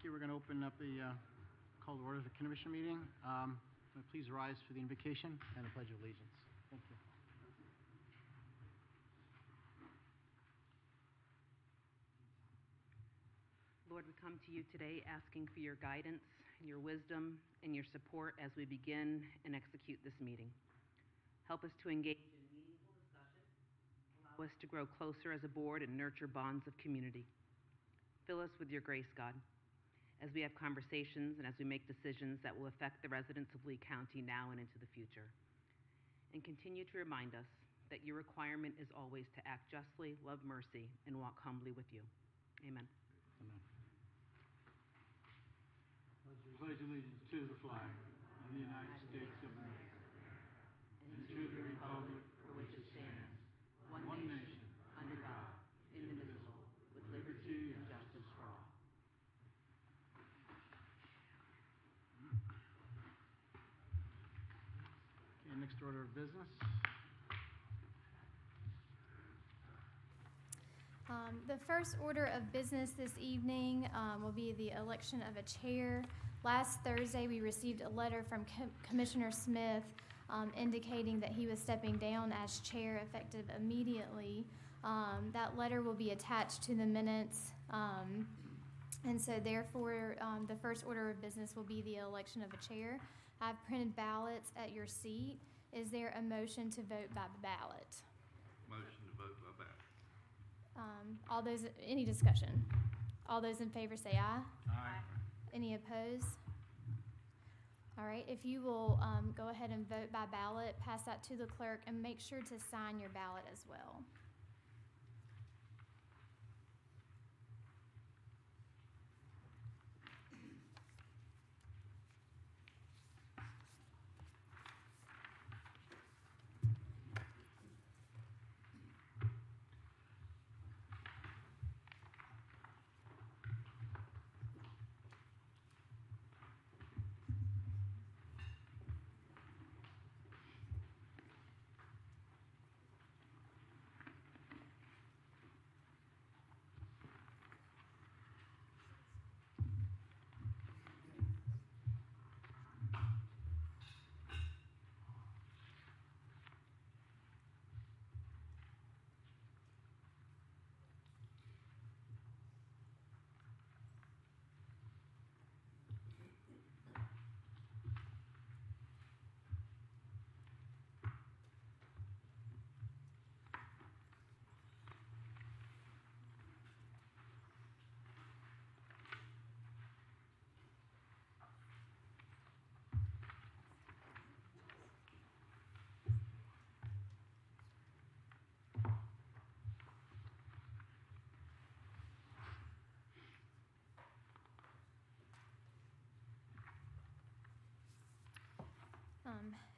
you. We're going to open up the call to order the commission meeting. Please rise for the invocation and the Pledge of Allegiance. Thank you. Lord, we come to you today asking for your guidance, your wisdom, and your support as we begin and execute this meeting. Help us to engage in meaningful discussion, allow us to grow closer as a board and nurture bonds of community. Fill us with your grace, God, as we have conversations and as we make decisions that will affect the residents of Lee County now and into the future. And continue to remind us that your requirement is always to act justly, love mercy, and walk humbly with you. Amen. Amen. Pledge allegiance to the flag of the United States of America and to the republic for which it stands, one nation, under God, indivisible, with liberty and justice for all. Okay, next order of business. The first order of business this evening will be the election of a chair. Last Thursday, we received a letter from Commissioner Smith indicating that he was stepping down as chair effective immediately. That letter will be attached to the minutes, and so therefore the first order of business will be the election of a chair. I've printed ballots at your seat. Is there a motion to vote by ballot? Motion to vote by ballot. Any discussion? All those in favor say aye. Aye. Any opposed? All right, if you will go ahead and vote by ballot, pass that to the clerk, and make sure to sign your ballot as well.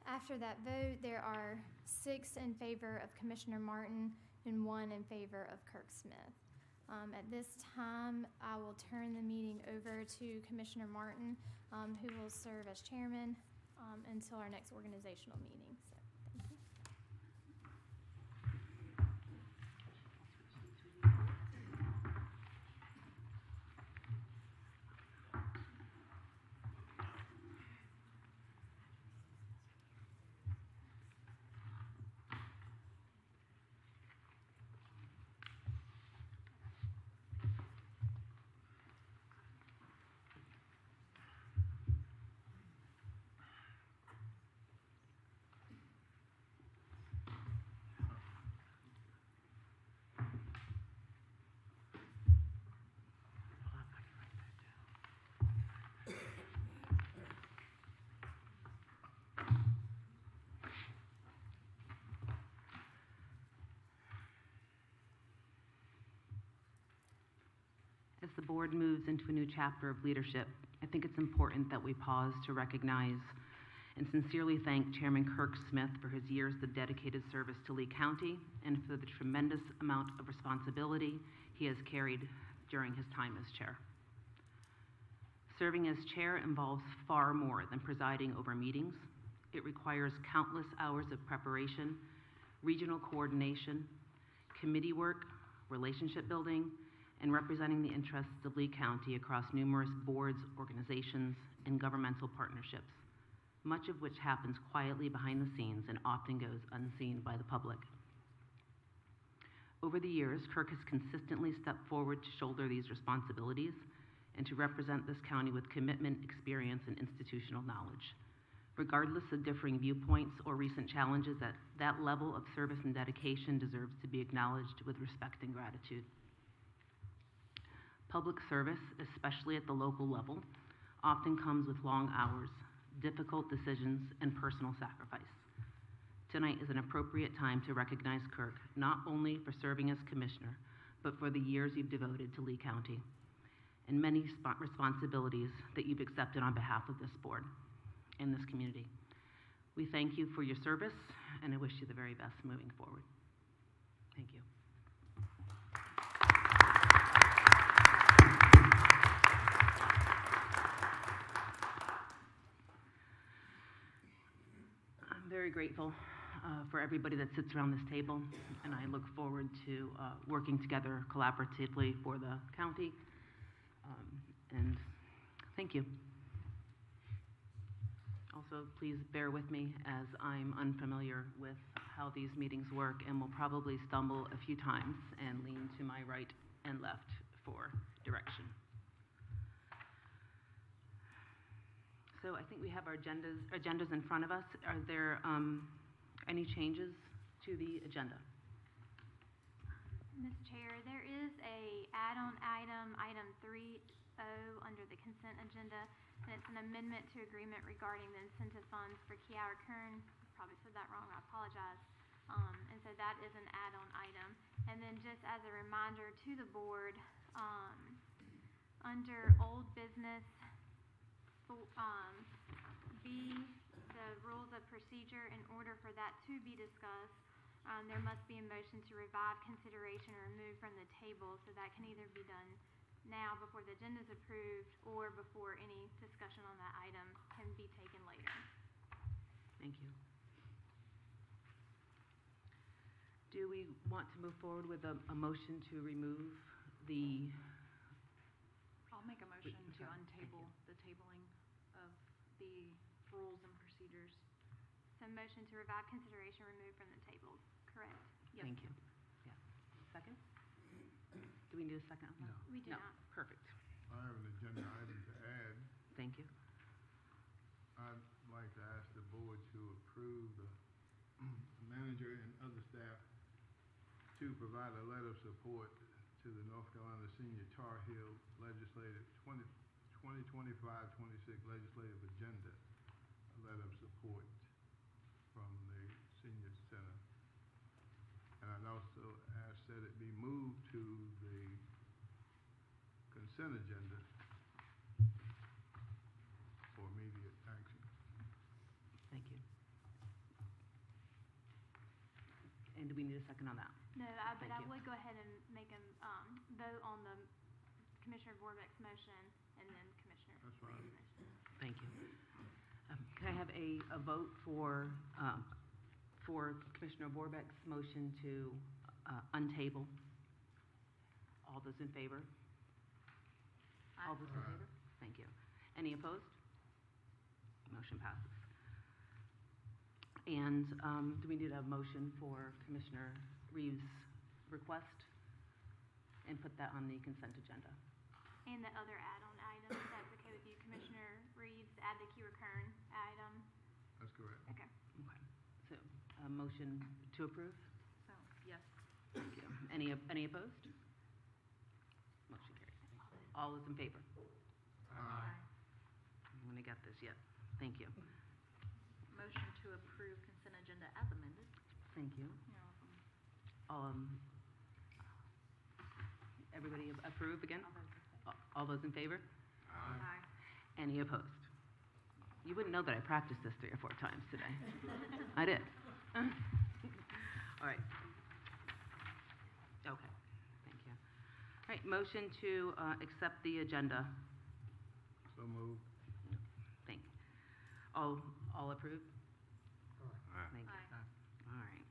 After that vote, there are 6 in favor of Commissioner Martin and 1 in favor of Kirk Smith. At this time, I will turn the meeting over to Commissioner Martin, who will serve as chairman until our next organizational meeting. So, thank you. As the board moves into a new chapter of leadership, I think it's important that we pause to recognize and sincerely thank Chairman Kirk Smith for his years of dedicated service to Lee County and for the tremendous amount of responsibility he has carried during his time as chair. Serving as chair involves far more than presiding over meetings. It requires countless hours of preparation, regional coordination, committee work, relationship building, and representing the interests of Lee County across numerous boards, organizations, and governmental partnerships, much of which happens quietly behind the scenes and often goes unseen by the public. Over the years, Kirk has consistently stepped forward to shoulder these responsibilities and to represent this county with commitment, experience, and institutional knowledge. Regardless of differing viewpoints or recent challenges, that level of service and dedication deserves to be acknowledged with respect and gratitude. Public service, especially at the local level, often comes with long hours, difficult decisions, and personal sacrifice. Tonight is an appropriate time to recognize Kirk, not only for serving as commissioner, but for the years you've devoted to Lee County and many responsibilities that you've accepted on behalf of this board and this community. We thank you for your service, and I wish you the very best moving forward. Thank you. I'm very grateful for everybody that sits around this table, and I look forward to working together collaboratively for the county. And thank you. Also, please bear with me as I'm unfamiliar with how these meetings work and will probably stumble a few times and lean to my right and left for direction. So I think we have our agendas in front of us. Are there any changes to the agenda? Ms. Chair, there is a add-on item, item 3O, under the consent agenda, and it's an amendment to agreement regarding the incentive funds for Kiara Kern. Probably said that wrong, I apologize. And so that is an add-on item. And then just as a reminder to the board, under old business, B, the rules of procedure, in order for that to be discussed, there must be a motion to revive consideration or remove from the table, so that can either be done now before the agenda is approved or before any discussion on that item can be taken later. Thank you. Do we want to move forward with a motion to remove the... I'll make a motion to untable the tabling of the rules and procedures. So motion to revive consideration, remove from the table, correct? Yes. Thank you. Yeah. Second? Do we need a second on that? No. We do No. not. Perfect. I have an agenda item to add. Thank you. I'd like to ask the board to approve the manager and other staff to provide a letter of support to the North Carolina Senior Tar Heel Legislative 2025-26 Legislative Agenda, a letter of support from the Senior Center. And I'd also ask that it be moved to the consent agenda for immediate action. Thank you. And do we need a second on that? No, but Thank I you. would go ahead and make a vote on the Commissioner Vorbeck's motion and then Commissioner That's fine. Reed's motion. Thank you. Can I have a vote for Commissioner Vorbeck's motion to untable? All those in favor? All those in favor? Thank you. Any opposed? Motion passes. And do we need a motion for Commissioner Reeves' request and put that on the consent agenda? And the other add-on item, if that's okay with you, Commissioner Reeves, add the Kiara Kern item. That's correct. Okay. Okay. So, a motion to approve? So, yes. Thank you. Any opposed? Motion carries. All those in favor? I'm gonna get this, yeah. Thank you. Motion to approve consent agenda as amended. Thank you. You're welcome. Everybody approve again? All those in favor? All those in favor? Aye. Any opposed? You wouldn't know that I practiced this 3 or 4 times today. I did. All right. Okay, thank you. All right, motion to accept the agenda. So moved. Thank you. All approved? Thank you. Aye. All right.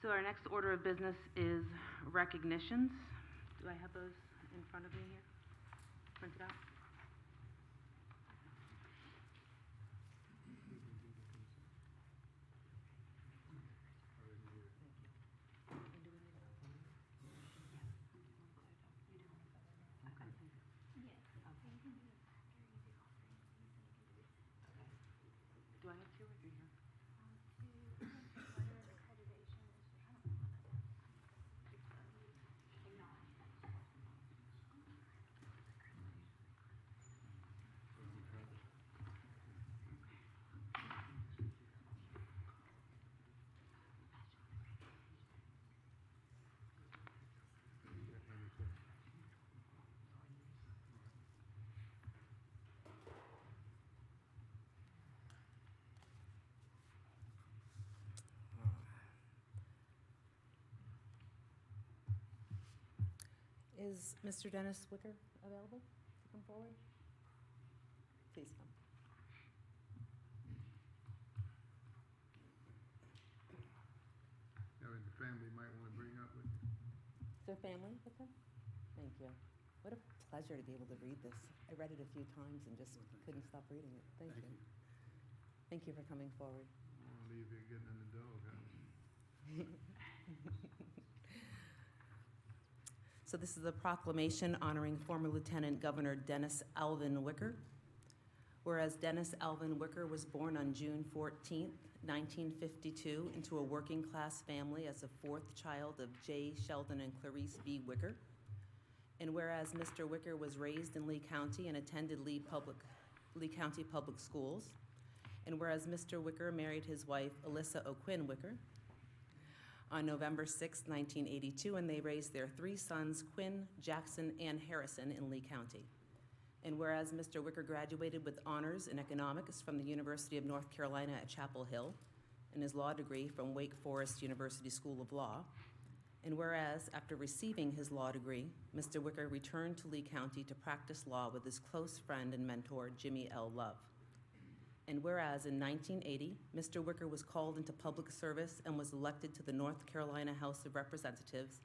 So our next order of business is recognitions. Do I have those in front of me here, printed out? Do I have two or three here? Is Mr. Dennis Wicker available to come forward? Please come. Now, the family might want to bring up with you. Is there family with him? Thank you. What a pleasure to be able to read this. I read it a few times and just couldn't stop reading it. Thank you. Thank you for coming forward. I won't leave you getting in the doghouse. So this is a proclamation honoring former Lieutenant Governor Dennis Alvin Wicker. Whereas Dennis Alvin Wicker was born on June 14th, 1952, into a working-class family as a fourth child of J. Sheldon and Clarice B. Wicker. And whereas Mr. Wicker was raised in Lee County and attended Lee County Public Schools. And whereas Mr. Wicker married his wife, Alyssa O'Quinn Wicker, on November 6, 1982, and they raised their three sons, Quinn, Jackson, and Harrison, in Lee County. And whereas Mr. Wicker graduated with honors in economics from the University of North Carolina at Chapel Hill and his law degree from Wake Forest University School of Law. And whereas, after receiving his law degree, Mr. Wicker returned to Lee County to practice law with his close friend and mentor, Jimmy L. Love. And whereas in 1980, Mr. Wicker was called into public service and was elected to the North Carolina House of Representatives,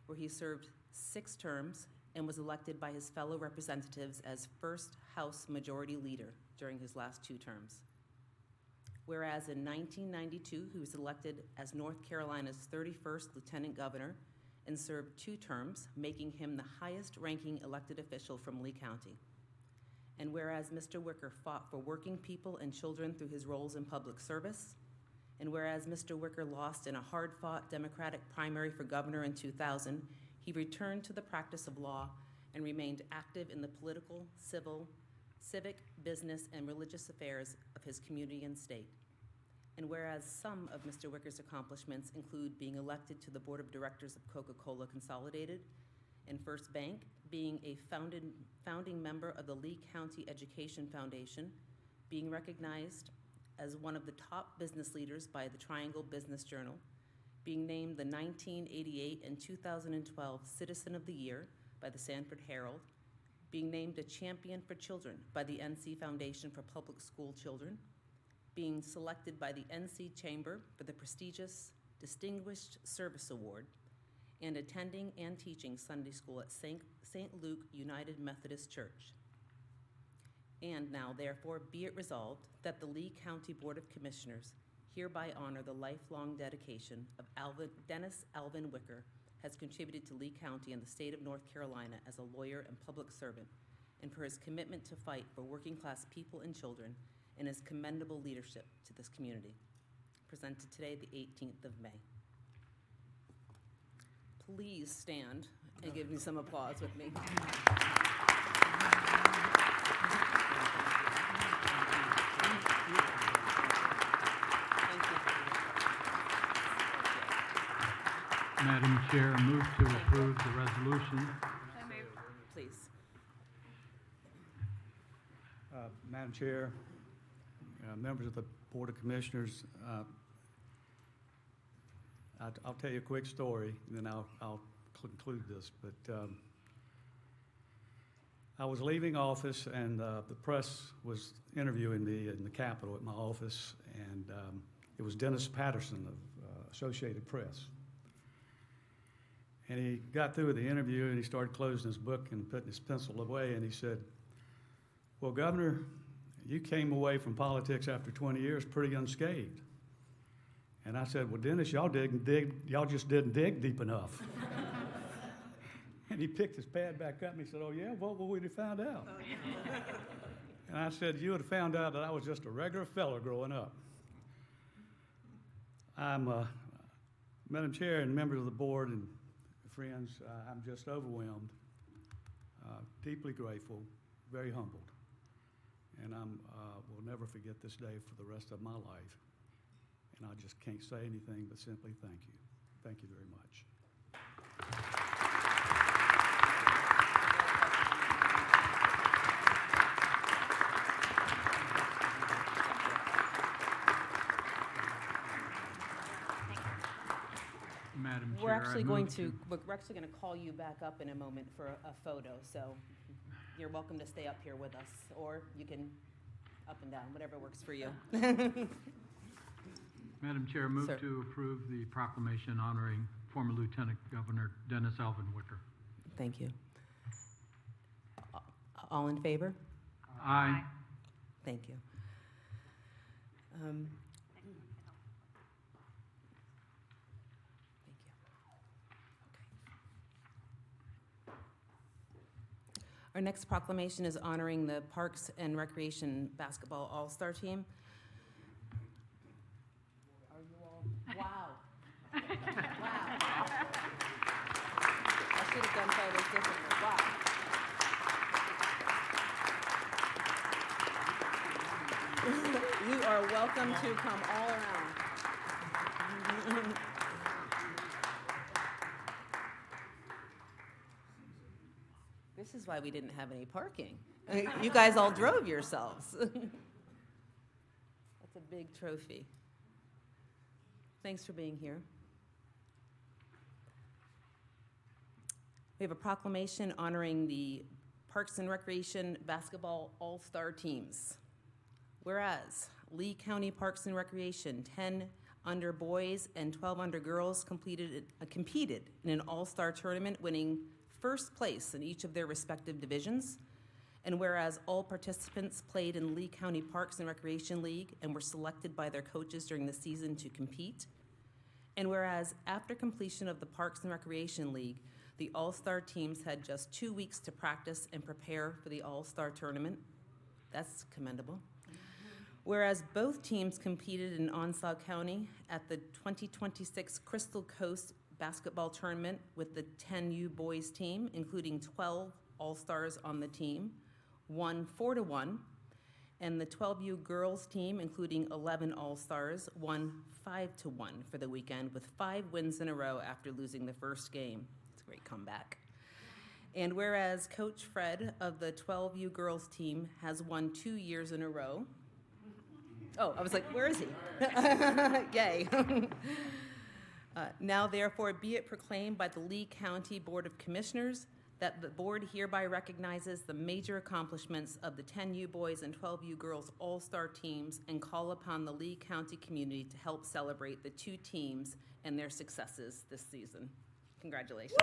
where he served 6 terms and was elected by his fellow representatives as first House Majority Leader during his last 2 terms. Whereas in 1992, he was elected as North Carolina's 31st Lieutenant Governor and served 2 terms, making him the highest-ranking elected official from Lee County. And whereas Mr. Wicker fought for working people and children through his roles in public service, and whereas Mr. Wicker lost in a hard-fought Democratic primary for governor in 2000, he returned to the practice of law and remained active in the political, civil, civic, business, and religious affairs of his community and state. And whereas some of Mr. Wicker's accomplishments include being elected to the board of directors of Coca-Cola Consolidated and First Bank, being a founding member of the Lee County Education Foundation, being recognized as one of the top business leaders by the Triangle Business Journal, being named the 1988 and 2012 Citizen of the Year by the Sanford Herald, being named a champion for children by the NC Foundation for Public School Children, being selected by the NC Chamber for the prestigious Distinguished Service Award, and attending and teaching Sunday school at St. Luke United Methodist Church. And now, therefore, be it resolved that the Lee County Board of Commissioners hereby honor the lifelong dedication of Dennis Alvin Wicker has contributed to Lee County and the state of North Carolina as a lawyer and public servant, and for his commitment to fight for working-class people and children, and his commendable leadership to this community. Presented today, the 18th of May. Please stand and give me some applause with me. Madam Chair, I move to approve the resolution. So moved. Please. Madam Chair, members of the Board of Commissioners, I'll tell you a quick story, and then I'll conclude this. But I was leaving office, and the press was interviewing me in the Capitol at my office, and it was Dennis Patterson of Associated Press. And he got through with the interview, and he started closing his book and putting his pencil away, and he said, "Well, Governor, you came away from politics after 20 years pretty unscathed." And I said, "Well, Dennis, y'all just didn't dig deep enough." And he picked his pad back up and he said, "Oh yeah, what would we have found out?" And I said, "You would have found out that I was just a regular fella growing up." Madam Chair and members of the board and friends, I'm just overwhelmed, deeply grateful, very humbled. And will never forget this day for the rest of my life. And I just can't say anything but simply thank you. Thank you very much. Madam Chair, We're actually I going move to, we're actually going to call you back up in a moment for a photo, so you're welcome to stay up here with us, or you can up and down, whatever works for you. Madam Chair, move Sir. to approve the proclamation honoring former Lieutenant Governor Dennis Alvin Wicker. Thank you. All in favor? Aye. Thank you. Thank you. Okay. Our next proclamation is honoring the Parks and Recreation Basketball All-Star Team. Are you all? Wow. Wow. I should have done photos differently. Wow. You are welcome to come all around. This is why we didn't have any parking. You guys all drove yourselves. That's a big trophy. Thanks for being here. We have a proclamation honoring the Parks and Recreation Basketball All-Star Teams. Whereas Lee County Parks and Recreation, 10 under boys and 12 under girls competed in an all-star tournament, winning first place in each of their respective divisions. And whereas all participants played in Lee County Parks and Recreation League and were selected by their coaches during the season to compete. And whereas after completion of the Parks and Recreation League, the all-star teams had just 2 weeks to practice and prepare for the all-star tournament. That's commendable. Whereas both teams competed in Onslow County at the 2026 Crystal Coast Basketball Tournament with the 10U boys team, including 12 All-Stars on the team, won 4-1, and the 12U girls team, including 11 All-Stars, won 5-1 for the weekend with 5 wins in a row after losing the first game. It's a great comeback. And whereas Coach Fred of the 12U girls team has won 2 years in a row. Oh, I was like, where is he? Yay. Now therefore be it proclaimed by the Lee County Board of Commissioners that the board hereby recognizes the major accomplishments of the 10U boys and 12U girls all-star teams and call upon the Lee County community to help celebrate the 2 teams and their successes this season. Congratulations.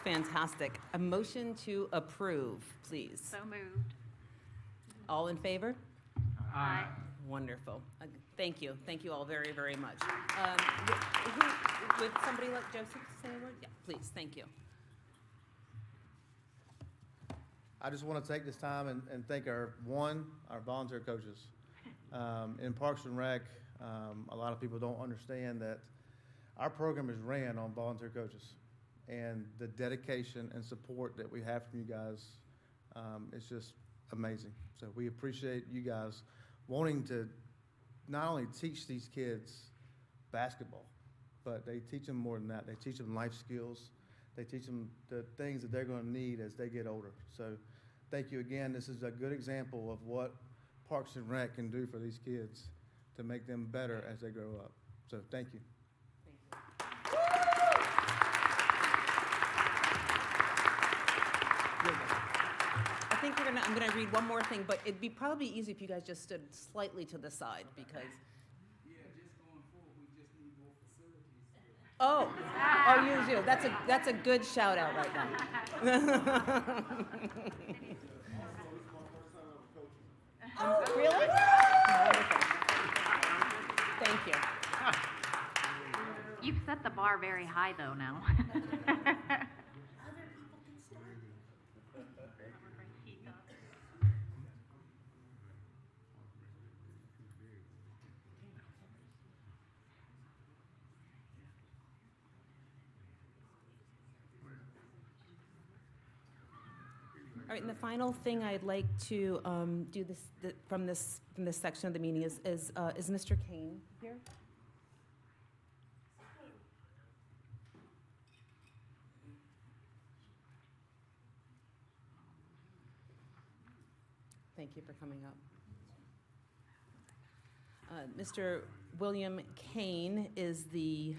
Fantastic. A motion to approve, please. So moved. All in favor? Aye. Wonderful. Thank you. Thank you all very, very much. Would somebody like Joseph to say a word? Yeah, please. Thank you. I just want to take this time and thank our volunteer coaches. In Parks and Rec, a lot of people don't understand that our program is ran on volunteer coaches. And the dedication and support that we have from you guys is just amazing. So we appreciate you guys wanting to not only teach these kids basketball, but they teach them more than that. They teach them life skills. They teach them the things that they're going to need as they get older. So thank you again. This is a good example of what Parks and Rec can do for these kids to make them better as they grow up. So thank you. think I'm gonna read one more thing, but it'd be probably easy if you guys just stood slightly to the side, because. Yeah, just going forward, we just need more facilities. You do. That's a good shout out right now. Really? Wonderful. Thank you. You've set the bar very high, though, now. All right, and the final thing I'd like to do from this section of the meeting is Mr. Kane here? Thank you for coming up. Mr. William Kane is the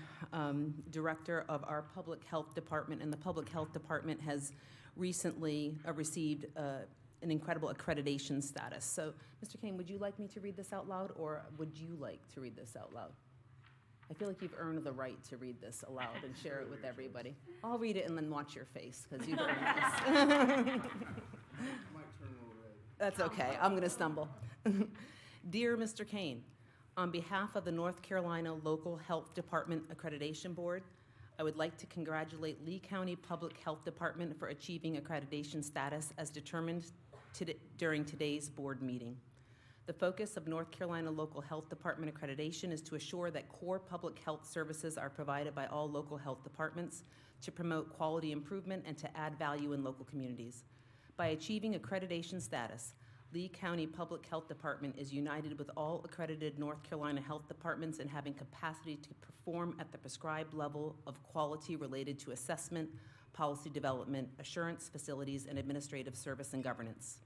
director of our Public Health Department, and the Public Health Department has recently received an incredible accreditation status. So, Mr. Kane, would you like me to read this out loud, or would you like to read this out loud? I feel like you've earned the right to read this aloud and share it with everybody. I'll read it and then watch your face, because you've earned this. That's okay. I'm going to stumble. Dear Mr. Kane, on behalf of the North Carolina Local Health Department Accreditation Board, I would like to congratulate Lee County Public Health Department for achieving accreditation status as determined during today's board meeting. The focus of North Carolina Local Health Department accreditation is to assure that core public health services are provided by all local health departments to promote quality improvement and to add value in local communities. By achieving accreditation status, Lee County Public Health Department is united with all accredited North Carolina health departments in having capacity to perform at the prescribed level of quality related to assessment, policy development, assurance, facilities, and administrative service and governance.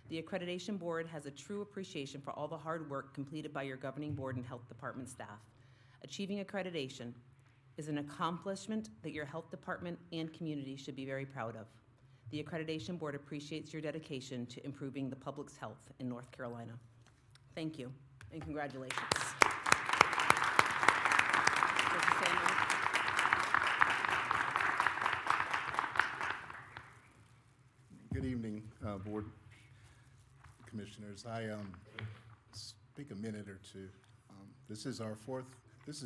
The Accreditation Board has a true appreciation for all the hard work completed by your governing board and health department staff. Achieving accreditation is an accomplishment that your health department and community should be very proud of. The Accreditation Board appreciates your dedication to improving the public's health in North Carolina. Thank you, and congratulations. Good evening, Board Commissioners. I speak a minute or two. This is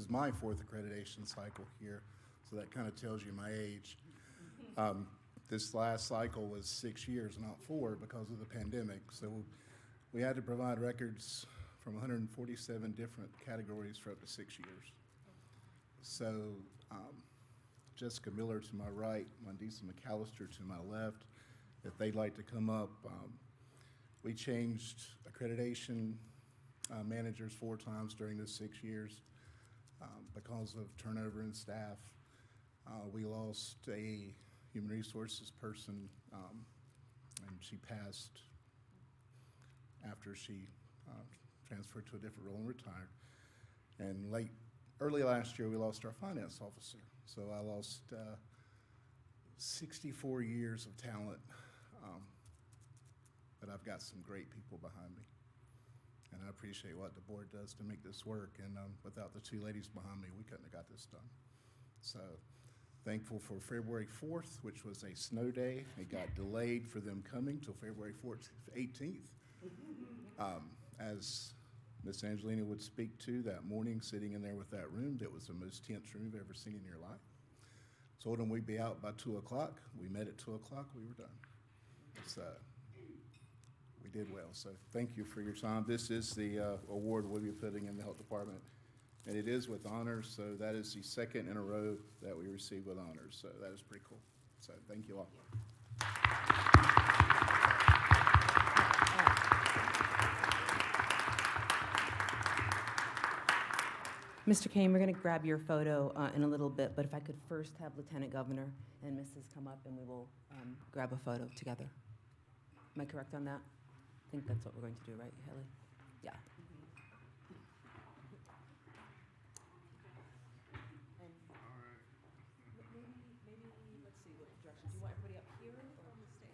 my fourth accreditation cycle here, so that kind of tells you my age. This last cycle was 6 years, not 4, because of the pandemic. So we had to provide records from 147 different categories for up to 6 years. So Jessica Miller to my right, Mandisa McAllister to my left, if they'd like to come up. We changed accreditation managers 4 times during this 6 years because of turnover in staff. We lost a human resources person, and she passed after she transferred to a different role and retired. And early last year, we lost our finance officer. So I lost 64 years of talent, but I've got some great people behind me. And I appreciate what the board does to make this work. And without the 2 ladies behind me, we couldn't have got this done. So thankful for February 4th, which was a snow day. It got delayed for them coming till February 18th. As Miss Angelina would speak to that morning, sitting in there with that room, that was the most tense room you've ever seen in your life. Told them we'd be out by 2 o'clock. We met at 2 o'clock. We were done. So we did well. So thank you for your time. This is the award we'll be putting in the health department. And it is with honors, so that is the 2nd in a row that we received with honors. So that is pretty cool. So thank you all. Mr. Kane, we're going to grab your photo in a little bit, but if I could first have Lieutenant Governor and Mrs. come up, and we will grab a photo together. Am I correct on that? I think that's what we're going to do, right, Haley? Yeah. Maybe, let's see, what direction? Do you want everybody up here or on the stage?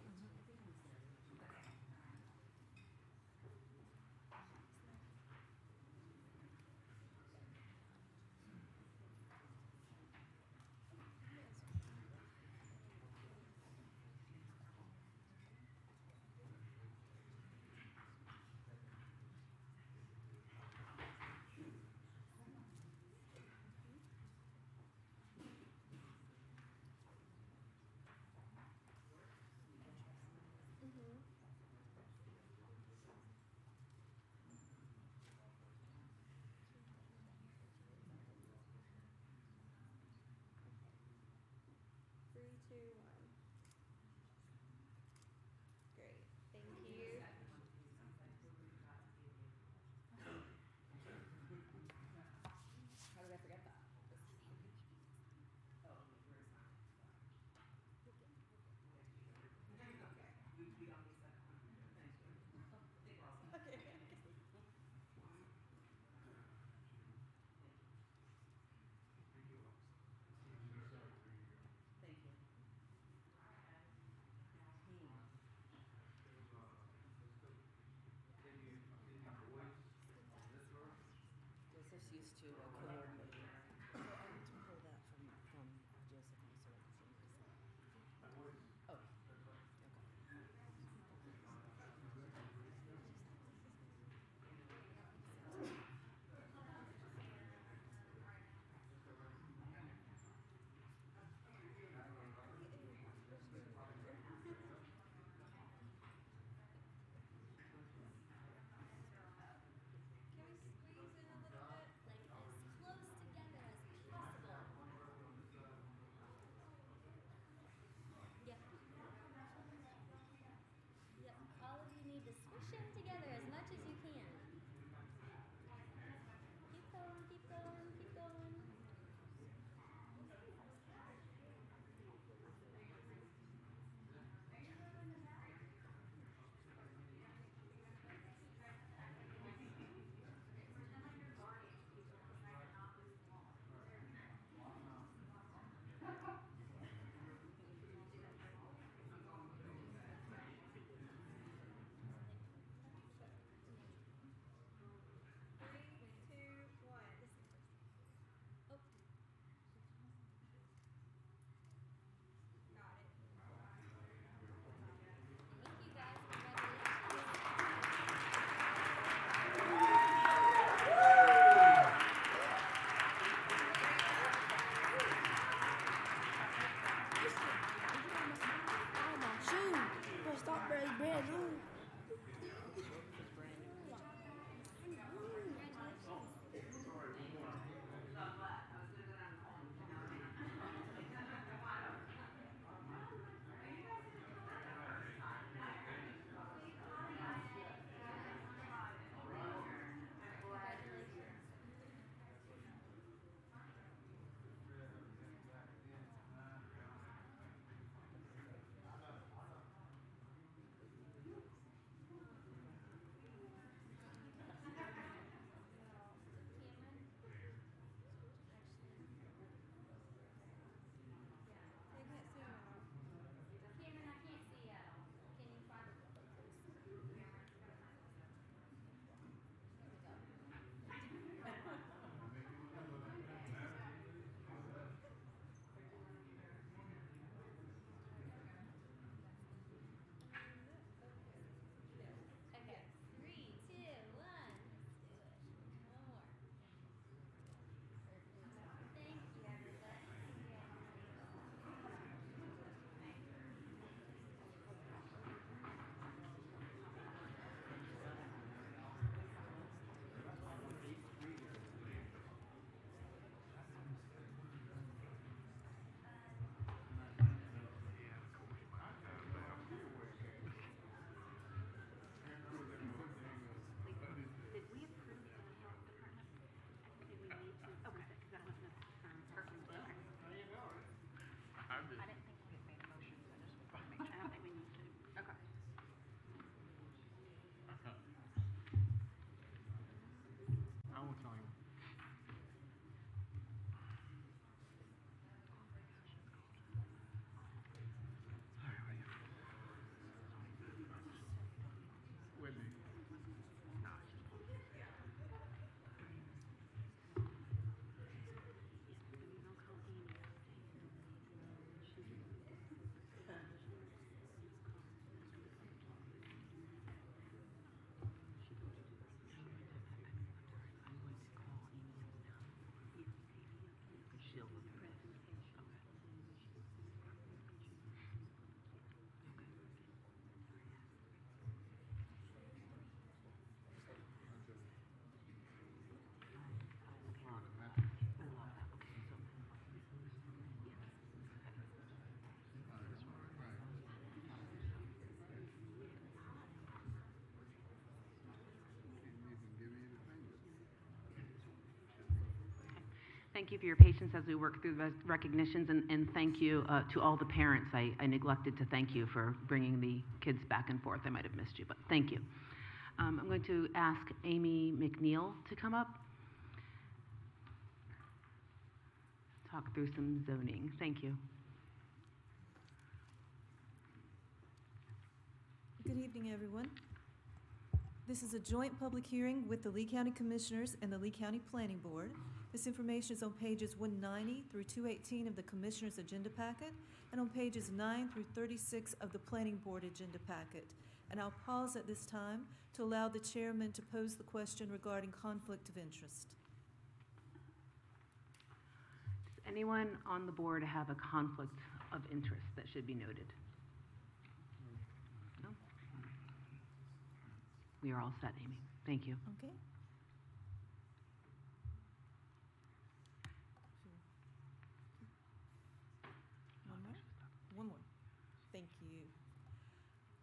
these two coordinate. So I need to pull that from Jessica so I can send this. Oh, okay. Can we squeeze in a little bit? Like as close together as possible. Yep. Yep. All of you need to squish in together as much as you can. Keep going, keep going, keep going. Three, two, one. Oh. Got it. Thank you guys. Congratulations. Oh, my shoe. But stop very brand new. Cameron, I can't see you. Can you find it? Okay. 3, 2, 1. Let's do it. One more. Thank you, everybody. Did we approve the health department? Did we need to? Okay, because that wasn't perfect. Okay. I didn't think we had made a motion, so I just wanted to make sure. I don't think we need to. Okay. I won't tell you. Whitney. Thank you for your patience as we work through the recognitions, and thank you to all the parents. I neglected to thank you for bringing the kids back and forth. I might have missed you, but thank you. I'm going to ask Amy McNeil to come up, talk through some zoning. Thank you. Good evening, everyone. This is a joint public hearing with the Lee County Commissioners and the Lee County Planning Board. This information is on pages 190 through 218 of the Commissioners' agenda packet and on pages 9 through 36 of the Planning Board agenda packet. And I'll pause at this time to allow the chairman to pose the question regarding conflict of interest. Does anyone on the board have a conflict of interest that should be noted? No? We are all set, Amy. Thank you. Okay? One more. Thank you.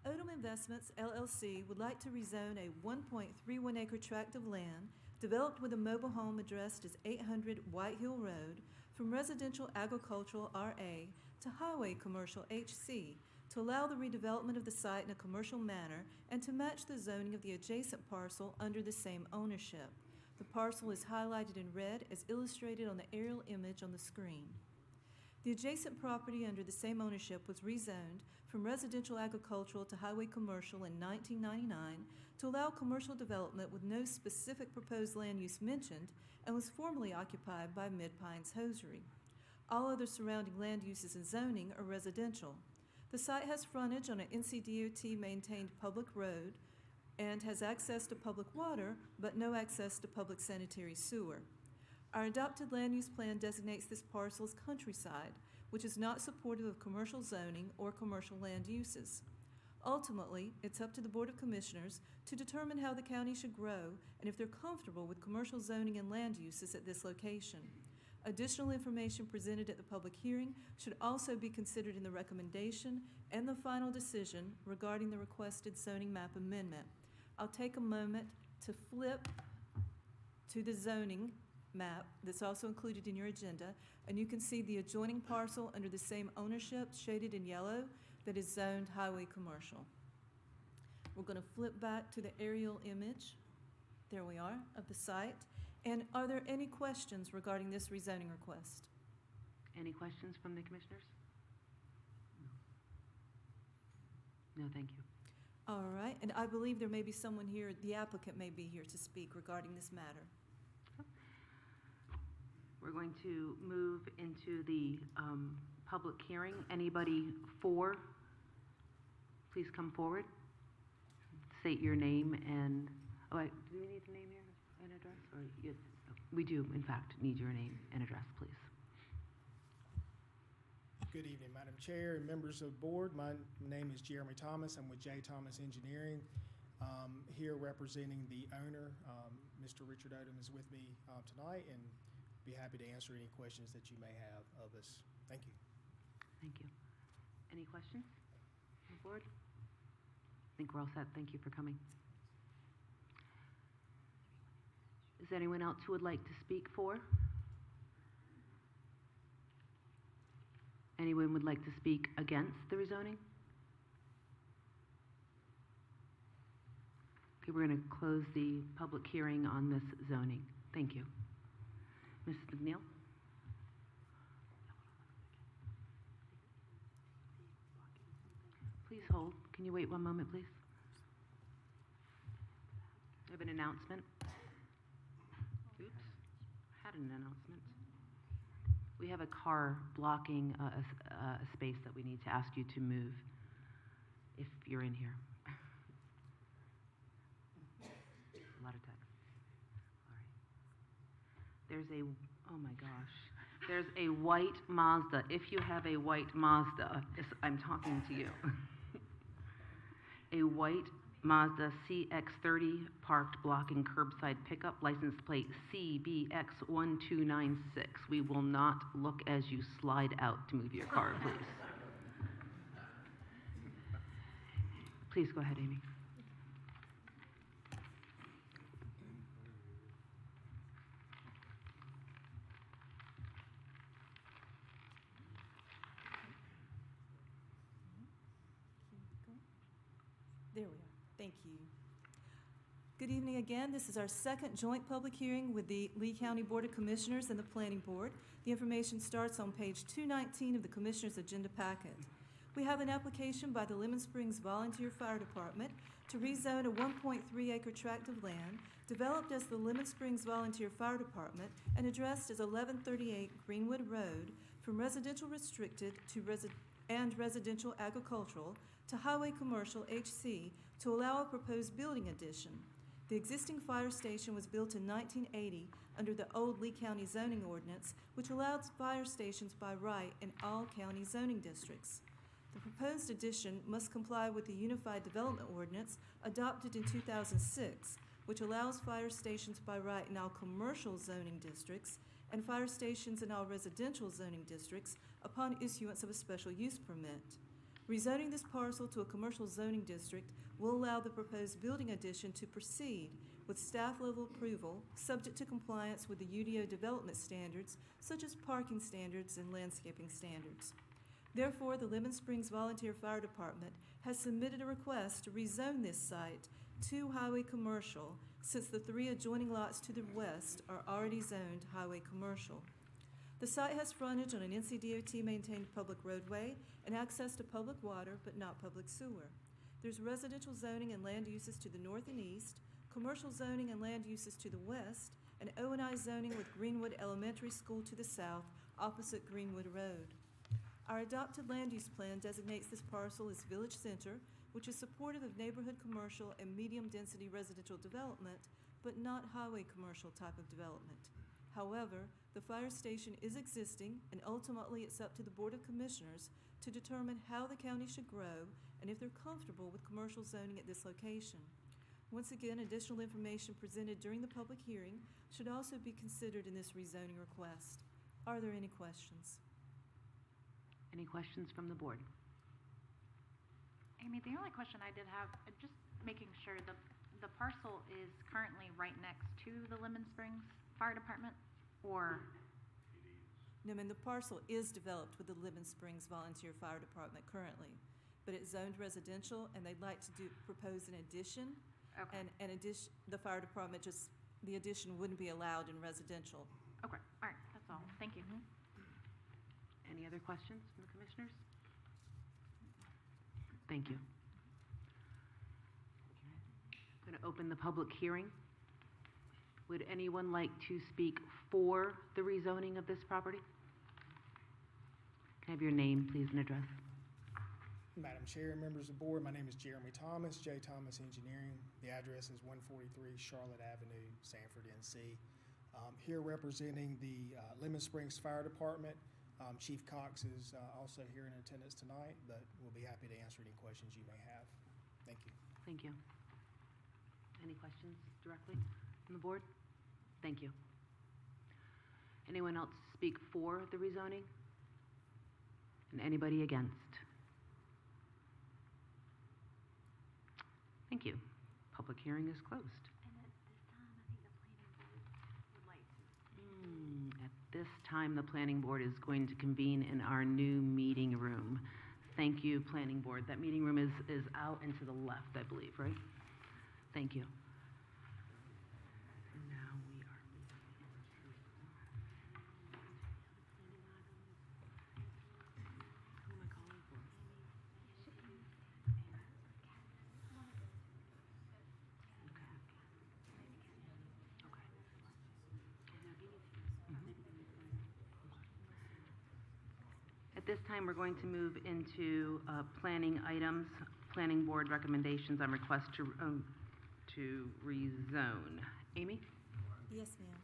Odom Investments LLC would like to rezone a 1.31 acre tract of land developed with a mobile home addressed as 800 White Hill Road from residential agricultural RA to highway commercial HC to allow the redevelopment of the site in a commercial manner and to match the zoning of the adjacent parcel under the same ownership. The parcel is highlighted in red as illustrated on the aerial image on the screen. The adjacent property under the same ownership was rezoned from residential agricultural to highway commercial in 1999 to allow commercial development with no specific proposed land use mentioned and was formerly occupied by Mid-Pines Hosiery. All other surrounding land uses and zoning are residential. The site has frontage on an NCDOT-maintained public road and has access to public water, but no access to public sanitary sewer. Our adopted land use plan designates this parcel as countryside, which is not supportive of commercial zoning or commercial land uses. Ultimately, it's up to the Board of Commissioners to determine how the county should grow and if they're comfortable with commercial zoning and land uses at this location. Additional information presented at the public hearing should also be considered in the recommendation and the final decision regarding the requested zoning map amendment. I'll take a moment to flip to the zoning map that's also included in your agenda, and you can see the adjoining parcel under the same ownership shaded in yellow that is zoned highway commercial. We're going to flip back to the aerial image, there we are, of the site. And are there any questions regarding this rezoning request? Any questions from the commissioners? No, thank you. All right, and I believe there may be someone here, the applicant may be here to speak regarding this matter. We're going to move into the public hearing. Anybody for, please come forward. State your name and, do we need a name here and address? Or yes, we do, in fact, need your name and address, please. Good evening, Madam Chair and members of the board. My name is Jeremy Thomas. I'm with J. Thomas Engineering. Here representing the owner. Mr. Richard Odom is with me tonight and be happy to answer any questions that you may have of us. Thank you. Thank you. Any questions on the board? I think we're all set. Thank you for coming. Is there anyone else who would like to speak for? Anyone would like to speak against the rezoning? Okay, we're going to close the public hearing on this zoning. Thank you. Mrs. McNeil? Please hold. Can you wait one moment, please? I have an announcement. Oops, I had an announcement. We have a car blocking a space that we need to ask you to move if you're in here. A lot of text. All right. There's a, oh my gosh. There's a white Mazda. If you have a white Mazda, I'm talking to you. A white Mazda CX-30 parked blocking curbside pickup, license plate CBX1296. We will not look as you slide out to move your car, please. Please go ahead, Amy. There we are. Thank you. Good evening again. This is our second joint public hearing with the Lee County Board of Commissioners and the Planning Board. The information starts on page 219 of the Commissioners' agenda packet. We have an application by the Lemon Springs Volunteer Fire Department to rezone a 1.3-acre tract of land developed as the Lemon Springs Volunteer Fire Department and addressed as 1138 Greenwood Road from residential restricted to residential agricultural to highway commercial HC to allow a proposed building addition. The existing fire station was built in 1980 under the old Lee County zoning ordinance, which allowed fire stations by right in all county zoning districts. The proposed addition must comply with the Unified Development Ordinance adopted in 2006, which allows fire stations by right in all commercial zoning districts and fire stations in all residential zoning districts upon issuance of a special use permit. Rezoning this parcel to a commercial zoning district will allow the proposed building addition to proceed with staff-level approval, subject to compliance with the UDO development standards, such as parking standards and landscaping standards. Therefore, the Lemon Springs Volunteer Fire Department has submitted a request to rezone this site to highway commercial, since the 3 adjoining lots to the west are already zoned highway commercial. The site has frontage on an NCDOT-maintained public roadway and access to public water, but not public sewer. There's residential zoning and land uses to the north and east, commercial zoning and land uses to the west, and O&I zoning with Greenwood Elementary School to the south, opposite Greenwood Road. Our adopted land use plan designates this parcel as Village Center, which is supportive of neighborhood commercial and medium-density residential development, but not highway commercial type of development. However, the fire station is existing, and ultimately it's up to the Board of Commissioners to determine how the county should grow and if they're comfortable with commercial zoning at this location. Once again, additional information presented during the public hearing should also be considered in this rezoning request. Are there any questions? Any questions from the board? Amy, the only question I did have, just making sure the parcel is currently right next to the Lemon Springs Fire Department, or? No, ma'am, the parcel is developed with the Lemon Springs Volunteer Fire Department currently, but it's zoned residential, and they'd like to propose an addition. Okay. And the fire department the addition wouldn't be allowed in residential. Okay, all right, that's all. Thank you. Any other questions from the commissioners? Thank you. I'm going to open the public hearing. Would anyone like to speak for the rezoning of this property? Can I have your name, please, and address? Madam Chair, members of the board, my name is Jeremy Thomas, J. Thomas Engineering. The address is 143 Charlotte Avenue, Sanford, NC. Here representing the Lemon Springs Fire Department. Chief Cox is also here in attendance tonight, but we'll be happy to answer any questions you may have. Thank you. Thank you. Any questions directly from the board? Thank you. Anyone else speak for the rezoning? And anybody against? Thank you. Public hearing is closed. And at this time, I think the planning board would like to. At this time, the planning board is going to convene in our new meeting room. Thank you, planning board. That meeting room is out and to the left, I believe, right? Thank you. Now we are moving into. Who am I calling for? At this time, we're going to move into planning items, planning board recommendations on request to rezone. Amy? Yes, ma'am.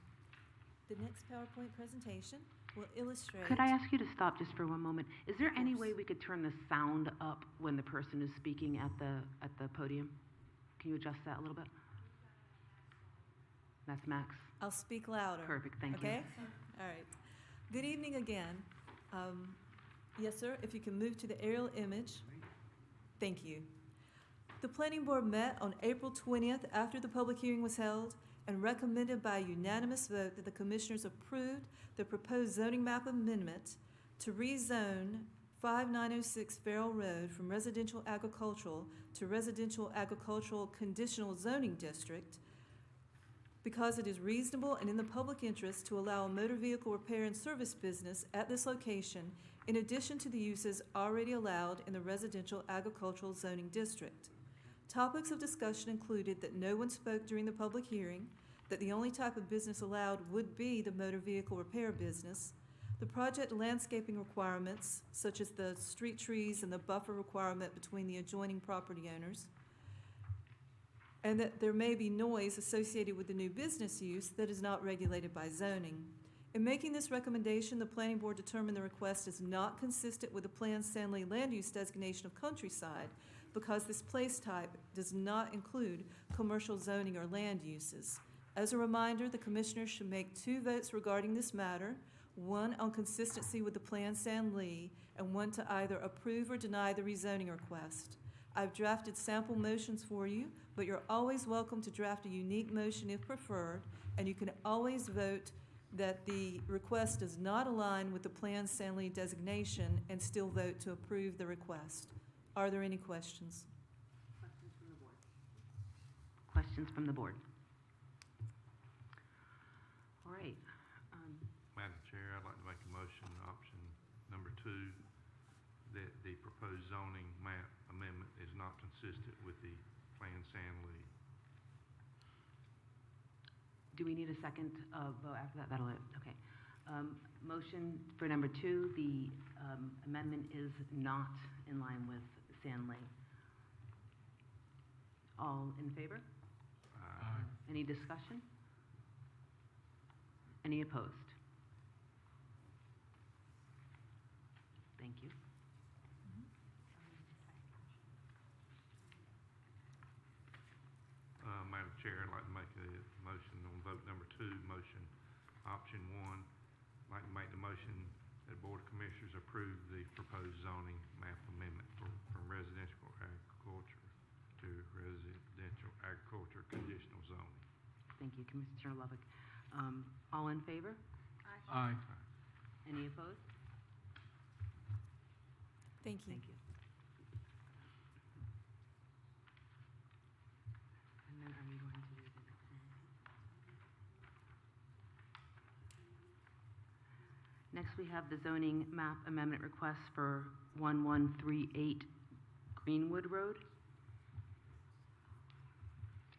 The next PowerPoint presentation will illustrate. Could I ask you to stop just for one moment? Is there any course. way we could turn the sound up when the person is speaking at the podium? Can you adjust that a little bit? That's max. I'll speak louder. Perfect, thank you. Okay? All right. Good evening again. Yes, sir, if you can move to the aerial image. Thank you. The planning board met on April 20th after the public hearing was held and recommended by a unanimous vote that the commissioners approved the proposed zoning map amendment to rezone 5906 Farrell Road from residential agricultural to residential agricultural conditional zoning district because it is reasonable and in the public interest to allow a motor vehicle repair and service business at this location in addition to the uses already allowed in the residential agricultural zoning district. Topics of discussion included that no one spoke during the public hearing, that the only type of business allowed would be the motor vehicle repair business, the project landscaping requirements, such as the street trees and the buffer requirement between the adjoining property owners, and that there may be noise associated with the new business use that is not regulated by zoning. In making this recommendation, the planning board determined the request is not consistent with the planned Stanley land use designation of countryside because this place type does not include commercial zoning or land uses. As a reminder, the commissioners should make 2 votes regarding this matter, one on consistency with the Plan San Lee, and one to either approve or deny the rezoning request. I've drafted sample motions for you, but you're always welcome to draft a unique motion if preferred, and you can always vote that the request does not align with the Plan San Lee designation and still vote to approve the request. Are there any questions? Questions from the board? All right. Madam Chair, I'd like to make a motion, option number 2, that the proposed zoning map amendment is not consistent with the Plan San Lee. Do we need a second vote after that? That'll, okay. Motion for number 2, the amendment is not in line with San Lee. All in favor? Aye. Any discussion? Any opposed? Thank you. Madam Chair, I'd like to make a motion on vote number 2, motion option 1. I'd like to make the motion that Board of Commissioners approve the proposed zoning map amendment from residential agriculture to residential agriculture conditional zoning. Thank you, Commissioner Lovick. All in favor? Aye. Any opposed? Thank you. Thank you. And then are we going to do the next one? Next, we have the zoning map amendment request for 1138 Greenwood Road.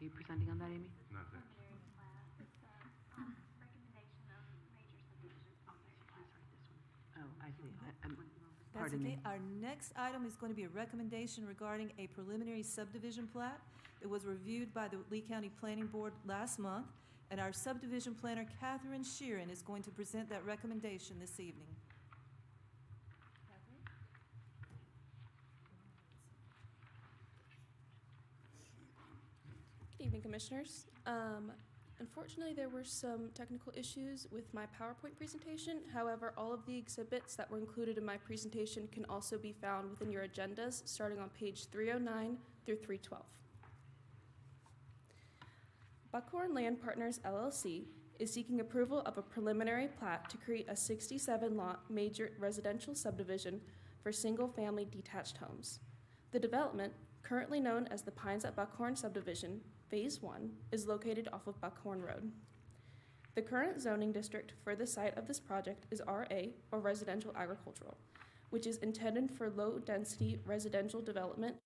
Are you presenting on that, Amy? Nothing. Oh, I see. That's Pardon okay. me. Our next item is going to be a recommendation regarding a preliminary subdivision plat. It was reviewed by the Lee County Planning Board last month, and our subdivision planner, Catherine Sheeran, is going to present that recommendation this evening. Good evening, Commissioners. Unfortunately, there were some technical issues with my PowerPoint presentation. However, all of the exhibits that were included in my presentation can also be found within your agendas, starting on page 309 through 312. Buckhorn Land Partners, LLC is seeking approval of a preliminary plat to create a 67-lot major residential subdivision for single-family detached homes. The development, currently known as the Pines at Buckhorn Subdivision, Phase 1, is located off of Buckhorn Road. The current zoning district for the site of this project is RA, or Residential Agricultural, which is intended for low-density residential development.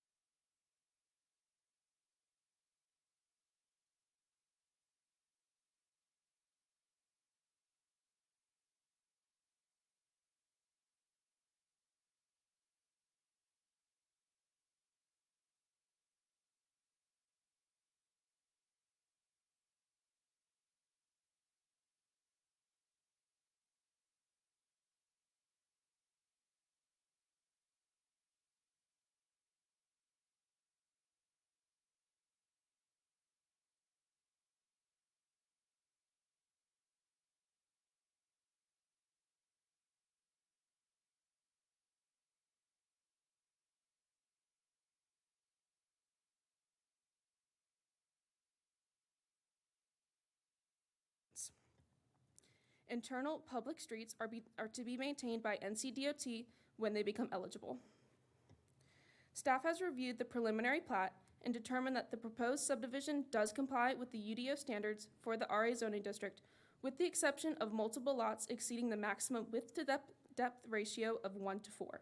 Internal public streets are to be maintained by NCDOT when they become eligible. Staff has reviewed the preliminary plat and determined that the proposed subdivision does comply with the UDO standards for the RA zoning district, with the exception of multiple lots exceeding the maximum width to depth ratio of 1:4.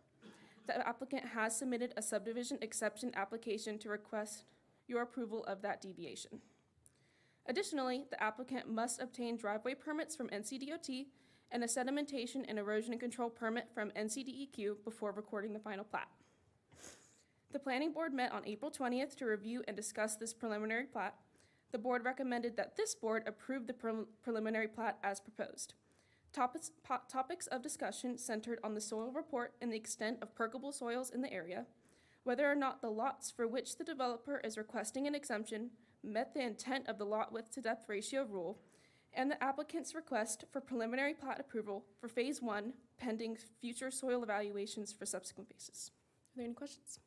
The applicant has submitted a subdivision exception application to request your approval of that deviation. Additionally, the applicant must obtain driveway permits from NCDOT and a sedimentation and erosion control permit from NCDEQ before recording the final plat. The planning board met on April 20th to review and discuss this preliminary plat. The board recommended that this board approve the preliminary plat as proposed. Topics of discussion centered on the soil report and the extent of permeable soils in the area, whether or not the lots for which the developer is requesting an exemption met the intent of the lot width to depth ratio rule, and the applicant's request for preliminary plat approval for Phase 1 pending future soil evaluations for subsequent phases. Are there any questions?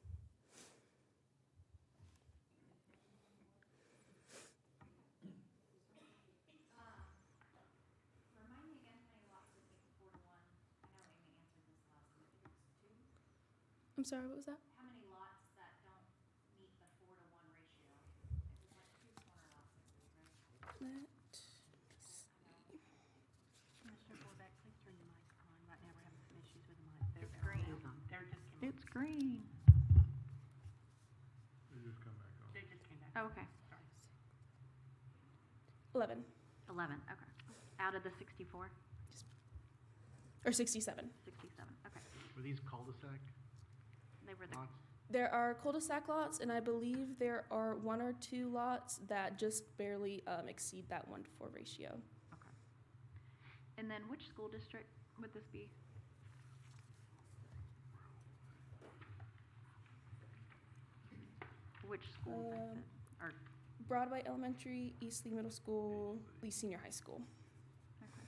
Remind me again how many lots would make 4 to 1? I know Amy answered this last week. I think it's 2. I'm sorry, what was that? How many lots that don't meet the 4 to 1 ratio? It was like 2 corner lots, I believe, right? Commissioner Borbeck, please turn your mic on. Right now, we're having some issues with the mic. It's green. It's green. They just come back on. They just came back. Oh, okay. 11 11, okay. Out of the 64? or 67. 67, okay. Were these cul-de-sac They were the, lots? There are cul-de-sac lots, and I believe there are 1 or 2 lots that just barely exceed that 1-to-4 ratio. okay. And then which school district would this be? Which school is it? Or, Broadway Elementary, East Lee Middle School, Lee Senior High School. okay.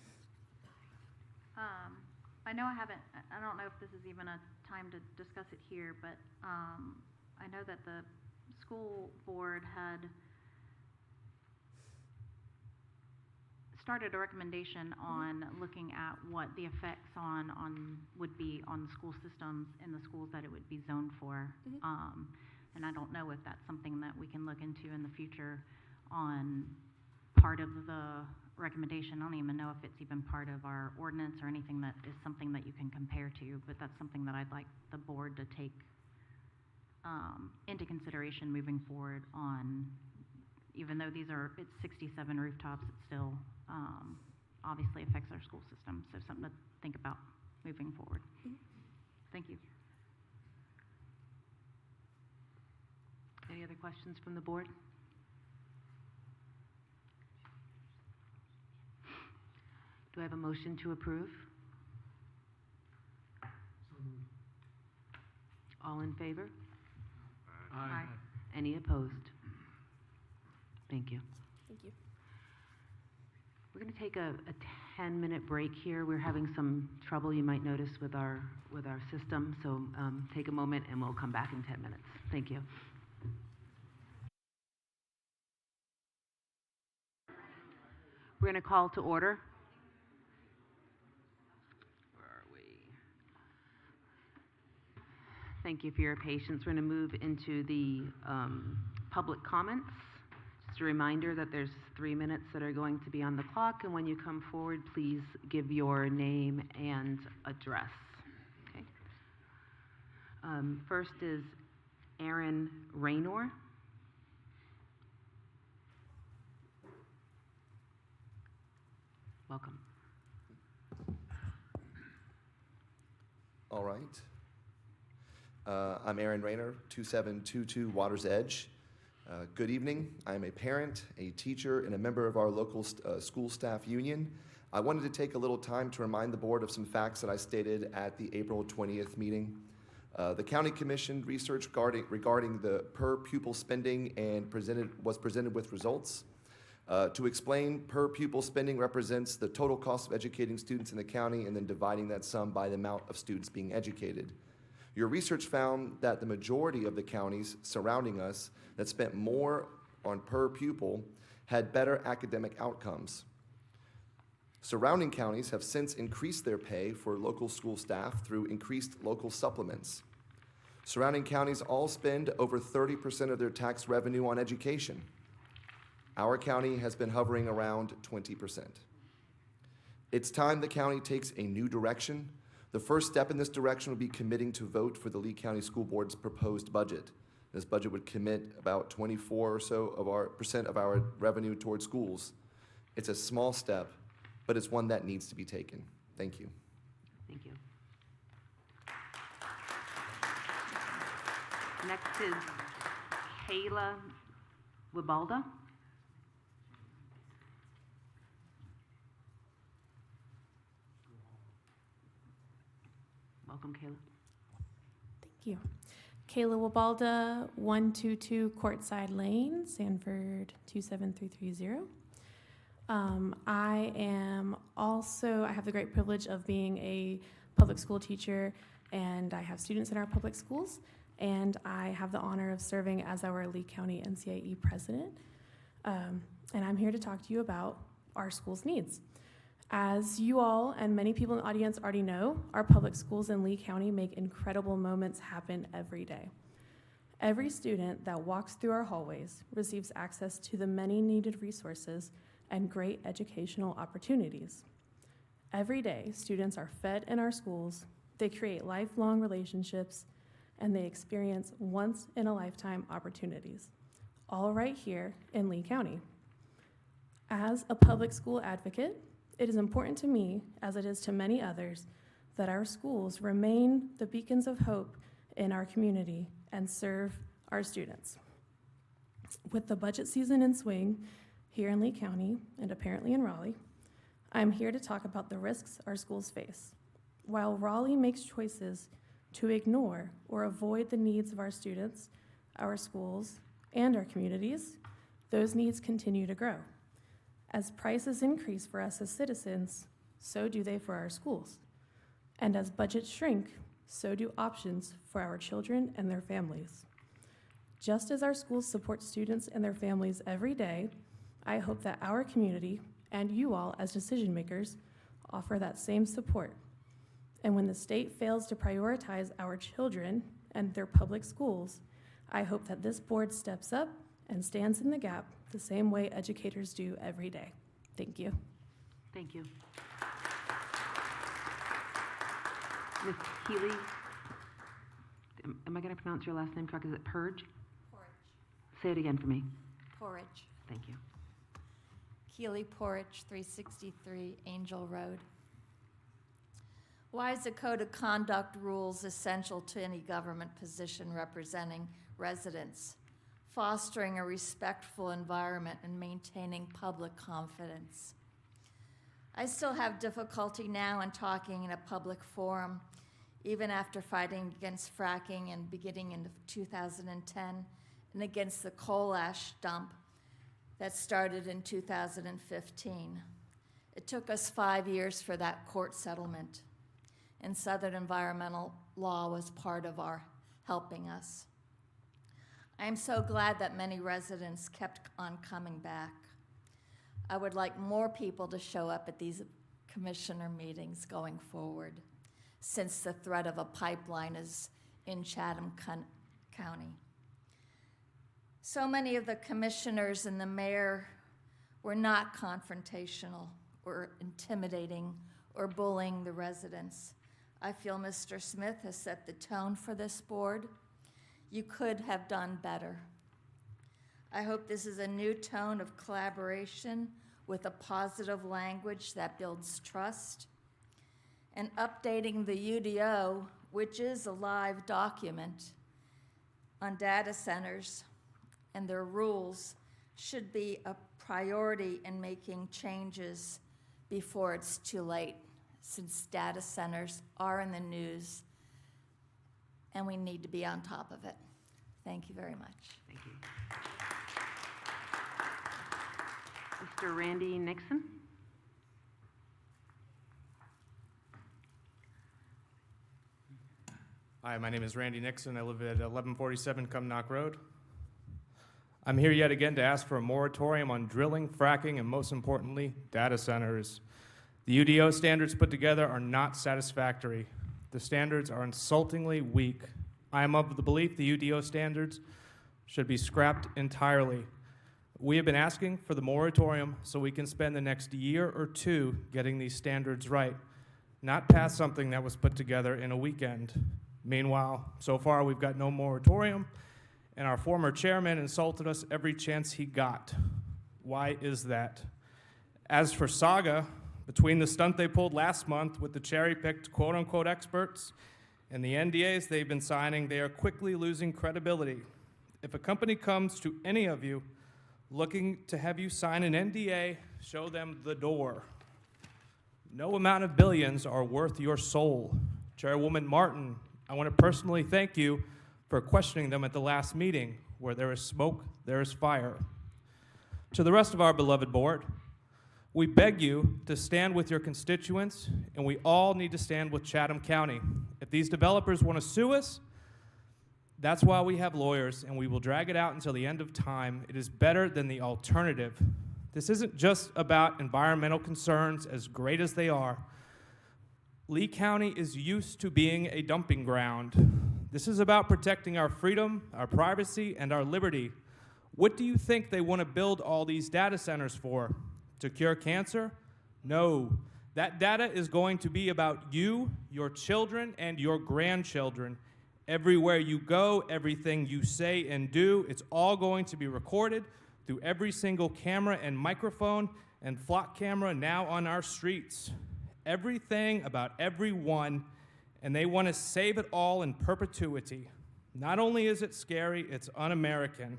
I know I don't know if this is even a time to discuss it here, but, I know that the school board had started a recommendation on looking at what the effects would be on the school systems in the schools that it would be zoned for. Mhm. And I don't know if that's something that we can look into in the future on part of the recommendation. I don't even know if it's even part of our ordinance or anything that is something that you can compare to, but that's something that I'd like the board to take into consideration moving forward on, even though it's 67 rooftops, it still obviously affects our school system. So something to think about moving forward. Mhm. Thank you. Any other questions from the board? Do I have a motion to approve? All in favor? Aye. Any opposed? Thank you. Thank you. We're going to take a 10-minute break here. We're having some trouble, you might notice, with our system, so take a moment and we'll come back in 10 minutes. Thank you. We're going to call to order. Where are we? Thank you for your patience. We're going to move into the public comments. Just a reminder that there's 3 minutes that are going to be on the clock, and when you come forward, please give your name and address. Okay. First is Aaron Raynor. Welcome. All right. I'm Aaron Rayner, 2722 Water's Edge. Good evening. I'm a parent, a teacher, and a member of our local school staff union. I wanted to take a little time to remind the board of some facts that I stated at the April 20th meeting. The county commissioned research regarding the per pupil spending and was presented with results. To explain, per pupil spending represents the total cost of educating students in the county and then dividing that sum by the amount of students being educated. Your research found that the majority of the counties surrounding us that spent more on per pupil had better academic outcomes. Surrounding counties have since increased their pay for local school staff through increased local supplements. Surrounding counties all spend over 30% of their tax revenue on education. Our county has been hovering around 20%. It's time the county takes a new direction. The first step in this direction would be committing to vote for the Lee County School Board's proposed budget. This budget would commit about 24 or so of our percent of our revenue towards schools. It's a small step, but it's one that needs to be taken. Thank you. Thank you. Next is Kayla Wibalda. Welcome, Kayla. Thank you. Kayla Wabalda, 122 Courtside Lane, Sanford 27330. I have the great privilege of being a public school teacher, and I have students in our public schools, and I have the honor of serving as our Lee County NCIE president. And I'm here to talk to you about our school's needs. As you all and many people in the audience already know, our public schools in Lee County make incredible moments happen every day. Every student that walks through our hallways receives access to the many needed resources and great educational opportunities. Every day, students are fed in our schools, they create lifelong relationships, and they experience once-in-a-lifetime opportunities, all right here in Lee County. As a public school advocate, it is important to me, as it is to many others, that our schools remain the beacons of hope in our community and serve our students. With the budget season in swing here in Lee County and apparently in Raleigh, I'm here to talk about the risks our schools face. While Raleigh makes choices to ignore or avoid the needs of our students, our schools, and our communities, those needs continue to grow. As prices increase for us as citizens, so do they for our schools. And as budgets shrink, so do options for our children and their families. Just as our schools support students and their families every day, I hope that our community and you all as decision makers offer that same support. And when the state fails to prioritize our children and their public schools, I hope that this board steps up and stands in the gap the same way educators do every day. Thank you. Thank you. Ms. Healy, am I going to pronounce your last name correct? Is it Purge? Porridge. Say it again for me. Porridge. Thank you. Keely Porridge, 363 Angel Road. Why is a code of conduct rules essential to any government position representing residents? Fostering a respectful environment and maintaining public confidence. I still have difficulty now in talking in a public forum, even after fighting against fracking and beginning in 2010 and against the coal ash dump that started in 2015. It took us 5 years for that court settlement, and Southern Environmental Law was part of our helping us. I am so glad that many residents kept on coming back. I would like more people to show up at these commissioner meetings going forward, since the threat of a pipeline is in Chatham County. So many of the commissioners and the mayor were not confrontational or intimidating or bullying the residents. I feel Mr. Smith has set the tone for this board. You could have done better. I hope this is a new tone of collaboration with a positive language that builds trust. And updating the UDO, which is a live document on data centers and their rules, should be a priority in making changes before it's too late, since data centers are in the news and we need to be on top of it. Thank you very much. Thank you. Mr. Randy Nixon. Hi, my name is Randy Nixon. I live at 1147 Cumnock Road. I'm here yet again to ask for a moratorium on drilling, fracking, and most importantly, data centers. The UDO standards put together are not satisfactory. The standards are insultingly weak. I am of the belief the UDO standards should be scrapped entirely. We have been asking for the moratorium so we can spend the next year or two getting these standards right, not pass something that was put together in a weekend. Meanwhile, so far we've got no moratorium, and our former chairman insulted us every chance he got. Why is that? As for Saga, between the stunt they pulled last month with the cherry-picked quote-unquote experts and the NDAs they've been signing, they are quickly losing credibility. If a company comes to any of you looking to have you sign an NDA, show them the door. No amount of billions are worth your soul. Chairwoman Martin, I want to personally thank you for questioning them at the last meeting. Where there is smoke, there is fire. To the rest of our beloved board, we beg you to stand with your constituents, and we all need to stand with Chatham County. If these developers want to sue us, that's why we have lawyers, and we will drag it out until the end of time. It is better than the alternative. This isn't just about environmental concerns, as great as they are. Lee County is used to being a dumping ground. This is about protecting our freedom, our privacy, and our liberty. What do you think they want to build all these data centers for? To cure cancer? No. That data is going to be about you, your children, and your grandchildren. Everywhere you go, everything you say and do, it's all going to be recorded through every single camera and microphone and flock camera now on our streets. Everything about everyone, and they want to save it all in perpetuity. Not only is it scary, it's un-American.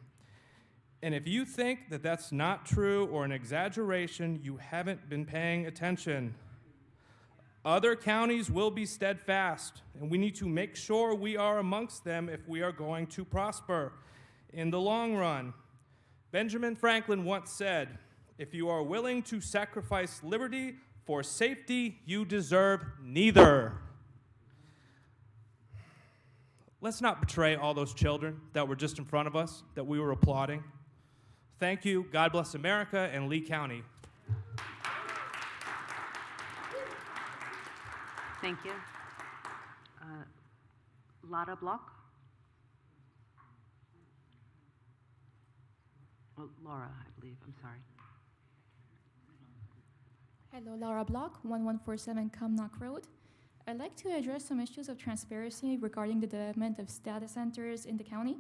And if you think that that's not true or an exaggeration, you haven't been paying attention. Other counties will be steadfast, and we need to make sure we are amongst them if we are going to prosper in the long run. Benjamin Franklin once said, "If you are willing to sacrifice liberty for safety, you deserve neither." Let's not betray all those children that were just in front of us, that we were applauding. Thank you. God bless America and Lee County. Thank you. Lada Block? Oh, Laura, I believe. I'm sorry. Hello, Laura Block, 1147 Cumnock Road. I'd like to address some issues of transparency regarding the development of data centers in the county.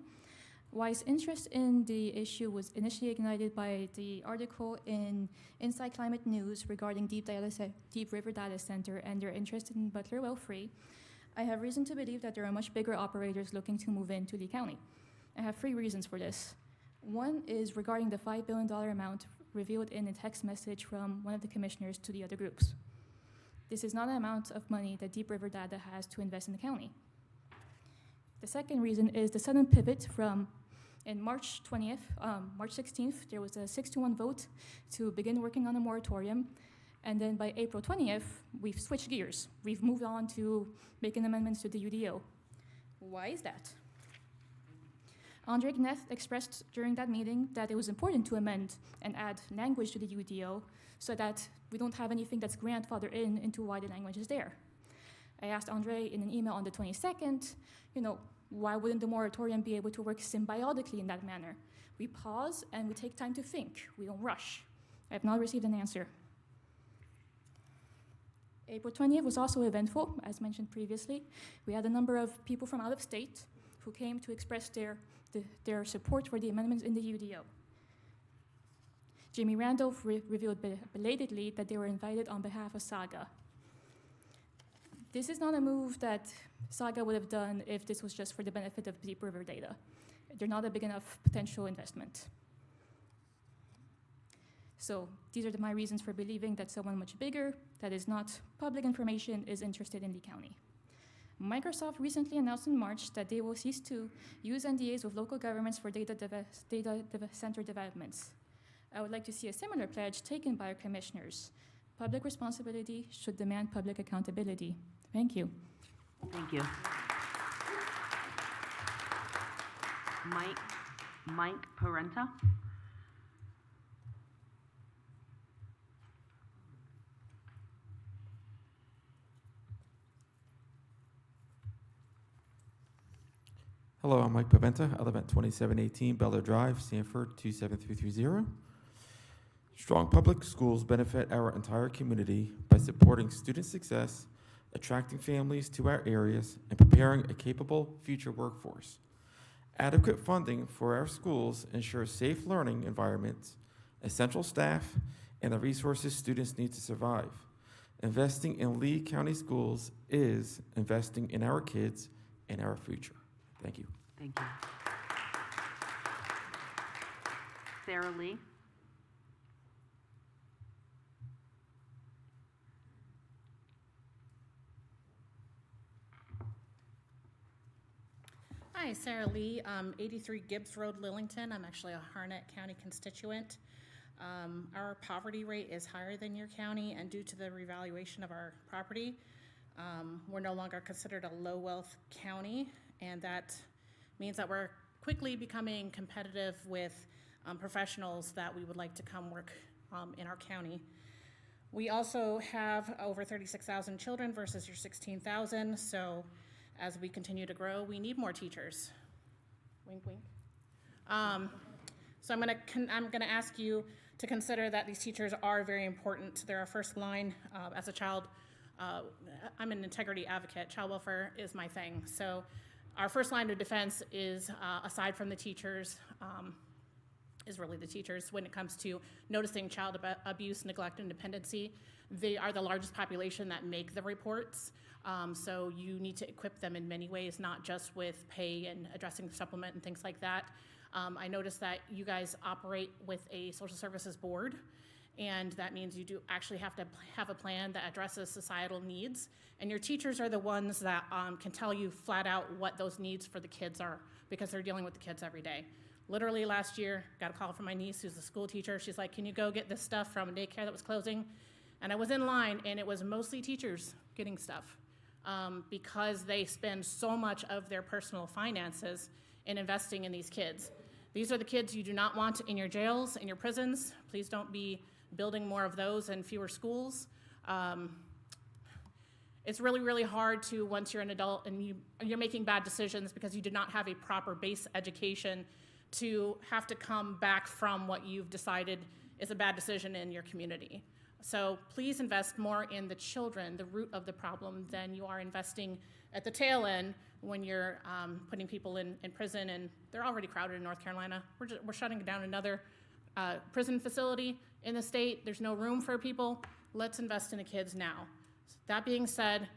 Wise interest in the issue was initially ignited by the article in Inside Climate News regarding Deep River Data Center and their interest in Butler Well Free. I have reason to believe that there are much bigger operators looking to move into Lee County. I have 3 reasons for this. One is regarding the $5 billion amount revealed in a text message from one of the commissioners to the other groups. This is not an amount of money that Deep River Data has to invest in the county. The second reason is the sudden pivot from in March 16th, there was a 6-1 vote to begin working on a moratorium. And then by April 20th, we've switched gears. We've moved on to making amendments to the UDO. Why is that? Andre Gneth expressed during that meeting that it was important to amend and add language to the UDO so that we don't have anything that's grandfathered into why the language is there. I asked Andre in an email on the 22nd, why wouldn't the moratorium be able to work symbiotically in that manner? We pause and we take time to think. We don't rush. I have not received an answer. April 20th was also eventful, as mentioned previously. We had a number of people from out of state who came to express their support for the amendments in the UDO. Jamie Randolph revealed belatedly that they were invited on behalf of Saga. This is not a move that Saga would have done if this was just for the benefit of Deep River Data. They're not a big enough potential investment. So these are my reasons for believing that someone much bigger, that is not public information, is interested in Lee County. Microsoft recently announced in March that they will cease to use NDAs with local governments for data center developments. I would like to see a similar pledge taken by our commissioners. Public responsibility should demand public accountability. Thank you. Thank you. Mike Parenta? Hello, I'm Mike Paventa. I live at 2718 Bella Drive, Sanford 27330. Strong public schools benefit our entire community by supporting student success, attracting families to our areas, and preparing a capable future workforce. Adequate funding for our schools ensures safe learning environments, essential staff, and the resources students need to survive. Investing in Lee County schools is investing in our kids and our future. Thank you. Thank you. Sarah Lee. Hi, Sarah Lee, 83 Gibbs Road, Lillington. I'm actually a Harnett County constituent. Our poverty rate is higher than your county, and due to the revaluation of our property, we're no longer considered a low-wealth county, and that means that we're quickly becoming competitive with professionals that we would like to come work in our county. We also have over 36,000 children versus your 16,000, so as we continue to grow, we need more teachers. Wink, wink. So I'm gonna ask you to consider that these teachers are very important. They're our first line. As a child, I'm an integrity advocate. Child welfare is my thing. So our first line of defense is, aside from the teachers, is really the teachers when it comes to noticing child abuse, neglect, and dependency. They are the largest population that make the reports. So you need to equip them in many ways, not just with pay and addressing the supplement and things like that. I noticed that you guys operate with a social services board, and that means you do actually have to have a plan that addresses societal needs. And your teachers are the ones that can tell you flat out what those needs for the kids are, because they're dealing with the kids every day. Literally last year, got a call from my niece who's a school teacher. She's like, can you go get this stuff from a daycare that was closing? And I was in line, and it was mostly teachers getting stuff because they spend so much of their personal finances in investing in these kids. These are the kids you do not want in your jails, in your prisons. Please don't be building more of those and fewer schools. It's really, really hard to, once you're an adult and you're making bad decisions because you did not have a proper base education, to have to come back from what you've decided is a bad decision in your community. So please invest more in the children, the root of the problem, than you are investing at the tail end when you're putting people in prison, and they're already crowded in North Carolina. We're shutting down another prison facility in the state. There's no room for people. Let's invest in the kids now. That being said,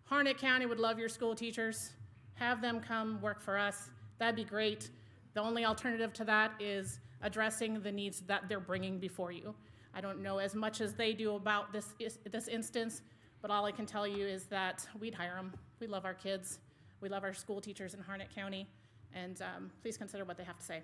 Harnett County would love your school teachers. Have them come work for us. That'd be great. The only alternative to that is addressing the needs that they're bringing before you. I don't know as much as they do about this instance, but all I can tell you is that we'd hire them. We love our kids. We love our school teachers in Harnett County, and please consider what they have to say.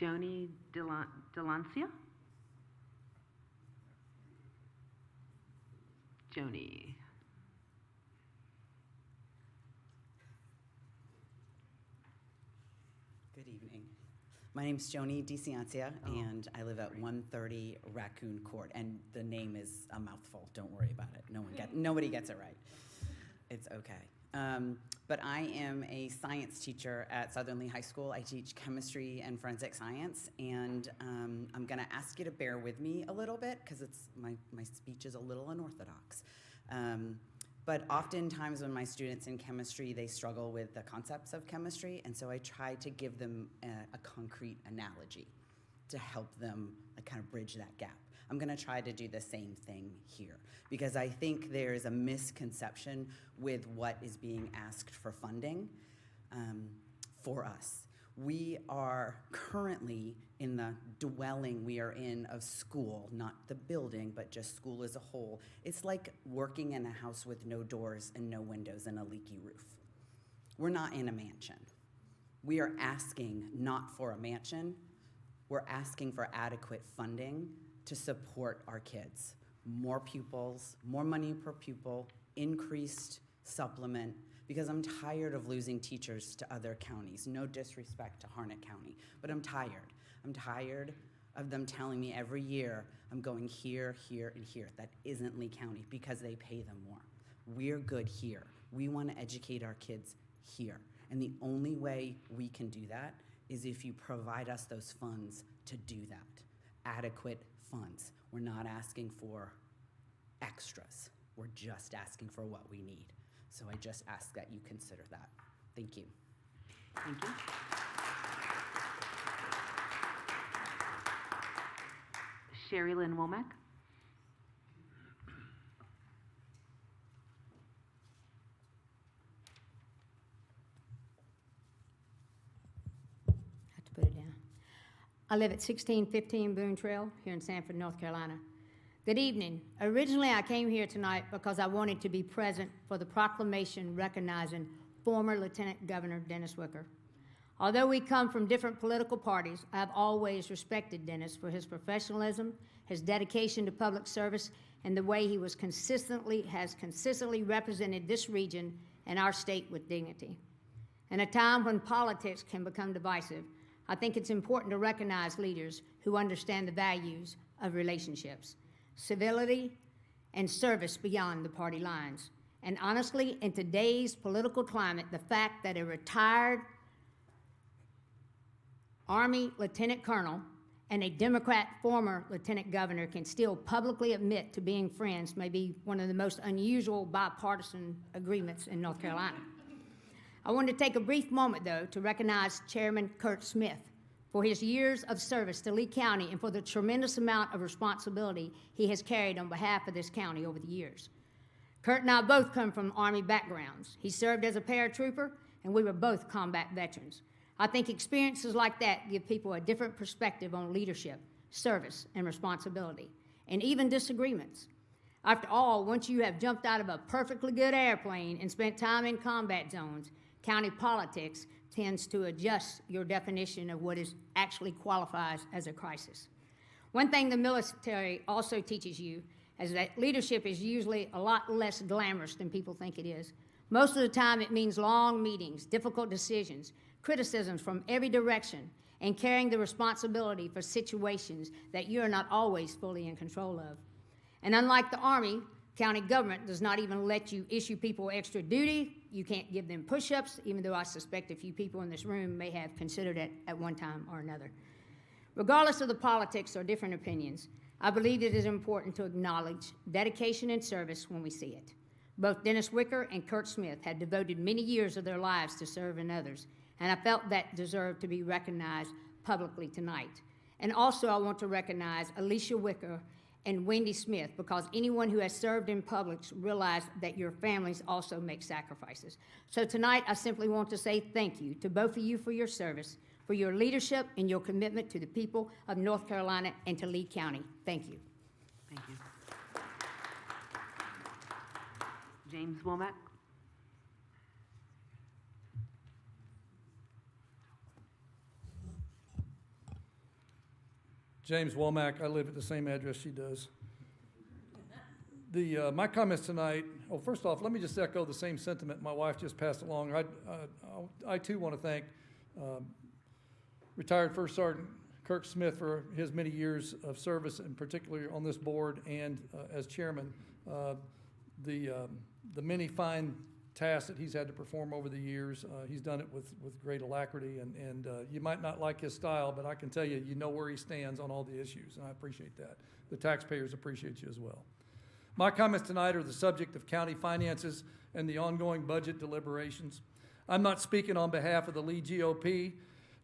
Joni Delancia? Joni. Good evening. My name's Joni DeCiancia, and I live at 130 Raccoon Court. And the name is a mouthful. Don't worry about it. Nobody gets it right. It's okay. But I am a science teacher at Southern Lee High School. I teach chemistry and forensic science, and I'm going to ask you to bear with me a little bit because my speech is a little unorthodox. But oftentimes when my students in chemistry, they struggle with the concepts of chemistry, and so I try to give them a concrete analogy to help them kind of bridge that gap. I'm going to try to do the same thing here because I think there's a misconception with what is being asked for funding for us. We are currently in the dwelling we are in of school, not the building, but just school as a whole. It's like working in a house with no doors and no windows and a leaky roof. We're not in a mansion. We are asking not for a mansion. We're asking for adequate funding to support our kids. More pupils, more money per pupil, increased supplement, because I'm tired of losing teachers to other counties. No disrespect to Harnett County, but I'm tired. I'm tired of them telling me every year, I'm going here, here, and here. That isn't Lee County because they pay them more. We're good here. We want to educate our kids here. And the only way we can do that is if you provide us those funds to do that. Adequate funds. We're not asking for extras. We're just asking for what we need. So I just ask that you consider that. Thank you. Thank you. Sherry Lynn Womack. Have to put it down. I live at 1615 Boone Trail here in Sanford, North Carolina. Good evening. Originally, I came here tonight because I wanted to be present for the proclamation recognizing former Lieutenant Governor Dennis Wicker. Although we come from different political parties, I have always respected Dennis for his professionalism, his dedication to public service, and the way he has consistently represented this region and our state with dignity. In a time when politics can become divisive, I think it's important to recognize leaders who understand the values of relationships, civility, and service beyond the party lines. And honestly, in today's political climate, the fact that a retired Army lieutenant colonel and a Democrat former lieutenant governor can still publicly admit to being friends may be one of the most unusual bipartisan agreements in North Carolina. I want to take a brief moment, though, to recognize Chairman Kurt Smith for his years of service to Lee County and for the tremendous amount of responsibility he has carried on behalf of this county over the years. Kurt and I both come from Army backgrounds. He served as a paratrooper, and we were both combat veterans. I think experiences like that give people a different perspective on leadership, service, and responsibility, and even disagreements. After all, once you have jumped out of a perfectly good airplane and spent time in combat zones, county politics tends to adjust your definition of what is actually qualifies as a crisis. One thing the military also teaches you is that leadership is usually a lot less glamorous than people think it is. Most of the time it means long meetings, difficult decisions, criticisms from every direction, and carrying the responsibility for situations that you're not always fully in control of. And unlike the Army, county government does not even let you issue people extra duty. You can't give them push-ups, even though I suspect a few people in this room may have considered it at one time or another. Regardless of the politics or different opinions, I believe it is important to acknowledge dedication and service when we see it. Both Dennis Wicker and Kurt Smith had devoted many years of their lives to serving others, and I felt that deserved to be recognized publicly tonight. And also I want to recognize Alicia Wicker and Wendy Smith, because anyone who has served in public realize that your families also make sacrifices. So tonight I simply want to say thank you to both of you for your service, for your leadership and your commitment to the people of North Carolina and to Lee County. Thank you. Thank you. James Womack. James Womack. I live at the same address she does. My comments tonight, first off, let me just echo the same sentiment my wife just passed along. I too want to thank retired First Sergeant Kirk Smith for his many years of service, and particularly on this board and as chairman. The many fine tasks that he's had to perform over the years, he's done it with great alacrity, and you might not like his style, but I can tell you, you know where he stands on all the issues, and I appreciate that. The taxpayers appreciate you as well. My comments tonight are the subject of county finances and the ongoing budget deliberations. I'm not speaking on behalf of the Lee GOP,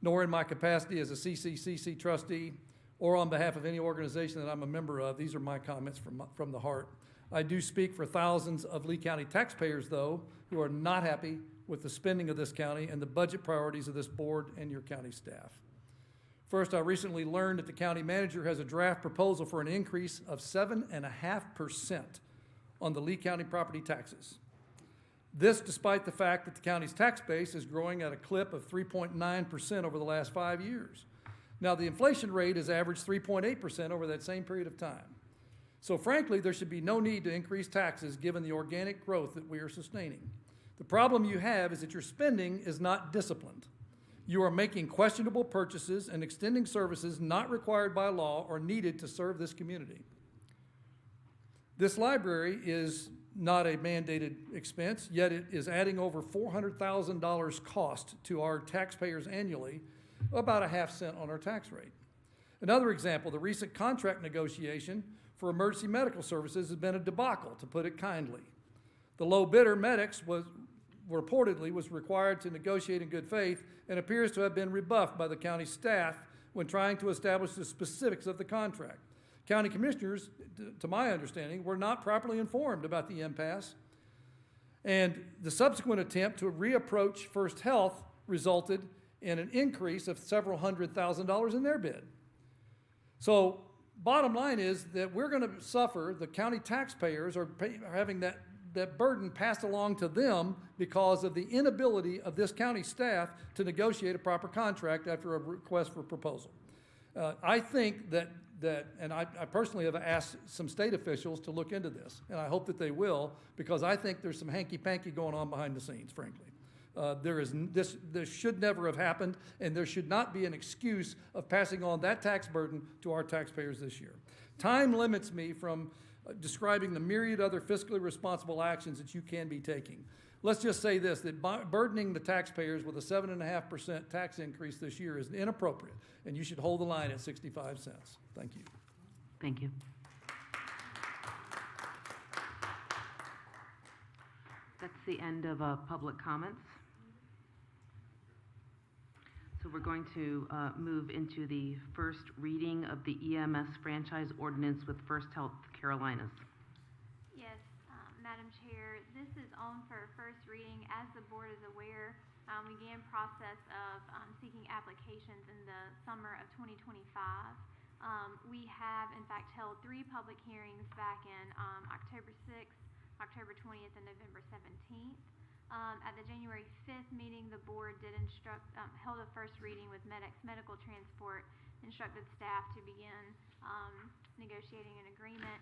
nor in my capacity as a CCCC trustee, or on behalf of any organization that I'm a member of. These are my comments from the heart. I do speak for thousands of Lee County taxpayers, though, who are not happy with the spending of this county and the budget priorities of this board and your county staff. First, I recently learned that the county manager has a draft proposal for an increase of 7.5% on the Lee County property taxes. This despite the fact that the county's tax base is growing at a clip of 3.9% over the last 5 years. Now, the inflation rate has averaged 3.8% over that same period of time. So frankly, there should be no need to increase taxes given the organic growth that we are sustaining. The problem you have is that your spending is not disciplined. You are making questionable purchases and extending services not required by law or needed to serve this community. This library is not a mandated expense, yet it is adding over $400,000 cost to our taxpayers annually, about a half cent on our tax rate. Another example, the recent contract negotiation for emergency medical services has been a debacle, to put it kindly. The low bidder, Medics, reportedly was required to negotiate in good faith and appears to have been rebuffed by the county staff when trying to establish the specifics of the contract. County commissioners, to my understanding, were not properly informed about the impasse, and the subsequent attempt to reapproach First Health resulted in an increase of several $100,000 in their bid. So bottom line is that we're going to suffer, the county taxpayers are having that burden passed along to them because of the inability of this county staff to negotiate a proper contract after a request for proposal. I think that and I personally have asked some state officials to look into this, and I hope that they will, because I think there's some hanky-panky going on behind the scenes, frankly. This should never have happened, and there should not be an excuse of passing on that tax burden to our taxpayers this year. Time limits me from describing the myriad other fiscally responsible actions that you can be taking. Let's just say this, that burdening the taxpayers with a 7.5% tax increase this year is inappropriate, and you should hold the line at 65 cents. Thank you. Thank you. That's the end of public comments. So we're going to move into the first reading of the EMS franchise ordinance with First Health Carolinas. Yes, Madam Chair, this is on for first reading. As the board is aware, we began process of seeking applications in the summer of 2025. We have, in fact, held 3 public hearings back in October 6th, October 20th, and November 17th. At the January 5th meeting, the board did held a first reading with Medics Medical Transport, instructed staff to begin negotiating an agreement.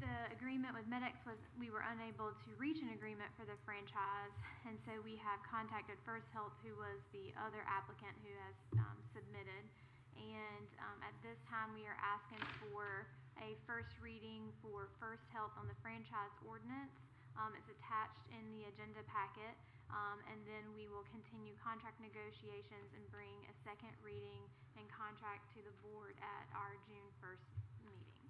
The agreement with Medics was we were unable to reach an agreement for the franchise, and so we have contacted First Health, who was the other applicant who has submitted. And at this time, we are asking for a first reading for First Health on the franchise ordinance. It's attached in the agenda packet, and then we will continue contract negotiations and bring a second reading and contract to the board at our June 1st meeting.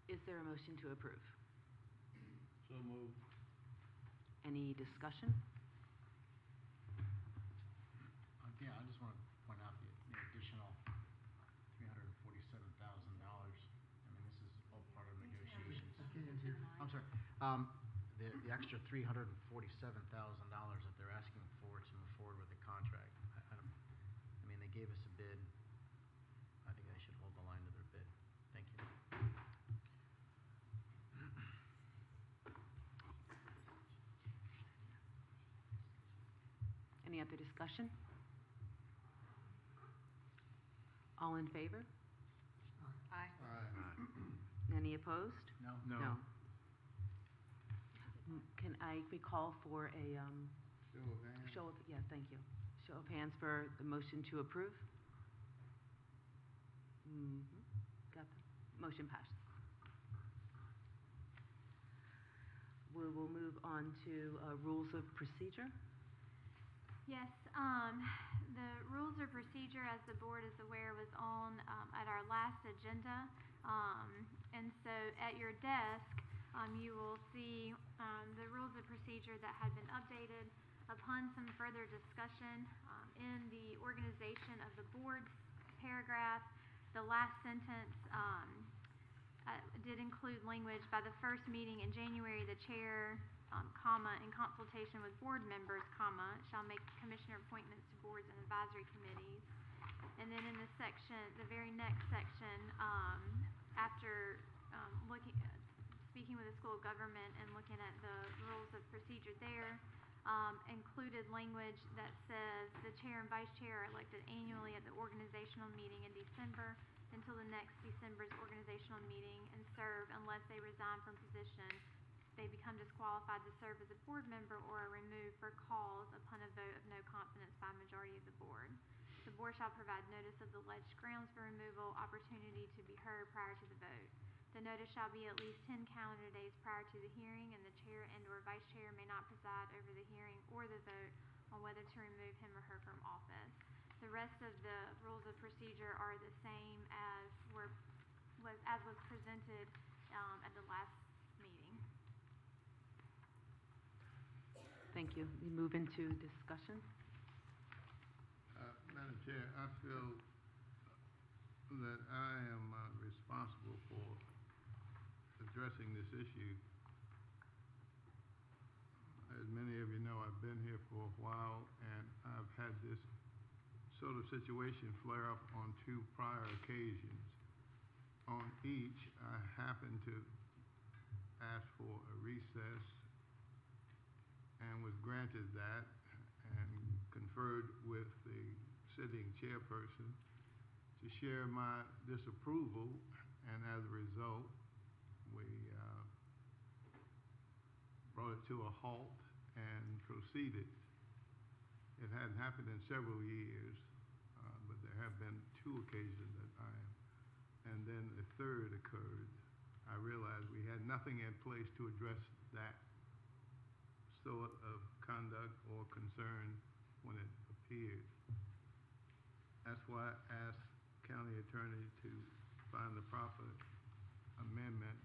Is there a motion to approve? So moved. Any discussion? Yeah, I just want to point out the additional $347,000. I mean, this is all part of negotiations. I'm sorry. The extra $347,000 that they're asking for to move forward with the contract. I mean, they gave us a bid. I think they should hold the line to their bid. Thank you. Any other discussion? All in favor? Aye. Any opposed? No. No. Can I call for a Show of hands. thank you. Show of hands for the motion to approve? Got that. Motion passed. We will move on to rules of procedure. Yes, the rules of procedure, as the board is aware, was on at our last agenda. And so at your desk, you will see the rules of procedure that had been updated upon some further discussion in the organization of the board paragraph. The last sentence did include language: by the first meeting in January, the chair, comma, in consultation with board members, comma, shall make commissioner appointments to boards and advisory committees. And then in the section, the very next section, after speaking with the school of government and looking at the rules of procedure there, included language that says the chair and vice chair are elected annually at the organizational meeting in December until the next December's organizational meeting and serve unless they resign from position. They become disqualified to serve as a board member or are removed for cause upon a vote of no confidence by a majority of the board. The board shall provide notice of the alleged grounds for removal, opportunity to be heard prior to the vote. The notice shall be at least 10 calendar days prior to the hearing, and the chair and/or vice chair may not preside over the hearing or the vote on whether to remove him or her from office. The rest of the rules of procedure are the same as was presented at the last meeting. Thank you. We move into discussion. Madam Chair, I feel that I am responsible for addressing this issue. As many of you know, I've been here for a while, and I've had this sort of situation flare up on 2 prior occasions. On each, I happened to ask for a recess and was granted that, and conferred with the sitting chairperson to share my disapproval, and as a result, we brought it to a halt and proceeded. It hadn't happened in several years, but there have been 2 occasions that and then a third occurred. I realized we had nothing in place to address that sort of conduct or concern when it appeared. That's why I asked county attorney to find the proper amendment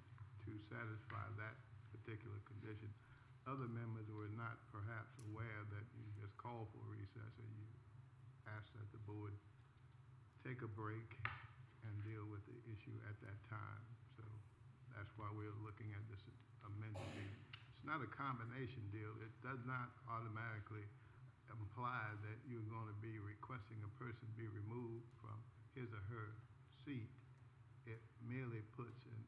to satisfy that particular condition. Other members were not perhaps aware that you just called for a recess, or you asked that the board take a break and deal with the issue at that time. So that's why we're looking at this amendment. It's not a combination deal. It does not automatically imply that you're going to be requesting a person be removed from his or her seat. It merely puts an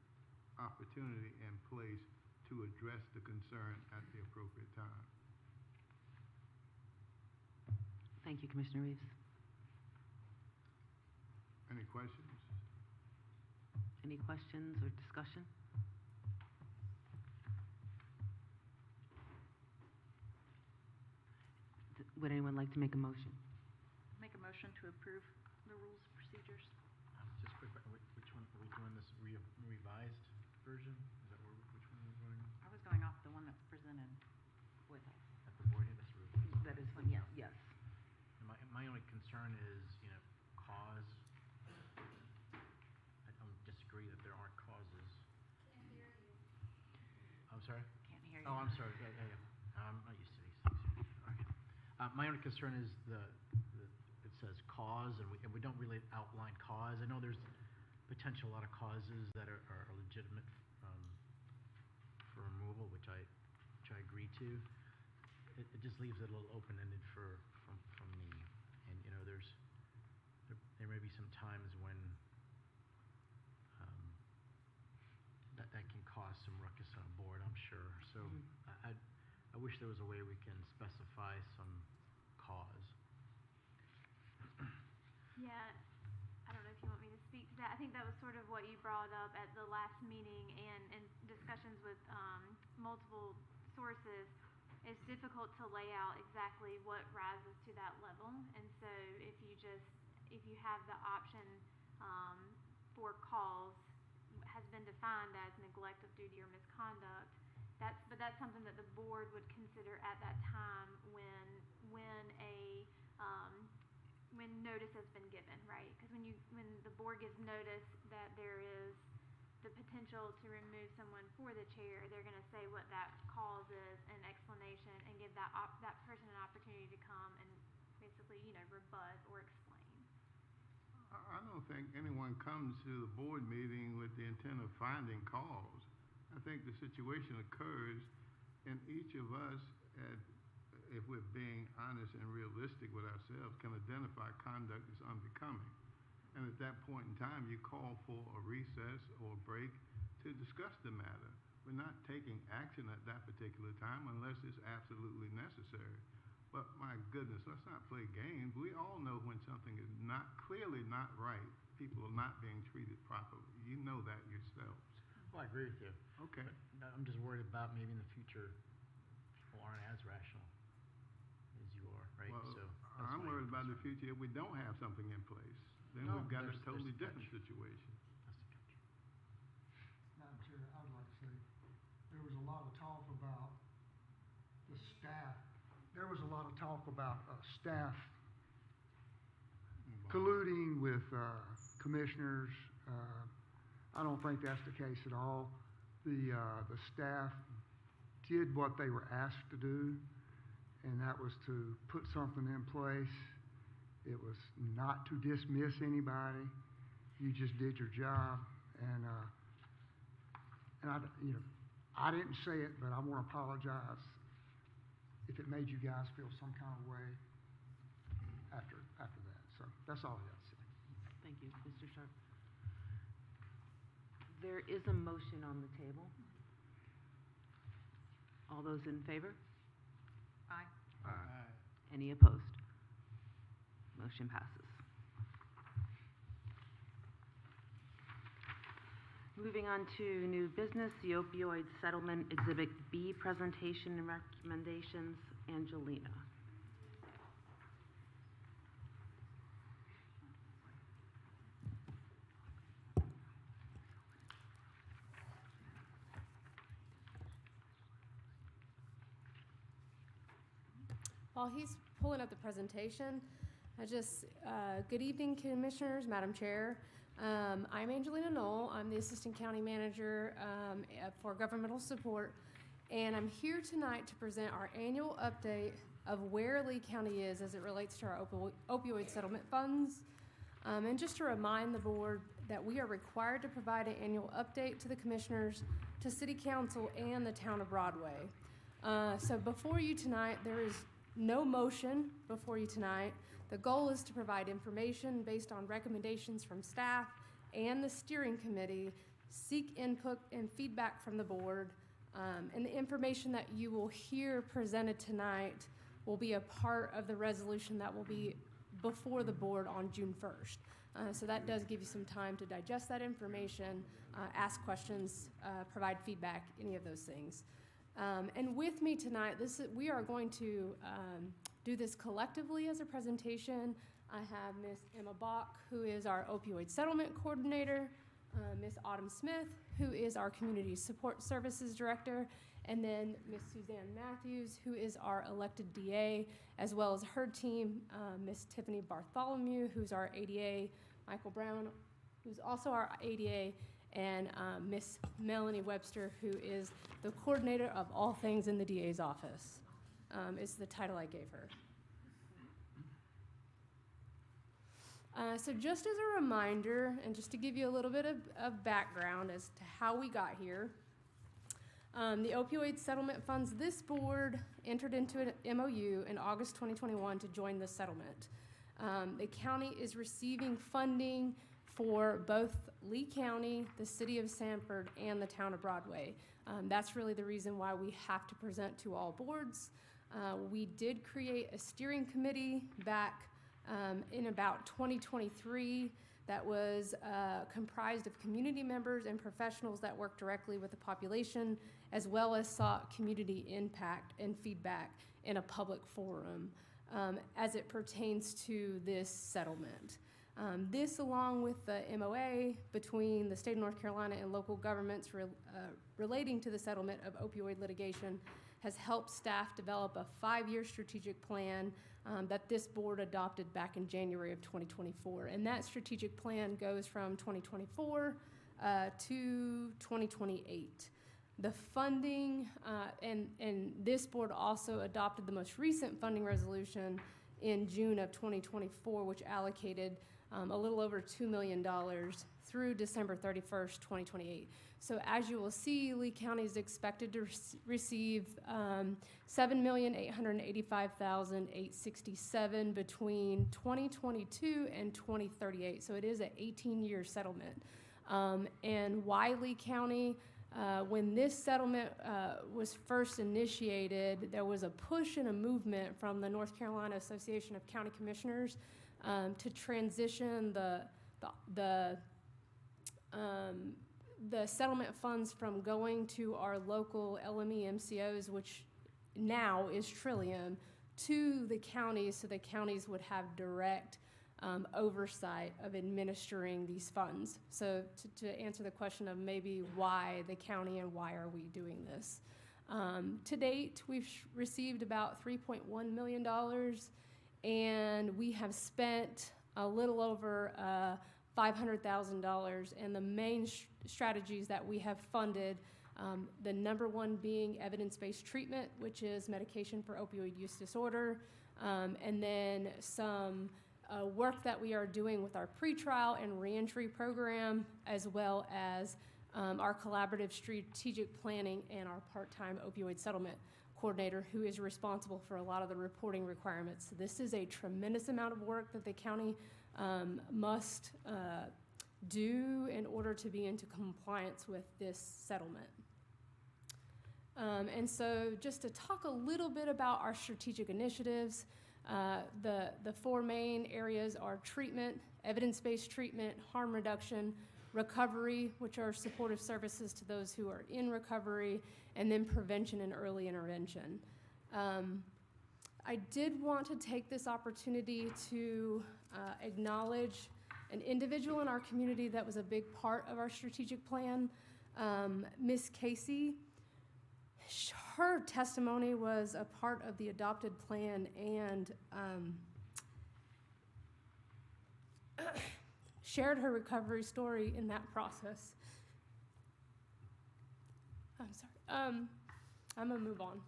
opportunity in place to address the concern at the appropriate time. Thank you, Commissioner Reeves. Any questions? Any questions or discussion? Would anyone like to make a motion? Make a motion to approve the rules of procedures. Just quick, which one, are we doing this revised version? Is that which one we're going on? I was going off the one that's presented with us. At the board, this revised. That is one, yes, yes. And my only concern is, cause. I don't disagree that there aren't causes. Can't hear you. I'm sorry? Can't hear you. Oh, I'm sorry. Yeah. I'm not used to these things. Okay. My only concern is it says cause, and we don't really outline cause. I know there's potential a lot of causes that are legitimate for removal, which I agree to. It just leaves it a little open-ended from me. And there may be some times when that can cause some ruckus on a board, I'm sure. So I wish there was a way we can specify some cause. Yeah, I don't know if you want me to speak to that. I think that was sort of what you brought up at the last meeting, and in discussions with multiple sources. It's difficult to lay out exactly what rises to that level, and so if you have the option for cause has been defined as neglect of duty or misconduct, but that's something that the board would consider at that time when notice has been given, right? Because when the board gives notice that there is the potential to remove someone for the chair, they're going to say what that cause is, an explanation, and give that person an opportunity to come and basically, rebut or explain. I don't think anyone comes to the board meeting with the intent of finding cause. I think the situation occurs, and each of us, if we're being honest and realistic with ourselves, can identify conduct as unbecoming. And at that point in time, you call for a recess or a break to discuss the matter. We're not taking action at that particular time unless it's absolutely necessary. But my goodness, let's not play games. We all know when something is clearly not right. People are not being treated properly. You know that yourselves. Well, I agree with you. Okay. But I'm just worried about maybe in the future people aren't as rational as you are, right? Well, So I'm worried about the future if we don't have something in place. Then we've got a totally different situation. Madam Chair, I would like to say, there was a lot of talk about the staff there was a lot of talk about staff colluding with commissioners. I don't think that's the case at all. The staff did what they were asked to do, and that was to put something in place. It was not to dismiss anybody. You just did your job, and I didn't say it, but I want to apologize if it made you guys feel some kind of way after that. So that's all I got to say. Thank you, Mr. Sharp. There is a motion on the table. All those in favor? Aye. Aye. Any opposed? Motion passes. Moving on to new business, the opioid settlement exhibit B presentation and recommendations. Angelina. While he's pulling up the presentation, good evening, Commissioners, Madam Chair. I'm Angelina Knoll. I'm the Assistant County Manager for Governmental Support, and I'm here tonight to present our annual update of where Lee County is as it relates to our opioid settlement funds. And just to remind the board that we are required to provide an annual update to the Commissioners, to City Council, and the Town of Broadway. So before you tonight, there is no motion before you tonight. The goal is to provide information based on recommendations from staff and the steering committee, seek input and feedback from the board, and the information that you will hear presented tonight will be a part of the resolution that will be before the board on June 1st. So that does give you some time to digest that information, ask questions, provide feedback, any of those things. And with me tonight, we are going to do this collectively as a presentation. I have Ms. Emma Bach, who is our opioid settlement coordinator, Ms. Autumn Smith, who is our community support services director, and then Ms. Suzanne Matthews, who is our elected DA, as well as her team, Ms. Tiffany Bartholomew, who's our ADA, Michael Brown, who's also our ADA, and Miss Melanie Webster, who is the coordinator of all things in the DA's office, is the title I gave her. So just as a reminder, and just to give you a little bit of background as to how we got here, the opioid settlement funds, this board entered into an MOU in August 2021 to join the settlement. The county is receiving funding for both Lee County, the city of Sanford, and the town of Broadway. That's really the reason why we have to present to all boards. We did create a steering committee back in about 2023 that was comprised of community members and professionals that work directly with the population, as well as sought community impact and feedback in a public forum as it pertains to this settlement. This, along with the MOA between the state of North Carolina and local governments relating to the settlement of opioid litigation, has helped staff develop a 5-year strategic plan that this board adopted back in January of 2024. And that strategic plan goes from 2024 to 2028. The funding, and this board also adopted the most recent funding resolution in June of 2024, which allocated a little over $2 million through December 31st, 2028. So as you will see, Lee County is expected to receive $7,885,867 between 2022 and 2038. So it is an 18-year settlement. And why Lee County? When this settlement was first initiated, there was a push and a movement from the North Carolina Association of County Commissioners to transition the settlement funds from going to our local LME MCOs, which now is Trillium, to the counties, so the counties would have direct oversight of administering these funds. So to answer the question of maybe why the county and why are we doing this. To date, we've received about $3.1 million, and we have spent a little over $500,000. And the main strategies that we have funded, the number one being evidence-based treatment, which is medication for opioid use disorder, and then some work that we are doing with our pretrial and reentry program, as well as our collaborative strategic planning and our part-time opioid settlement coordinator, who is responsible for a lot of the reporting requirements. This is a tremendous amount of work that the county must do in order to be into compliance with this settlement. And so just to talk a little bit about our strategic initiatives, the four main areas are treatment, evidence-based treatment, harm reduction, recovery, which are supportive services to those who are in recovery, and then prevention and early intervention. I did want to take this opportunity to acknowledge an individual in our community that was a big part of our strategic plan, Miss Casey. Her testimony was a part of the adopted plan, and shared her recovery story in that process. I'm sorry. I'm gonna move on.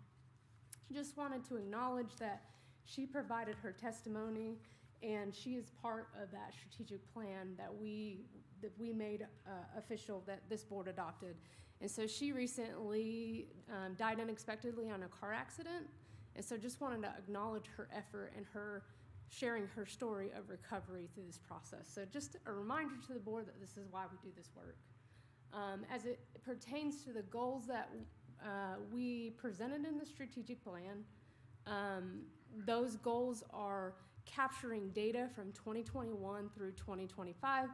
Just wanted to acknowledge that she provided her testimony, and she is part of that strategic plan that we made official, that this board adopted. And so she recently died unexpectedly on a car accident, and so just wanted to acknowledge her effort and her sharing her story of recovery through this process. So just a reminder to the board that this is why we do this work. As it pertains to the goals that we presented in the strategic plan, those goals are capturing data from 2021 through 2025,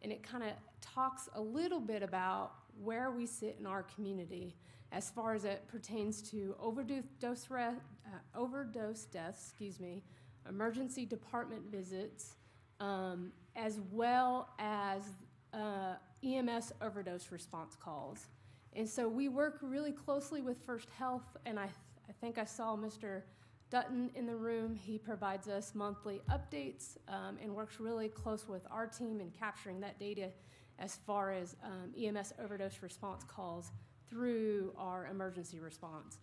and it kind of talks a little bit about where we sit in our community as far as it pertains to overdose deaths, emergency department visits, as well as EMS overdose response calls. And so we work really closely with First Health, and I think I saw Mr. Dutton in the room. He provides us monthly updates and works really close with our team in capturing that data as far as EMS overdose response calls through our emergency response.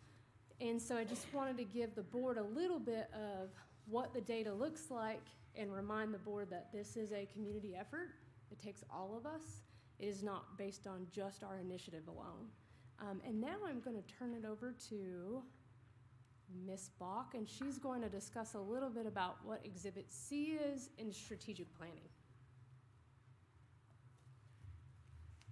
And so I just wanted to give the board a little bit of what the data looks like and remind the board that this is a community effort. It takes all of us. It is not based on just our initiative alone. And now I'm going to turn it over to Ms. Bach, and she's going to discuss a little bit about what Exhibit C is in strategic planning.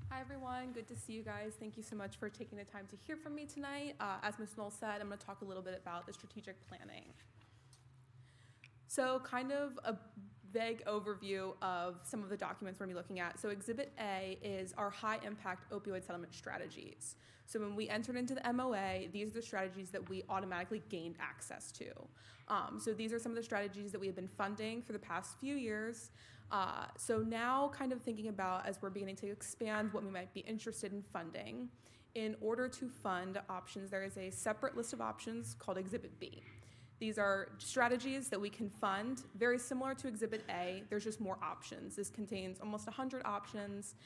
Hi everyone, good to see you guys. Thank you so much for taking the time to hear from me tonight. As Ms. Knoll said, I'm going to talk a little bit about the strategic planning. So kind of a vague overview of some of the documents we're going to be looking at. So Exhibit A is our high impact opioid settlement strategies. So when we entered into the MOA, these are the strategies that we automatically gained access to. So these are some of the strategies that we have been funding for the past few years. So now kind of thinking about, as we're beginning to expand what we might be interested in funding, in order to fund options, there is a separate list of options called Exhibit B. These are strategies that we can fund, very similar to Exhibit A. There's just more options. This contains almost 100 options.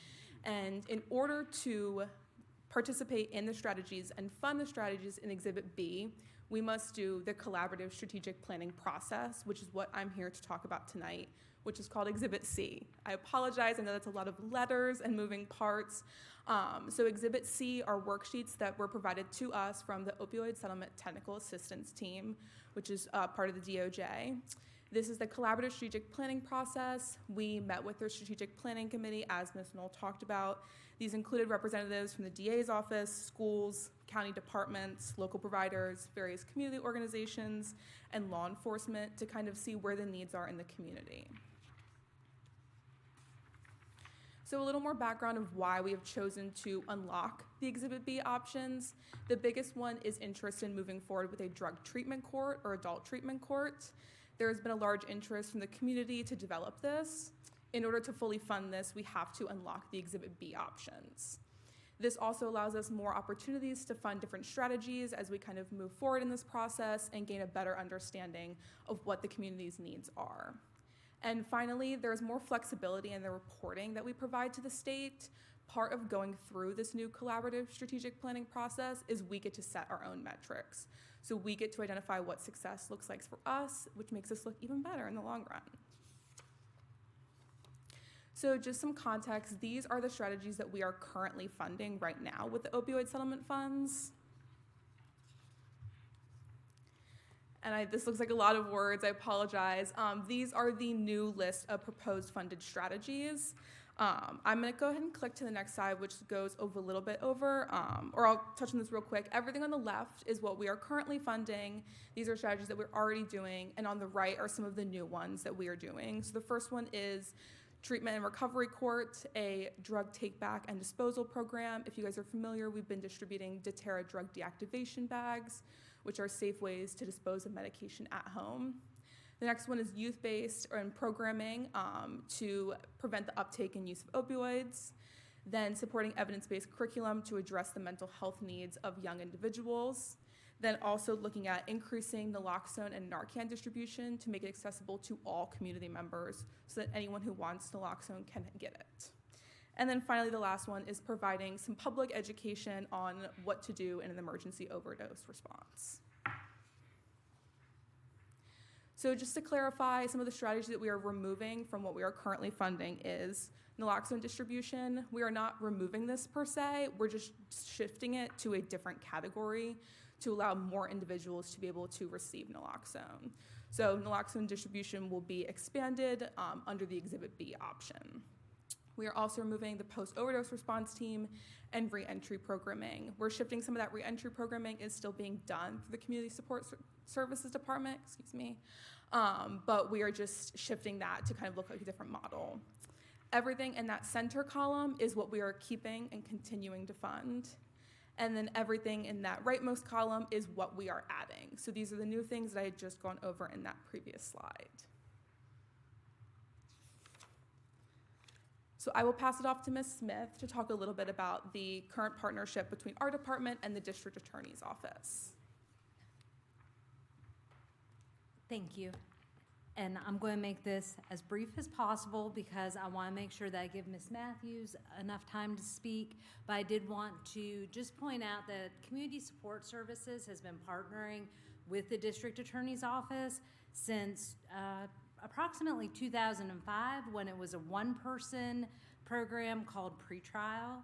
And in order to participate in the strategies and fund the strategies in Exhibit B, we must do the collaborative strategic planning process, which is what I'm here to talk about tonight, which is called Exhibit C. I apologize, I know that's a lot of letters and moving parts. So Exhibit C are worksheets that were provided to us from the Opioid Settlement Technical Assistance Team, which is part of the DOJ. This is the collaborative strategic planning process. We met with their strategic planning committee, as Ms. Knoll talked about. These included representatives from the DA's office, schools, county departments, local providers, various community organizations, and law enforcement to kind of see where the needs are in the community. So a little more background of why we have chosen to unlock the Exhibit B options. The biggest one is interest in moving forward with a drug treatment court or adult treatment court. There has been a large interest from the community to develop this. In order to fully fund this, we have to unlock the Exhibit B options. This also allows us more opportunities to fund different strategies as we kind of move forward in this process and gain a better understanding of what the community's needs are. And finally, there's more flexibility in the reporting that we provide to the state. Part of going through this new collaborative strategic planning process is we get to set our own metrics. So we get to identify what success looks like for us, which makes us look even better in the long run. So just some context, these are the strategies that we are currently funding right now with the opioid settlement funds. And this looks like a lot of words, I apologize. These are the new list of proposed funded strategies. I'm gonna go ahead and click to the next slide, which goes over a little bit over, or I'll touch on this real quick. Everything on the left is what we are currently funding. These are strategies that we're already doing, and on the right are some of the new ones that we are doing. So the first one is Treatment and Recovery Court, a drug take-back and disposal program. If you guys are familiar, we've been distributing doTERRA drug deactivation bags, which are safe ways to dispose of medication at home. The next one is youth-based and programming to prevent the uptake and use of opioids. Then supporting evidence-based curriculum to address the mental health needs of young individuals. Then also looking at increasing naloxone and Narcan distribution to make it accessible to all community members so that anyone who wants naloxone can get it. And then finally, the last one is providing some public education on what to do in an emergency overdose response. So just to clarify, some of the strategies that we are removing from what we are currently funding is naloxone distribution. We are not removing this per se, we're just shifting it to a different category to allow more individuals to be able to receive naloxone. So naloxone distribution will be expanded under the Exhibit B option. We are also removing the post-overdose response team and reentry programming. We're shifting some of that reentry programming is still being done through the Community Support Services Department, but we are just shifting that to kind of look like a different model. Everything in that center column is what we are keeping and continuing to fund. And then everything in that rightmost column is what we are adding. So these are the new things that I had just gone over in that previous slide. So I will pass it off to Ms. Smith to talk a little bit about the current partnership between our department and the District Attorney's Office. Thank you. And I'm going to make this as brief as possible because I want to make sure that I give Ms. Matthews enough time to speak. But I did want to just point out that Community Support Services has been partnering with the District Attorney's Office since approximately 2005, when it was a one-person program called Pretrial,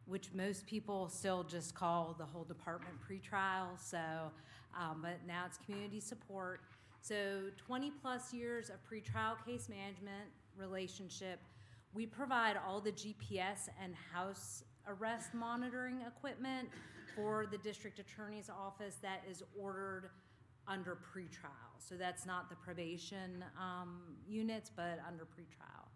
which most people still just call the whole department Pretrial. So, but now it's community support. So 20 plus years of pretrial case management relationship. We provide all the GPS and house arrest monitoring equipment for the District Attorney's Office that is ordered under pretrial. So that's not the probation units, but under pretrial.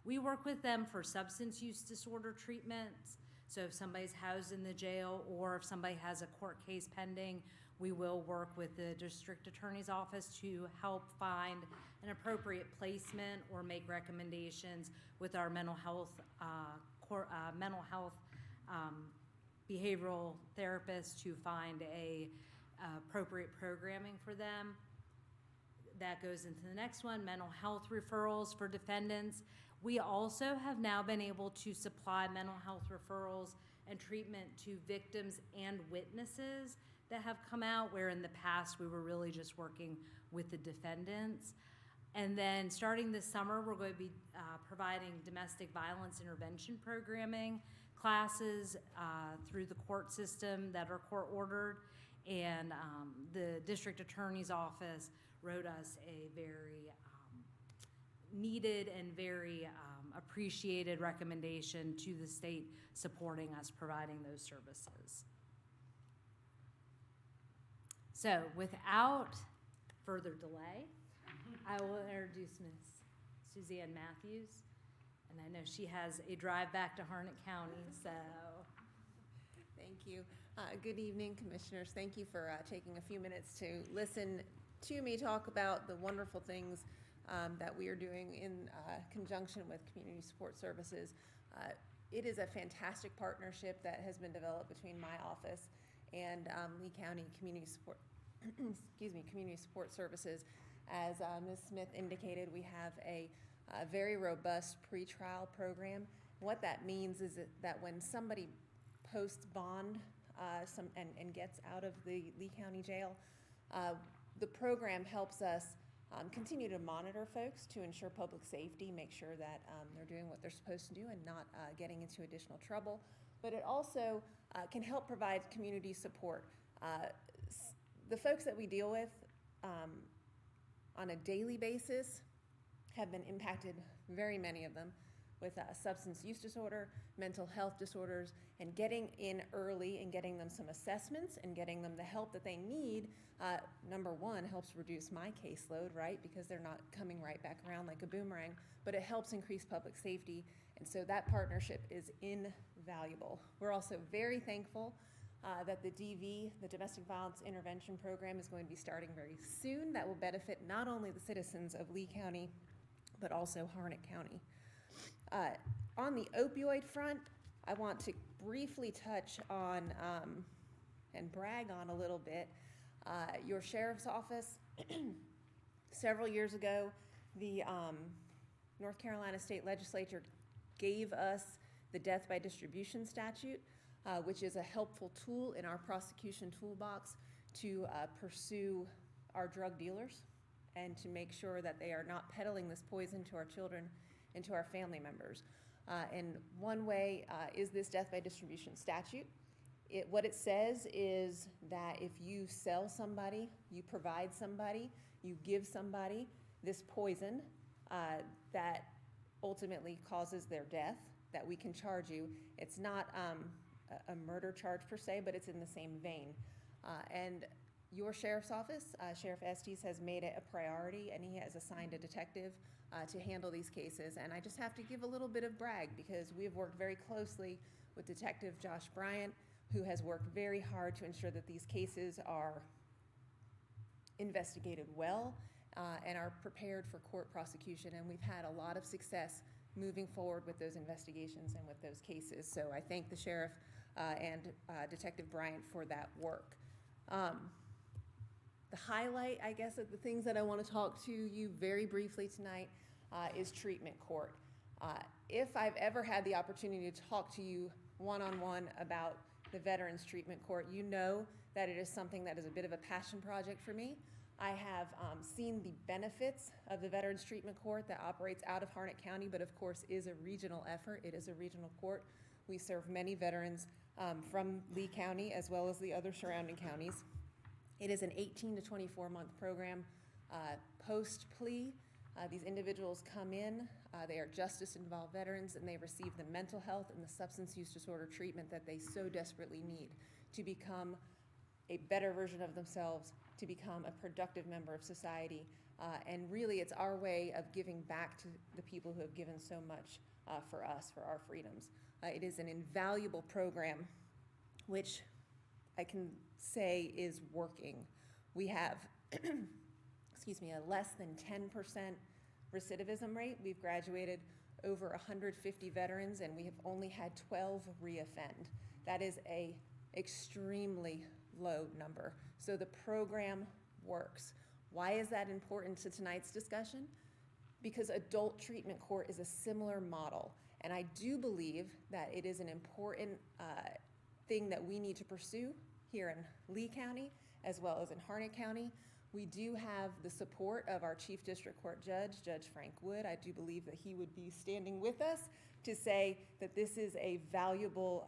We work with them for substance use disorder treatments. So if somebody's housed in the jail or if somebody has a court case pending, we will work with the District Attorney's Office to help find an appropriate placement or make recommendations with our mental health behavioral therapists to find a appropriate programming for them. That goes into the next one, mental health referrals for defendants. We also have now been able to supply mental health referrals and treatment to victims and witnesses that have come out, where in the past we were really just working with the defendants. And then starting this summer, we're going to be providing domestic violence intervention programming classes through the court system that are court ordered. And the District Attorney's Office wrote us a very needed and very appreciated recommendation to the state supporting us providing those services. So without further delay, I will introduce Ms. Suzanne Matthews. And I know she has a drive back to Harnett County, so. Thank you. Good evening, Commissioners. Thank you for taking a few minutes to listen to me talk about the wonderful things that we are doing in conjunction with Community Support Services. it is a fantastic partnership that has been developed between my office and Lee County Community Support, Community Support Services. As Ms. Smith indicated, we have a very robust pretrial program. What that means is that when somebody posts bond and gets out of the Lee County Jail, the program helps us continue to monitor folks to ensure public safety, make sure that they're doing what they're supposed to do and not getting into additional trouble. But it also can help provide community support. The folks that we deal with on a daily basis have been impacted, very many of them, with substance use disorder, mental health disorders, and getting in early and getting them some assessments and getting them the help that they need, number one, helps reduce my caseload, right? Because they're not coming right back around like a boomerang, but it helps increase public safety. And so that partnership is invaluable. We're also very thankful that the DV, the Domestic Violence Intervention Program, is going to be starting very soon. That will benefit not only the citizens of Lee County, but also Harnett County. On the opioid front, I want to briefly touch on and brag on a little bit. Your sheriff's office, several years ago, the North Carolina State Legislature gave us the death by distribution statute, which is a helpful tool in our prosecution toolbox to pursue our drug dealers and to make sure that they are not peddling this poison to our children and to our family members. And one way is this death by distribution statute. What it says is that if you sell somebody, you provide somebody, you give somebody this poison that ultimately causes their death, that we can charge you. It's not a murder charge per se, but it's in the same vein. And your sheriff's office, Sheriff Estes, has made it a priority, and he has assigned a detective to handle these cases. And I just have to give a little bit of brag because we have worked very closely with Detective Josh Bryant, who has worked very hard to ensure that these cases are investigated well and are prepared for court prosecution. And we've had a lot of success moving forward with those investigations and with those cases. So I thank the sheriff and Detective Bryant for that work. The highlight, I guess, of the things that I want to talk to you very briefly tonight is treatment court. If I've ever had the opportunity to talk to you one-on-one about the Veterans Treatment Court, you know that it is something that is a bit of a passion project for me. I have seen the benefits of the Veterans Treatment Court that operates out of Harnett County, but of course is a regional effort. It is a regional court. We serve many veterans from Lee County as well as the other surrounding counties. It is an 18 to 24 month program. Post-plea, these individuals come in, they are justice-involved veterans, and they receive the mental health and the substance use disorder treatment that they so desperately need to become a better version of themselves, to become a productive member of society. And really, it's our way of giving back to the people who have given so much for us, for our freedoms. It is an invaluable program, which I can say is working. We have, excuse me, a less than 10% recidivism rate. We've graduated over 150 veterans, and we have only had 12 reoffend. That is a extremely low number. So the program works. Why is that important to tonight's discussion? Because adult treatment court is a similar model, and I do believe that it is an important thing that we need to pursue here in Lee County as well as in Harnett County. We do have the support of our Chief District Court Judge, Judge Frank Wood. I do believe that he would be standing with us to say that this is a valuable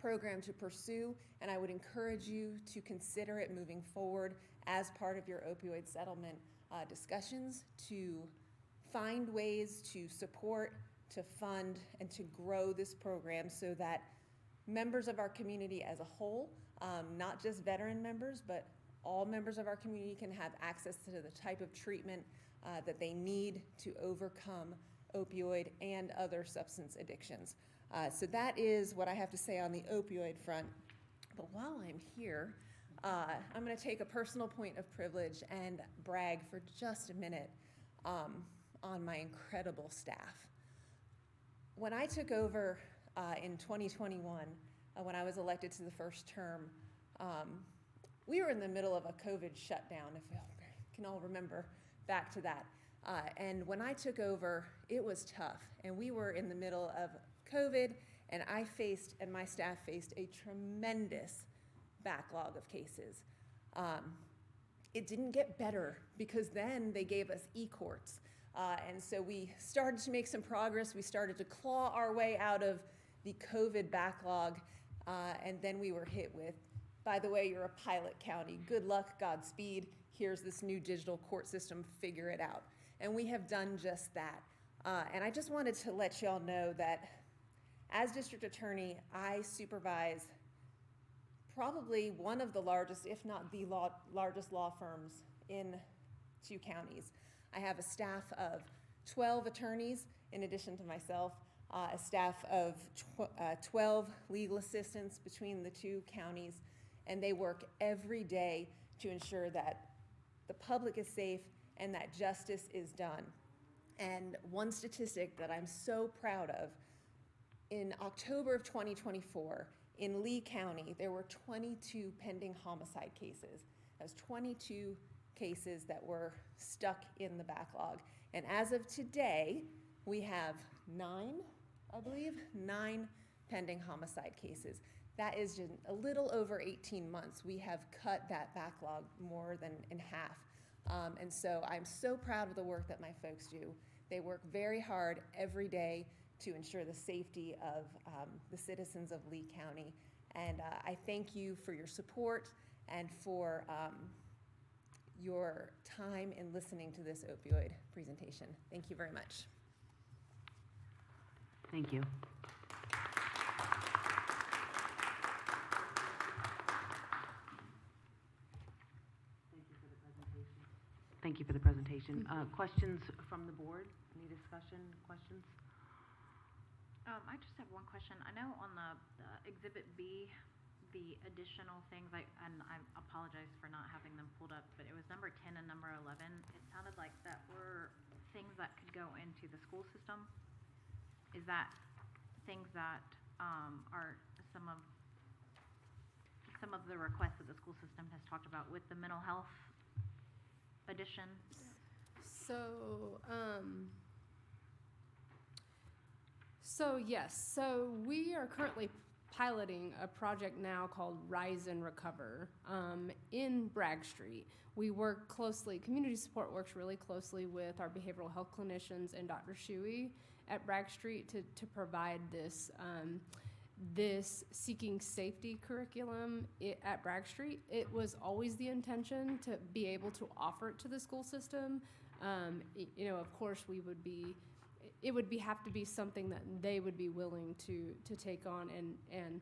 program to pursue, and I would encourage you to consider it moving forward as part of your opioid settlement discussions, to find ways to support, to fund, and to grow this program so that members of our community as a whole, not just veteran members, but all members of our community can have access to the type of treatment that they need to overcome opioid and other substance addictions. So that is what I have to say on the opioid front. But while I'm here, I'm going to take a personal point of privilege and brag for just a minute on my incredible staff. when I took over in 2021, when I was elected to the first term, we were in the middle of a COVID shutdown, if you can all remember back to that. And when I took over, it was tough. And we were in the middle of COVID, and I faced, and my staff faced, a tremendous backlog of cases. It didn't get better because then they gave us e-courts. And so we started to make some progress. We started to claw our way out of the COVID backlog, and then we were hit with, by the way, you're a pilot county. Good luck, Godspeed. Here's this new digital court system, figure it out. And we have done just that. And I just wanted to let y'all know that as district attorney, I supervise probably one of the largest, if not the largest law firms in 2 counties. I have a staff of 12 attorneys in addition to myself, a staff of 12 legal assistants between the 2 counties, and they work every day to ensure that the public is safe and that justice is done. And one statistic that I'm so proud of, in October of 2024, in Lee County, there were 22 pending homicide cases. That was 22 cases that were stuck in the backlog. And as of today, we have 9, I believe, 9 pending homicide cases. That is just a little over 18 months. We have cut that backlog more than in half. And so I'm so proud of the work that my folks do. They work very hard every day to ensure the safety of the citizens of Lee County. And I thank you for your support and for your time in listening to this opioid presentation. Thank you very much. Thank you. Thank you for the presentation. Questions from the board? Any discussion, questions? I just have one question. I know on the Exhibit B, the additional things, and I apologize for not having them pulled up, but it was number 10 and number 11. It sounded like that were things that could go into the school system. Is that things that are some of the requests that the school system has talked about with the mental health addition? So yes, so we are currently piloting a project now called Rise and Recover in Bragg Street. We work closely, community support works really closely with our behavioral health clinicians and Dr. Shuey at Bragg Street to provide this this seeking safety curriculum at Bragg Street. It was always the intention to be able to offer it to the school system. You know, of course, it would have to be something that they would be willing to take on, and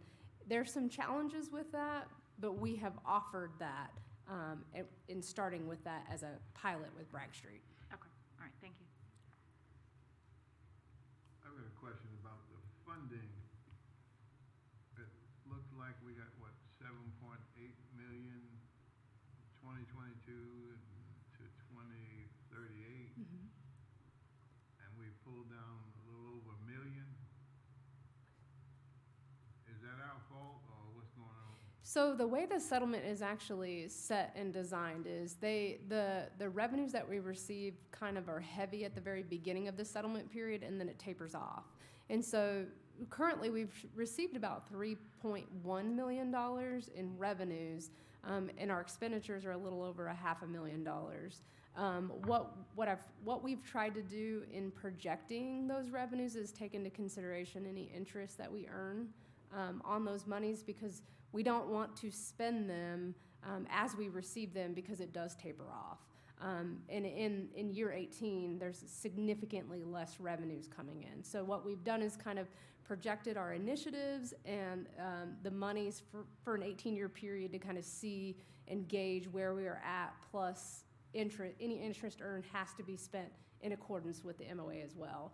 there's some challenges with that, but we have offered that in starting with that as a pilot with Bragg Street. Okay, all right, thank you. I've got a question about the funding. It looks like we got, what, 7.8 million, 2022 to 2038? Mm-hmm. And we pulled down a little over $1 million. Is that our fault, or what's going on? So the way the settlement is actually set and designed is the revenues that we receive kind of are heavy at the very beginning of the settlement period, and then it tapers off. And so currently we've received about $3.1 million in revenues, and our expenditures are a little over $500,000. What we've tried to do in projecting those revenues is take into consideration any interest that we earn on those monies, because we don't want to spend them as we receive them, because it does taper off. And in year 18, there's significantly less revenues coming in. So what we've done is kind of projected our initiatives and the monies for an 18-year period to kind of see and gauge where we are at, plus any interest earned has to be spent in accordance with the MOA as well,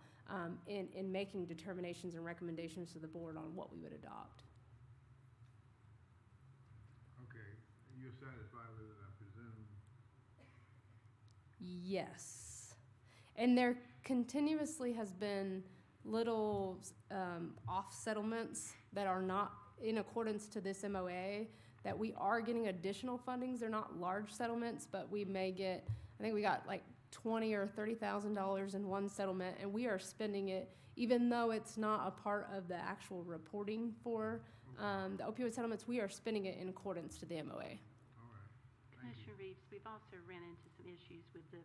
in making determinations and recommendations to the board on what we would adopt. Okay, you're satisfied with it, I presume? Yes. And there continuously has been little off settlements that are not in accordance to this MOA, that we are getting additional fundings. They're not large settlements, but we may get, I think we got like $20,000 or $30,000 in one settlement, and we are spending it, even though it's not a part of the actual reporting for the opioid settlements, we are spending it in accordance to the MOA. All right. Thank you. Commissioner Reeves, we've also ran into some issues with the,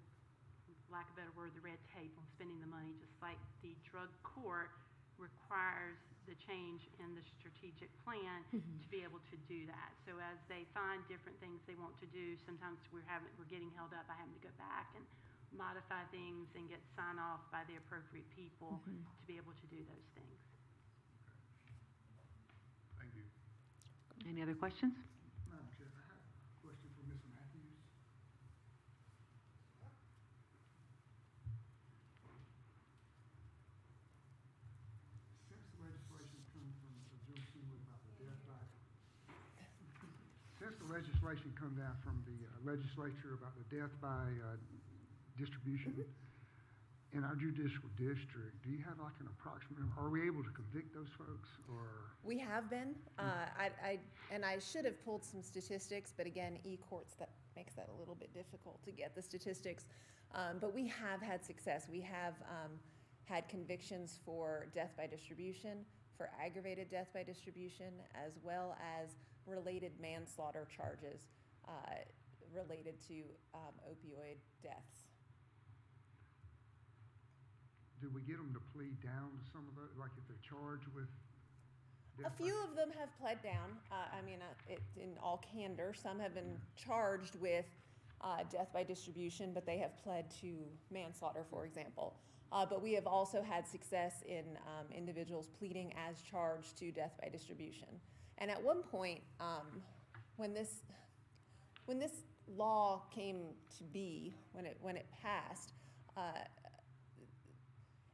lack of a better word, the red tape on spending the money, just like the drug court requires the change in the strategic plan to be able to do that. So as they find different things they want to do, sometimes we're getting held up by having to go back and modify things and get sign off by the appropriate people to be able to do those things. Thank you. Any other questions? Madam Chair, I have a question for Ms. Matthews. Since the legislation come from since the legislation come down from the legislature about the death by distribution in our judicial district, do you have like an approximate, are we able to convict those folks, or? We have been. I should have pulled some statistics, but again, e-courts, that makes that a little bit difficult to get the statistics. But we have had success. We have had convictions for death by distribution, for aggravated death by distribution, as well as related manslaughter charges related to opioid deaths. Do we get them to plead down to some of those, like if they're charged with A few of them have pled down. In all candor, some have been charged with death by distribution, but they have pled to manslaughter, for example. But we have also had success in individuals pleading as charged to death by distribution. And at one point, when this law came to be, when it passed,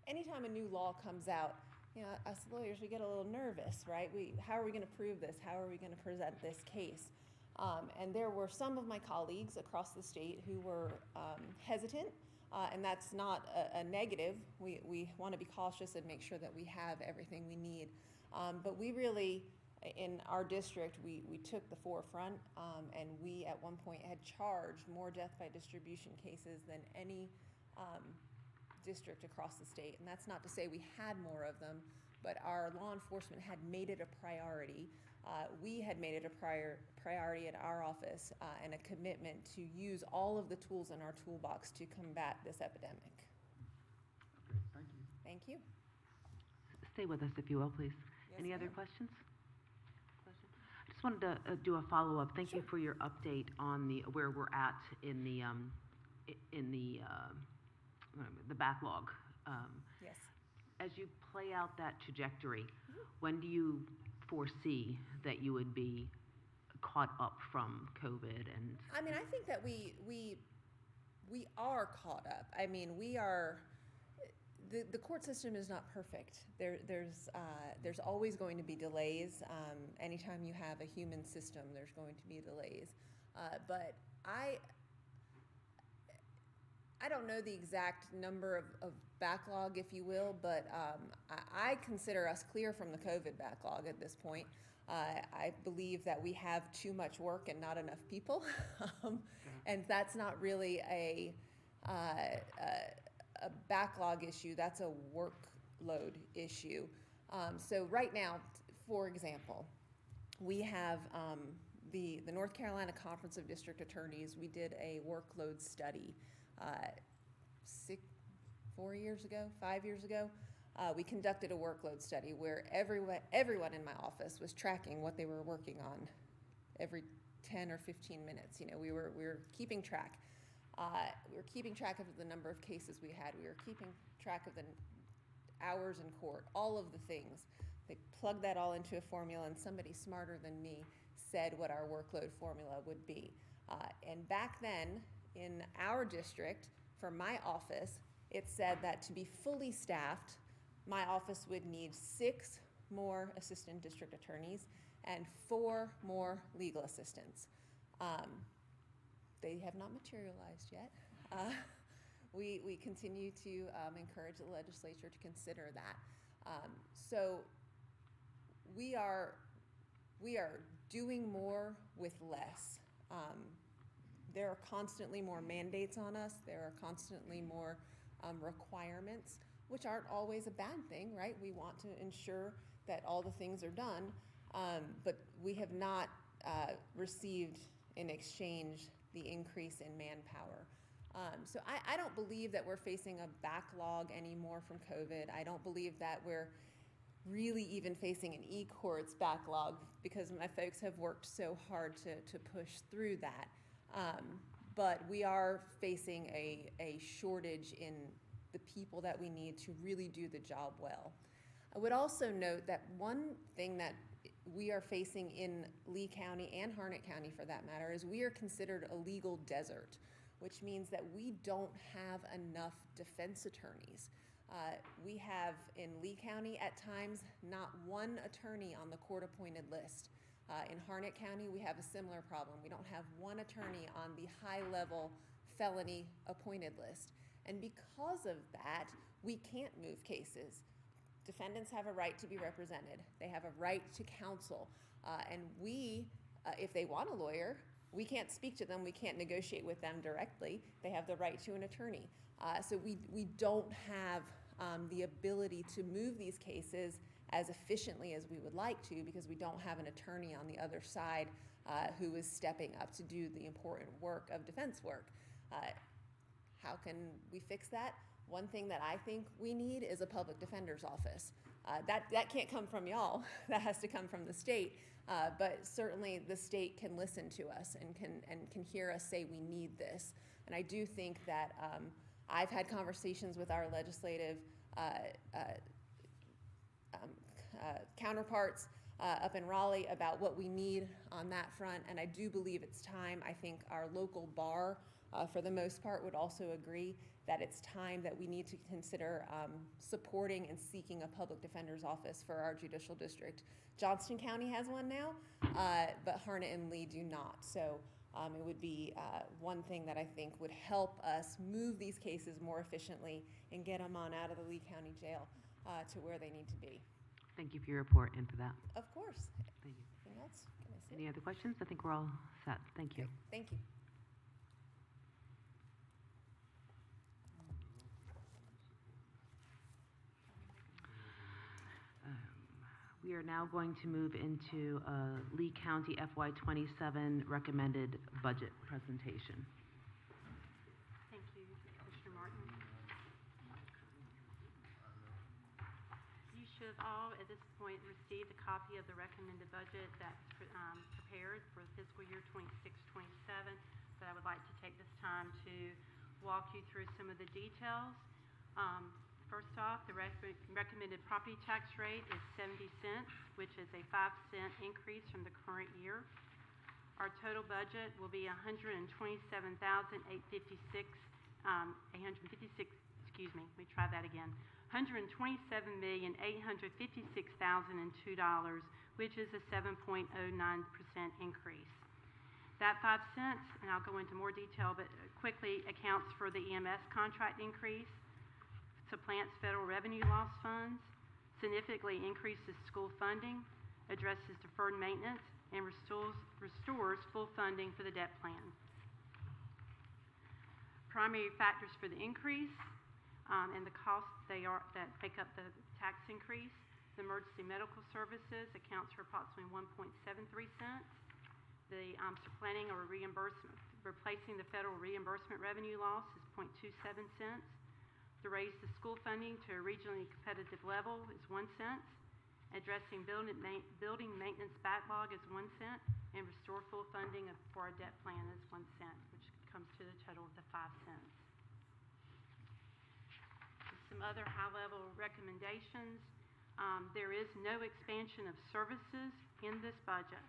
anytime a new law comes out, us lawyers, we get a little nervous, right? How are we going to prove this? How are we going to present this case? And there were some of my colleagues across the state who were hesitant, and that's not a negative. We want to be cautious and make sure that we have everything we need. But we really, in our district, we took the forefront, and we at one point had charged more death by distribution cases than any district across the state. And that's not to say we had more of them, but our law enforcement had made it a priority. We had made it a priority at our office and a commitment to use all of the tools in our toolbox to combat this epidemic. Okay, thank you. Thank you. Stay with us, if you will, please. Yes, Any other ma'am. questions? I just wanted to do a follow-up. Thank you for your update on where we're at in the backlog. Yes. As you play out that trajectory, when do you foresee that you would be caught up from COVID? And I think that we are caught up. We are. The court system is not perfect. There's always going to be delays. Anytime you have a human system, there's going to be delays. But I don't know the exact number of backlog, if you will, but I consider us clear from the COVID backlog at this point. I believe that we have too much work and not enough people, and that's not really a backlog issue. That's a workload issue. So right now, for example, we have the North Carolina Conference of District Attorneys. We did a workload study 5 years ago. We conducted a workload study where everyone in my office was tracking what they were working on every 10 or 15 minutes. We were keeping track. We were keeping track of the number of cases we had. We were keeping track of the hours in court, all of the things. They plugged that all into a formula, and somebody smarter than me said what our workload formula would be. And back then, in our district, for my office, it said that to be fully staffed, my office would need 6 more assistant district attorneys and 4 more legal assistants. They have not materialized yet. We continue to encourage the legislature to consider that. So we are doing more with less. There are constantly more mandates on us. There are constantly more requirements, which aren't always a bad thing, right? We want to ensure that all the things are done, but we have not received in exchange the increase in manpower. So I don't believe that we're facing a backlog anymore from COVID. I don't believe that we're really even facing an e-courts backlog, because my folks have worked so hard to push through that. But we are facing a shortage in the people that we need to really do the job well. I would also note that one thing that we are facing in Lee County and Harnett County, for that matter, is we are considered a legal desert, which means that we don't have enough defense attorneys. We have in Lee County at times not one attorney on the court-appointed list. In Harnett County, we have a similar problem. We don't have one attorney on the high-level felony appointed list. And because of that, we can't move cases. Defendants have a right to be represented. They have a right to counsel. And we, if they want a lawyer, we can't speak to them. We can't negotiate with them directly. They have the right to an attorney. So we don't have the ability to move these cases as efficiently as we would like to, because we don't have an attorney on the other side who is stepping up to do the important work of defense work. How can we fix that? One thing that I think we need is a public defender's office. That can't come from y'all. That has to come from the state. But certainly the state can listen to us and can hear us say we need this. And I do think that I've had conversations with our legislative counterparts up in Raleigh about what we need on that front, and I do believe it's time. I think our local bar, for the most part, would also agree that it's time that we need to consider supporting and seeking a public defender's office for our judicial district. Johnston County has one now, but Harnett and Lee do not. So it would be one thing that I think would help us move these cases more efficiently and get them on out of the Lee County Jail to where they need to be. Thank you for your report and for that. Of course. Thank you. Anything else? Can I see? Any other questions? I think we're all set. Thank you. Thank you. We are now going to move into Lee County FY27 recommended budget presentation. Thank you, Commissioner Martin. You should all, at this point, receive a copy of the recommended budget that's prepared for fiscal year 26-27, but I would like to take this time to walk you through some of the details. First off, the recommended property tax rate is 70 cents, which is a 5-cent increase from the current year. Our total budget will be $127,856. Excuse me. Let me try that again. $127,856,002, which is a 7.09% increase. That 5 cents, and I'll go into more detail, but quickly accounts for the EMS contract increase, supplants federal revenue loss funds, significantly increases school funding, addresses deferred maintenance, and restores full funding for the debt plan. Primary factors for the increase and the costs that make up the tax increase: the emergency medical services accounts for approximately 1.73 cents. The supplanting or replacing the federal reimbursement revenue loss is 0.27 cents. To raise the school funding to a regionally competitive level is 1 cent. Addressing building maintenance backlog is 1 cent. And restore full funding for our debt plan is 1 cent, which comes to the total of the 5 cents. Some other high-level recommendations. There is no expansion of services in this budget.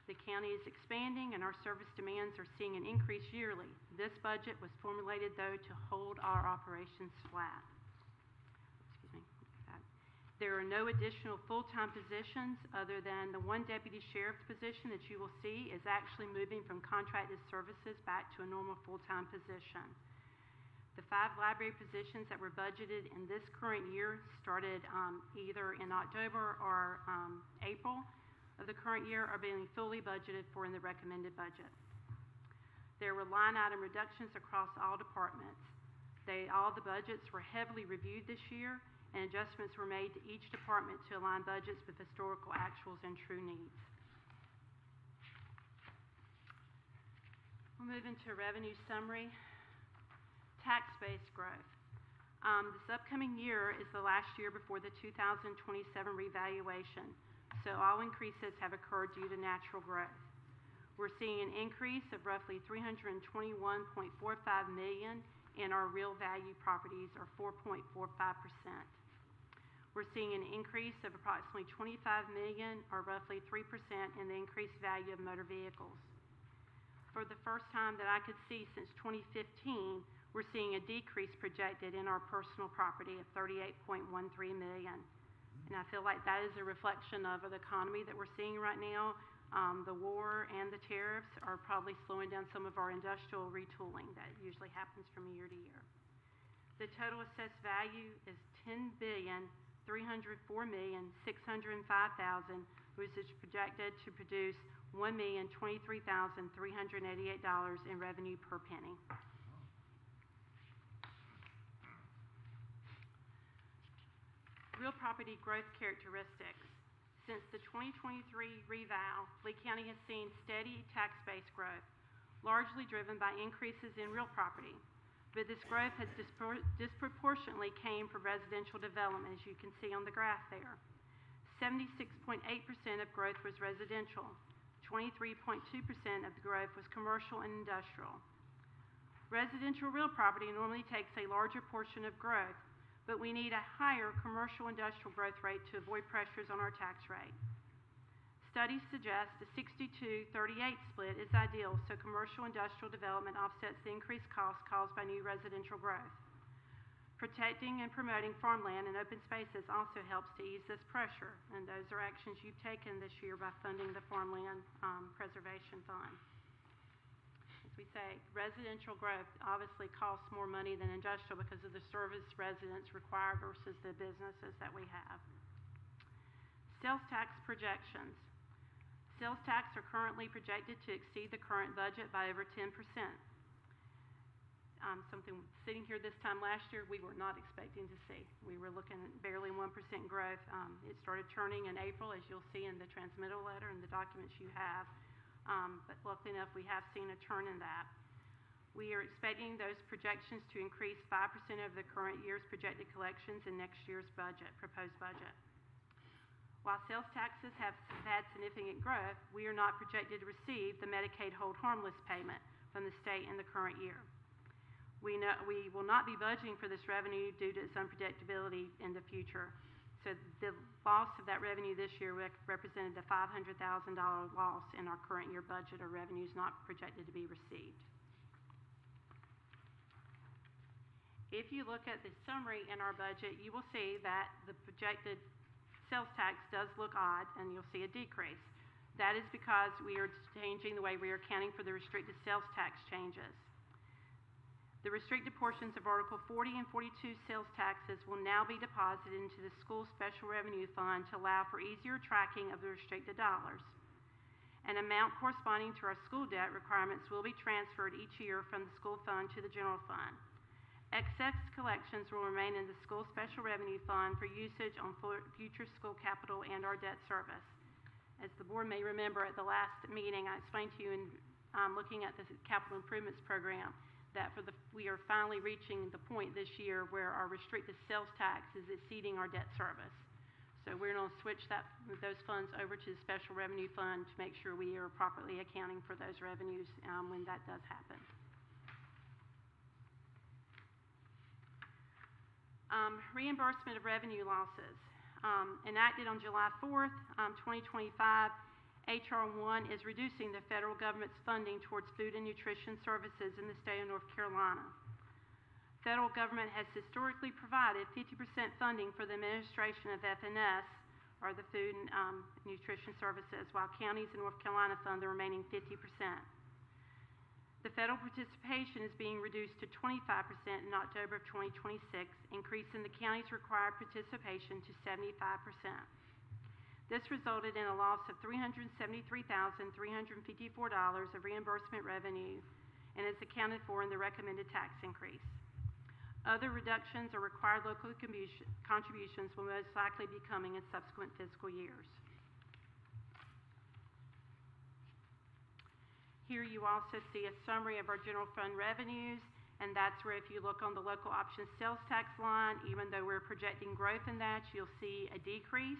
The county is expanding and our service demands are seeing an increase yearly. This budget was formulated, though, to hold our operations flat. Excuse me. There are no additional full-time positions other than the one deputy sheriff position that you will see is actually moving from contracted services back to a normal full-time position. The 5 library positions that were budgeted in this current year started either in October or April of the current year are being fully budgeted for in the recommended budget. There were line item reductions across all departments. All the budgets were heavily reviewed this year, and adjustments were made to each department to align budgets with historical actuals and true needs. We'll move into a revenue summary. Tax-based growth. This upcoming year is the last year before the 2027 revaluation, so all increases have occurred due to natural growth. We're seeing an increase of roughly $321.45 million in our real value properties, or 4.45%. We're seeing an increase of approximately $25 million, or roughly 3%, in the increased value of motor vehicles. For the first time that I could see since 2015, we're seeing a decrease projected in our personal property of $38.13 million. And I feel like that is a reflection of the economy that we're seeing right now. The war and the tariffs are probably slowing down some of our industrial retooling that usually happens from year to year. The total assessed value is $10,304,605,000, which is projected to produce $1,023,388 in revenue per penny. Real property growth characteristics. Since the 2023 reval, Lee County has seen steady tax-based growth, largely driven by increases in real property. But this growth has disproportionately came from residential development, as you can see on the graph there. 76.8% of growth was residential. 23.2% of the growth was commercial and industrial. Residential real property normally takes a larger portion of growth, but we need a higher commercial industrial growth rate to avoid pressures on our tax rate. Studies suggest a 62-38 split is ideal, so commercial industrial development offsets the increased costs caused by new residential growth. Protecting and promoting farmland and open spaces also helps to ease this pressure, and those are actions you've taken this year by funding the Farmland Preservation Fund. We say residential growth obviously costs more money than industrial because of the service residents require versus the businesses that we have. Sales tax projections. Sales tax are currently projected to exceed the current budget by over 10%. Something sitting here this time last year we were not expecting to see. We were looking at barely 1% growth. It started turning in April, as you'll see in the transmittal letter and the documents you have. But luckily enough, we have seen a turn in that. We are expecting those projections to increase 5% of the current year's projected collections in next year's budget, proposed budget. While sales taxes have had significant growth, we are not projected to receive the Medicaid hold harmless payment from the state in the current year. We will not be budgeting for this revenue due to its unpredictability in the future. So the loss of that revenue this year represented a $500,000 loss in our current year budget, or revenues not projected to be received. If you look at the summary in our budget, you will see that the projected sales tax does look odd, and you'll see a decrease. That is because we are changing the way we are accounting for the restricted sales tax changes. The restricted portions of Article 40 and 42 sales taxes will now be deposited into the school special revenue fund to allow for easier tracking of the restricted dollars. An amount corresponding to our school debt requirements will be transferred each year from the school fund to the general fund. Excess collections will remain in the school special revenue fund for usage on future school capital and our debt service. As the board may remember, at the last meeting, I explained to you in looking at the capital improvements program that we are finally reaching the point this year where our restricted sales tax is exceeding our debt service. So we're going to switch those funds over to the special revenue fund to make sure we are properly accounting for those revenues when that does happen. Reimbursement of revenue losses. Enacted on July 4th, 2025, H.R. 1 is reducing the federal government's funding towards food and nutrition services in the state of North Carolina. Federal government has historically provided 50% funding for the administration of FNS, or the Food and Nutrition Services, while counties in North Carolina fund the remaining 50%. The federal participation is being reduced to 25% in October of 2026, increasing the county's required participation to 75%. This resulted in a loss of $373,354 of reimbursement revenue and is accounted for in the recommended tax increase. Other reductions or required local contributions will most likely be coming in subsequent fiscal years. Here you also see a summary of our general fund revenues, and that's where if you look on the local option sales tax line, even though we're projecting growth in that, you'll see a decrease,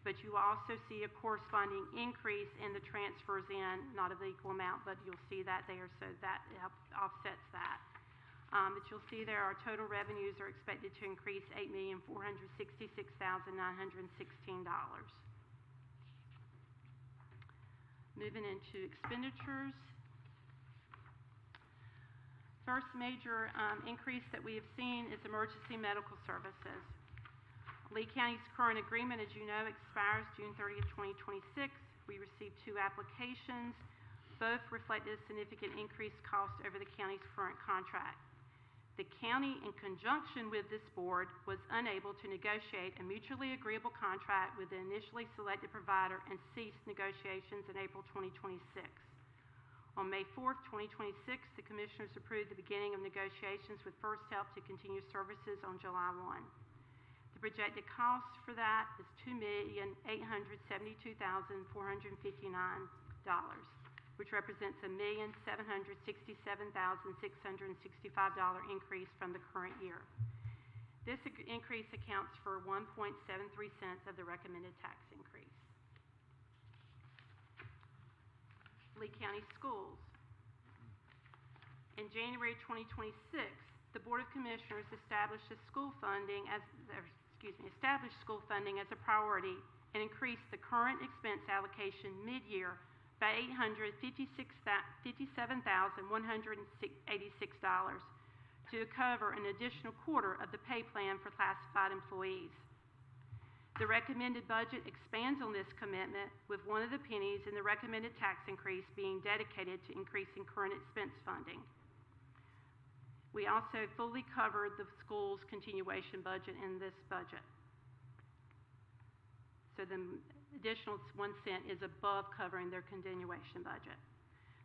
but you will also see a corresponding increase in the transfers in, not of the equal amount, but you'll see that there, so that offsets that. But you'll see there our total revenues are expected to increase $8,466,916. Moving into expenditures. First major increase that we have seen is emergency medical services. Lee County's current agreement, as you know, expires June 30th, 2026. We received 2 applications. Both reflected a significant increased cost over the county's current contract. The county, in conjunction with this board, was unable to negotiate a mutually agreeable contract with the initially selected provider and ceased negotiations in April 2026. On May 4th, 2026, the Commissioners approved the beginning of negotiations with First Help to continue services on July 1. The projected cost for that is $2,872,459, which represents a $1,767,665 increase from the current year. This increase accounts for 1.73 cents of the recommended tax increase. Lee County Schools. In January 2026, the Board of Commissioners established school funding as a priority and increased the current expense allocation mid-year by $857,186 to cover an additional quarter of the pay plan for classified employees. The recommended budget expands on this commitment, with one of the pennies in the recommended tax increase being dedicated to increasing current expense funding. We also fully covered the school's continuation budget in this budget. So the additional 1 cent is above covering their continuation budget.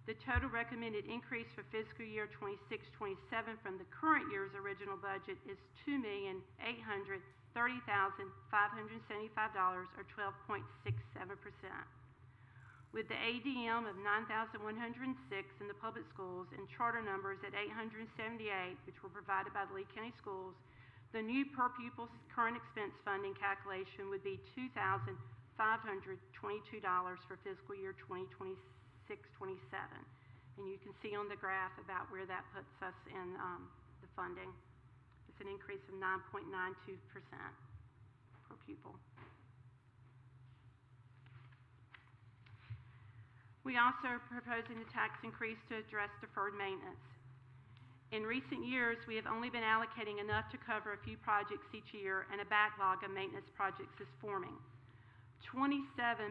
The total recommended increase for fiscal year 26-27 from the current year's original budget is $2,830,575, or 12.67%. With the ADM of 9,106 in the public schools and charter numbers at 878, which were provided by the Lee County Schools, the new per pupil current expense funding calculation would be $2,522 for fiscal year 2026-27. And you can see on the graph about where that puts us in the funding. It's an increase of 9.92% per pupil. We also are proposing a tax increase to address deferred maintenance. In recent years, we have only been allocating enough to cover a few projects each year, and a backlog of maintenance projects is forming. 27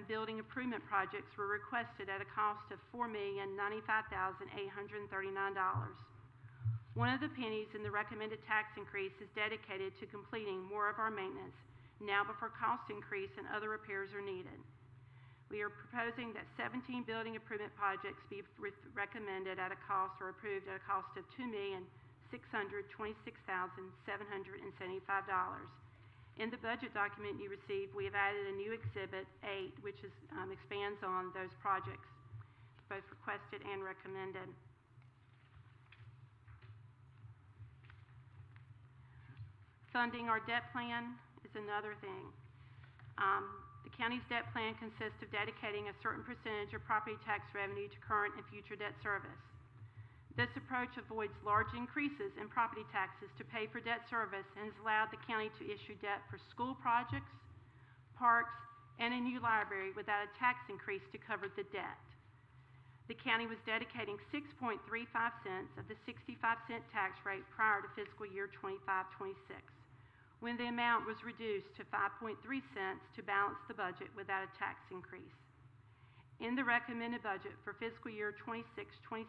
building improvement projects were requested at a cost of $4,095,839. One of the pennies in the recommended tax increase is dedicated to completing more of our maintenance now before cost increase and other repairs are needed. We are proposing that 17 building improvement projects be recommended at a cost or approved at a cost of $2,626,775. In the budget document you received, we have added a new Exhibit 8, which expands on those projects, both requested and recommended. Funding our debt plan is another thing. The county's debt plan consists of dedicating a certain percentage of property tax revenue to current and future debt service. This approach avoids large increases in property taxes to pay for debt service and has allowed the county to issue debt for school projects, parks, and a new library without a tax increase to cover the debt. The county was dedicating 6.35 cents of the 65-cent tax rate prior to fiscal year 25-26. when the amount was reduced to 5.3 cents to balance the budget without a tax increase. In the recommended budget for fiscal year 26-27,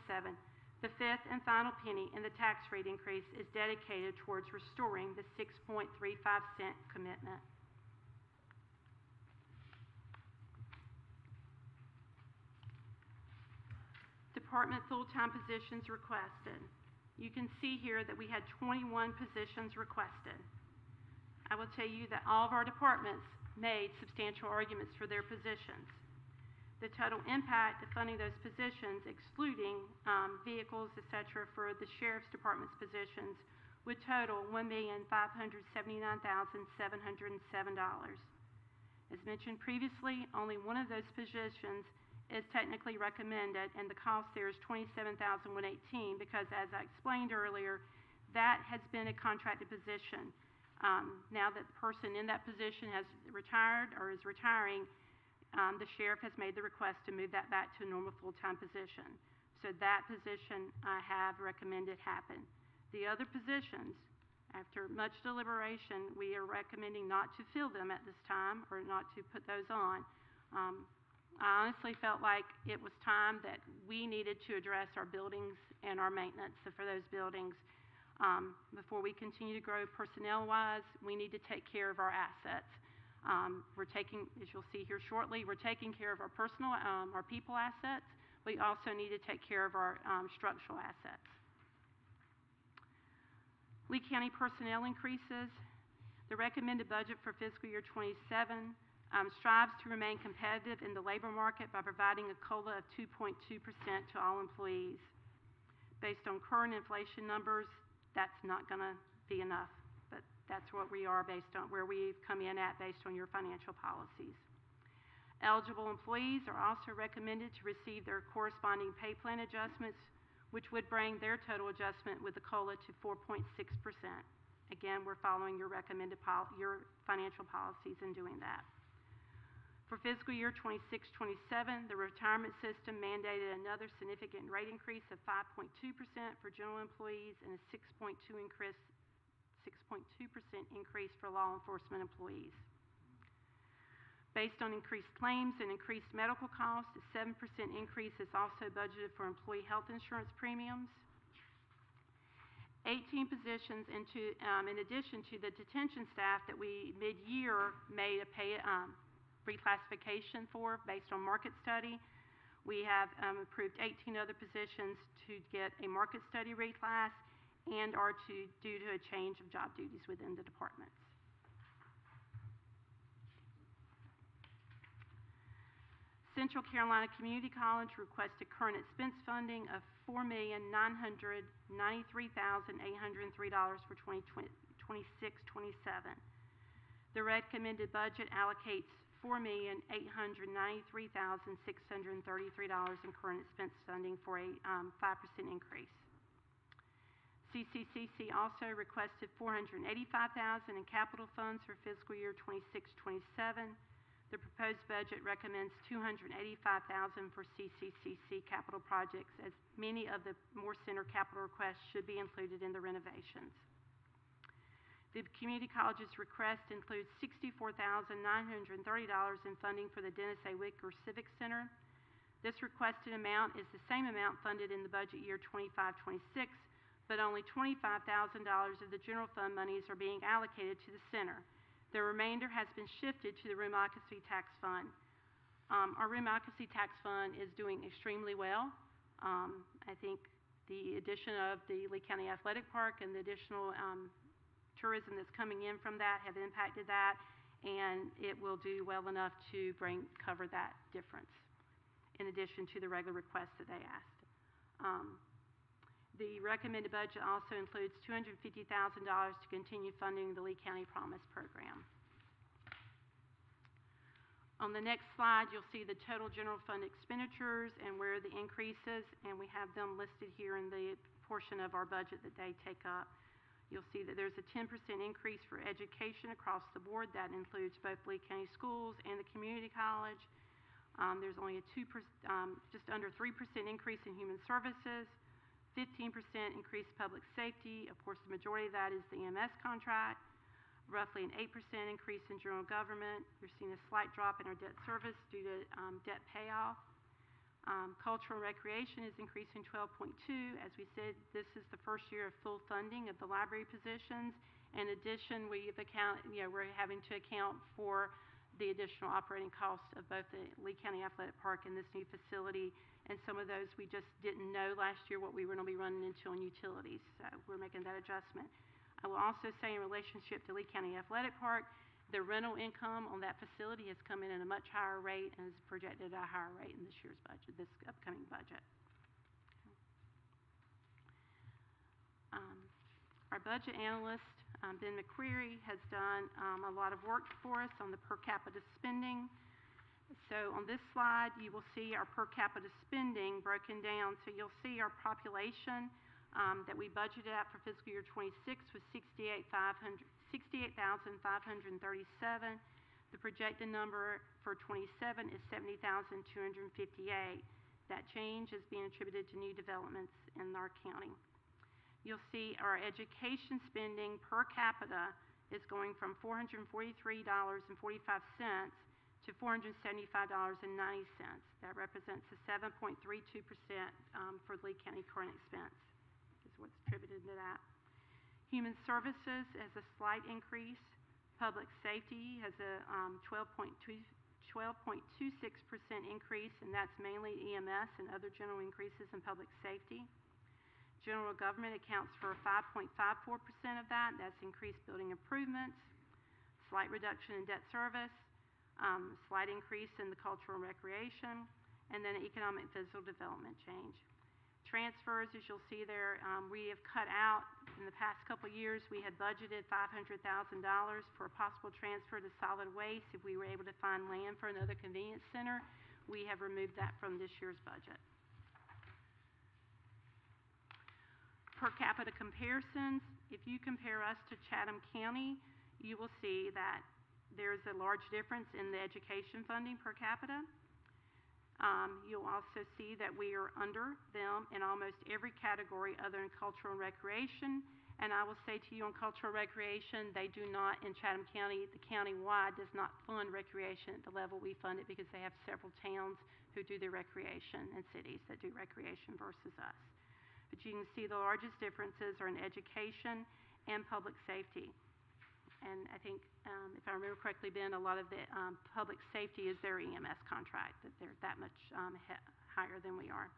The fifth and final penny in the tax rate increase is dedicated towards restoring the 6.35 cent commitment. Department full-time positions requested. You can see here that we had 21 positions requested. I will tell you that all of our departments made substantial arguments for their positions. The total impact of funding those positions, excluding vehicles, etc., for the Sheriff's Department's positions, would total $1,579,707. As mentioned previously, only one of those positions is technically recommended, and the cost there is $27,118 because, as I explained earlier, that has been a contracted position. Now that the person in that position has retired or is retiring, the sheriff has made the request to move that back to a normal full-time position. So that position I have recommended happen. The other positions, after much deliberation, we are recommending not to fill them at this time or not to put those on. I honestly felt like it was time that we needed to address our buildings and our maintenance for those buildings. Before we continue to grow personnel-wise, we need to take care of our assets. We're taking, as you'll see here shortly, we're taking care of our personal, our people assets. We also need to take care of our structural assets. Lee County personnel increases. The recommended budget for fiscal year 27 strives to remain competitive in the labor market by providing a COLA of 2.2% to all employees. Based on current inflation numbers, that's not going to be enough, but that's what we are based on, where we've come in at based on your financial policies. Eligible employees are also recommended to receive their corresponding pay plan adjustments, which would bring their total adjustment with the COLA to 4.6%. Again, we're following your recommended your financial policies in doing that. For fiscal year 26-27, the retirement system mandated another significant rate increase of 5.2% for general employees and a 6.2% increase for law enforcement employees. Based on increased claims and increased medical costs, a 7% increase is also budgeted for employee health insurance premiums. 18 positions in addition to the detention staff that we mid-year made a pay reclassification for based on market study. We have approved 18 other positions to get a market study reclass and are due to a change of job duties within the departments. Central Carolina Community College requested current expense funding of $4,993,803 for 2026-27. The recommended budget allocates $4,893,633 in current expense funding for a 5% increase. CCCC also requested $485,000 in capital funds for fiscal year 26-27. The proposed budget recommends $285,000 for CCCC capital projects, as many of the Moore Center capital requests should be included in the renovations. The community college's request includes $64,930 in funding for the Dennis A. Wicker Civic Center. This requested amount is the same amount funded in the budget year 25-26, but only $25,000 of the general fund monies are being allocated to the center. The remainder has been shifted to the room occupancy tax fund. Our room occupancy tax fund is doing extremely well. I think the addition of the Lee County Athletic Park and the additional tourism that's coming in from that have impacted that, and it will do well enough to cover that difference in addition to the regular requests that they asked. The recommended budget also includes $250,000 to continue funding the Lee County Promise program. On the next slide, you'll see the total general fund expenditures and where the increases, and we have them listed here in the portion of our budget that they take up. You'll see that there's a 10% increase for education across the board. That includes both Lee County Schools and the community college. There's only a just under 3% increase in human services, 15% increase public safety. Of course, the majority of that is the EMS contract. Roughly an 8% increase in general government. We're seeing a slight drop in our debt service due to debt payoff. Cultural and recreation is increasing 12.2. As we said, this is the first year of full funding of the library positions. In addition, we're having to account for the additional operating costs of both the Lee County Athletic Park and this new facility. And some of those we just didn't know last year what we were going to be running into on utilities. So we're making that adjustment. I will also say in relationship to Lee County Athletic Park, the rental income on that facility has come in at a much higher rate and is projected at a higher rate in this year's budget, this upcoming budget. Our budget analyst, Ben McQuarrie, has done a lot of work for us on the per capita spending. So on this slide, you will see our per capita spending broken down. So you'll see our population that we budgeted at for fiscal year 26 was 68,537. The projected number for 27 is 70,258. That change is being attributed to new developments in our county. You'll see our education spending per capita is going from $443.45 to $475.90. That represents a 7.32% for Lee County current expense, is what's attributed to that. Human Services has a slight increase. Public Safety has a 12.26% increase, and that's mainly EMS and other general increases in public safety. General Government accounts for 5.54% of that. That's increased building improvements, slight reduction in debt service, slight increase in the cultural and recreation, and then economic and physical development change. Transfers, as you'll see there, we have cut out, in the past couple of years, we had budgeted $500,000 for a possible transfer to solid waste if we were able to find land for another convenience center. We have removed that from this year's budget. Per capita comparisons, if you compare us to Chatham County, you will see that there's a large difference in the education funding per capita. You'll also see that we are under them in almost every category other than cultural and recreation. And I will say to you on cultural recreation, they do not, in Chatham County, the county-wide does not fund recreation at the level we fund it because they have several towns who do their recreation and cities that do recreation versus us. But you can see the largest differences are in education and public safety. And I think, if I remember correctly, Ben, a lot of the public safety is their EMS contract, that they're that much higher than we are.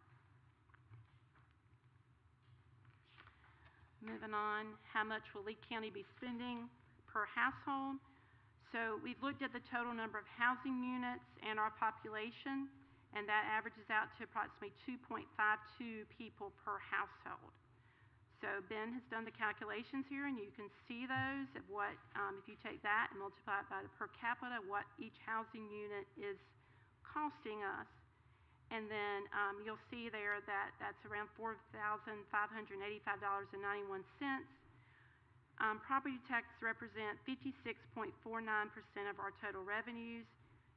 Moving on, how much will Lee County be spending per household? So we've looked at the total number of housing units and our population, and that averages out to approximately 2.52 people per household. So Ben has done the calculations here, and you can see those of what, if you take that and multiply it by the per capita, what each housing unit is costing us. And then you'll see there that that's around $4,585.91. Property taxes represent 56.49% of our total revenues.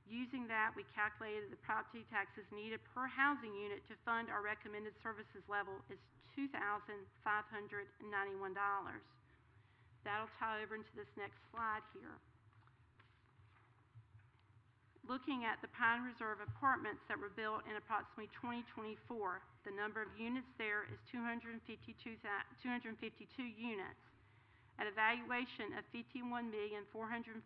Using that, we calculated the property taxes needed per housing unit to fund our recommended services level is $2,591. That'll tie over into this next slide here. Looking at the Pine Reserve apartments that were built in approximately 2024, the number of units there is 252 units at a valuation of $51,442,100.